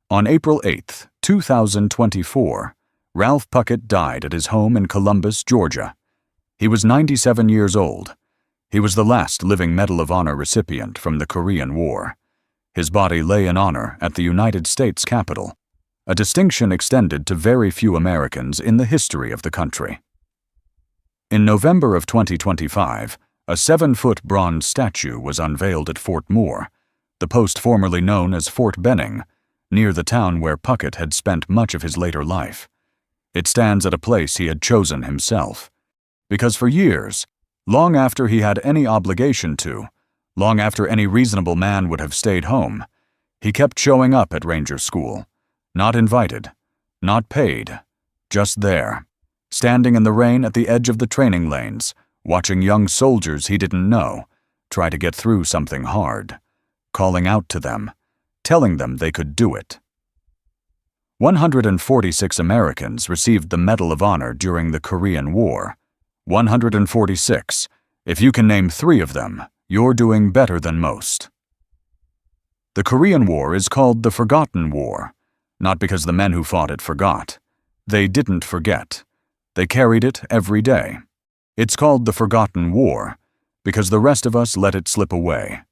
On April 8, 2024, Ralph Puckett died at his home in Columbus, Georgia. He was 97 years old. He was the last living Medal of Honor recipient from the Korean War. His body lay in honor at the United States Capitol, a distinction extended to very few Americans in the history of the country. In November of 2025, a 7-foot bronze statue was unveiled at Fort Moore, the post formerly known as Fort Benning, near the town where Puckett had spent much of his later life. It stands at a place he had chosen himself, because for years, long after he had any obligation to, long after any reasonable man would have stayed home, he kept showing up at Ranger School, not invited, not paid, just there, standing in the rain at the edge of the training lanes, watching young soldiers he didn't know try to get through something hard, calling out to them, telling them they could do it. 146 Americans received the Medal of Honor during the Korean War. 146. If you can name 3 of them, you're doing better than most. The Korean War is called the Forgotten War, not because the men who fought it forgot. They didn't forget. They carried it every day. It's called the Forgotten War because the rest of us let it slip away.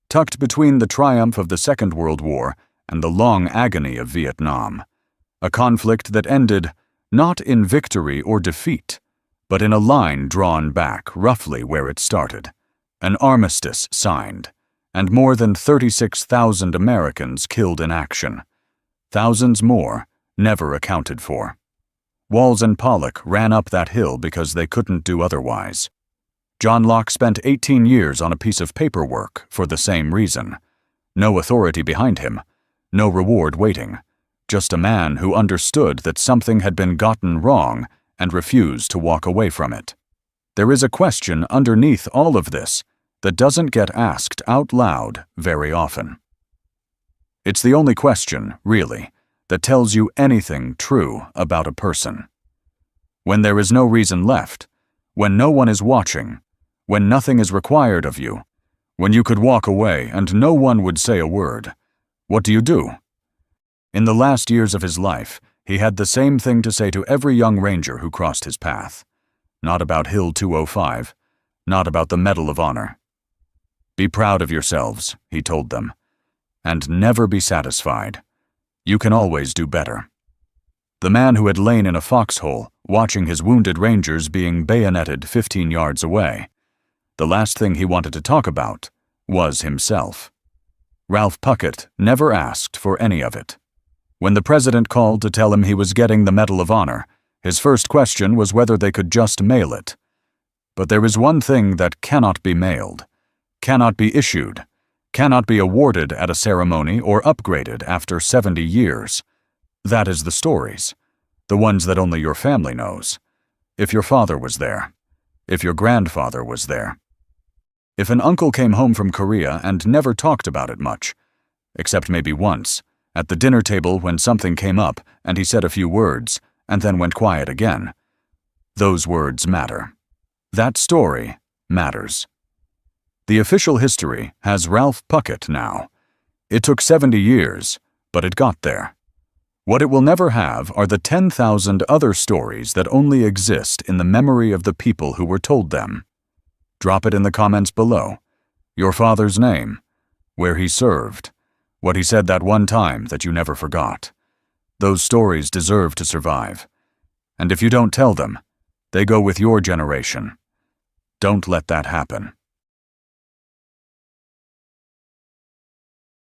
Tucked between the triumph of the Second World War and the long agony of Vietnam, a conflict that ended not in victory or defeat, but in a line drawn back roughly where it started, an armistice signed, and more than 36,000 Americans killed in action. Thousands more never accounted for. Walls and Pollock ran up that hill because they couldn't do otherwise. John Locke spent 18 years on a piece of paperwork for the same reason. No authority behind him, no reward waiting, just a man who understood that something had been gotten wrong and refused to walk away from it. There is a question underneath all of this that doesn't get asked out loud very often. It's the only question, really, that tells you anything true about a person. When there is no reason left, when no one is watching, when nothing is required of you, when you could walk away and no one would say a word, what do you do? In the last years of his life, he had the same thing to say to every young ranger who crossed his path. Not about Hill 205, not about the Medal of Honor. Be proud of yourselves, he told them, and never be satisfied. You can always do better. The man who had lain in a foxhole, watching his wounded rangers being bayoneted 15 yards away, the last thing he wanted to talk about was himself. Ralph Puckett never asked for any of it. When the president called to tell him he was getting the Medal of Honor, his first question was whether they could just mail it. But there is one thing that cannot be mailed, cannot be issued, cannot be awarded at a ceremony or upgraded after 70 years. That is the stories, the ones that only your family knows. If your father was there, if your grandfather was there. If an uncle came home from Korea and never talked about it much, except maybe once, at the dinner table when something came up and he said a few words and then went quiet again, those words matter. That story matters. The official history has Ralph Puckett now. It took 70 years, but it got there. What it will never have are the 10,000 other stories that only exist in the memory of the people who were told them. Drop it in the comments below. Your father's name, where he served, what he said that one time that you never forgot. Those stories deserve to survive. And if you don't tell them, they go with your generation. Don't let that happen.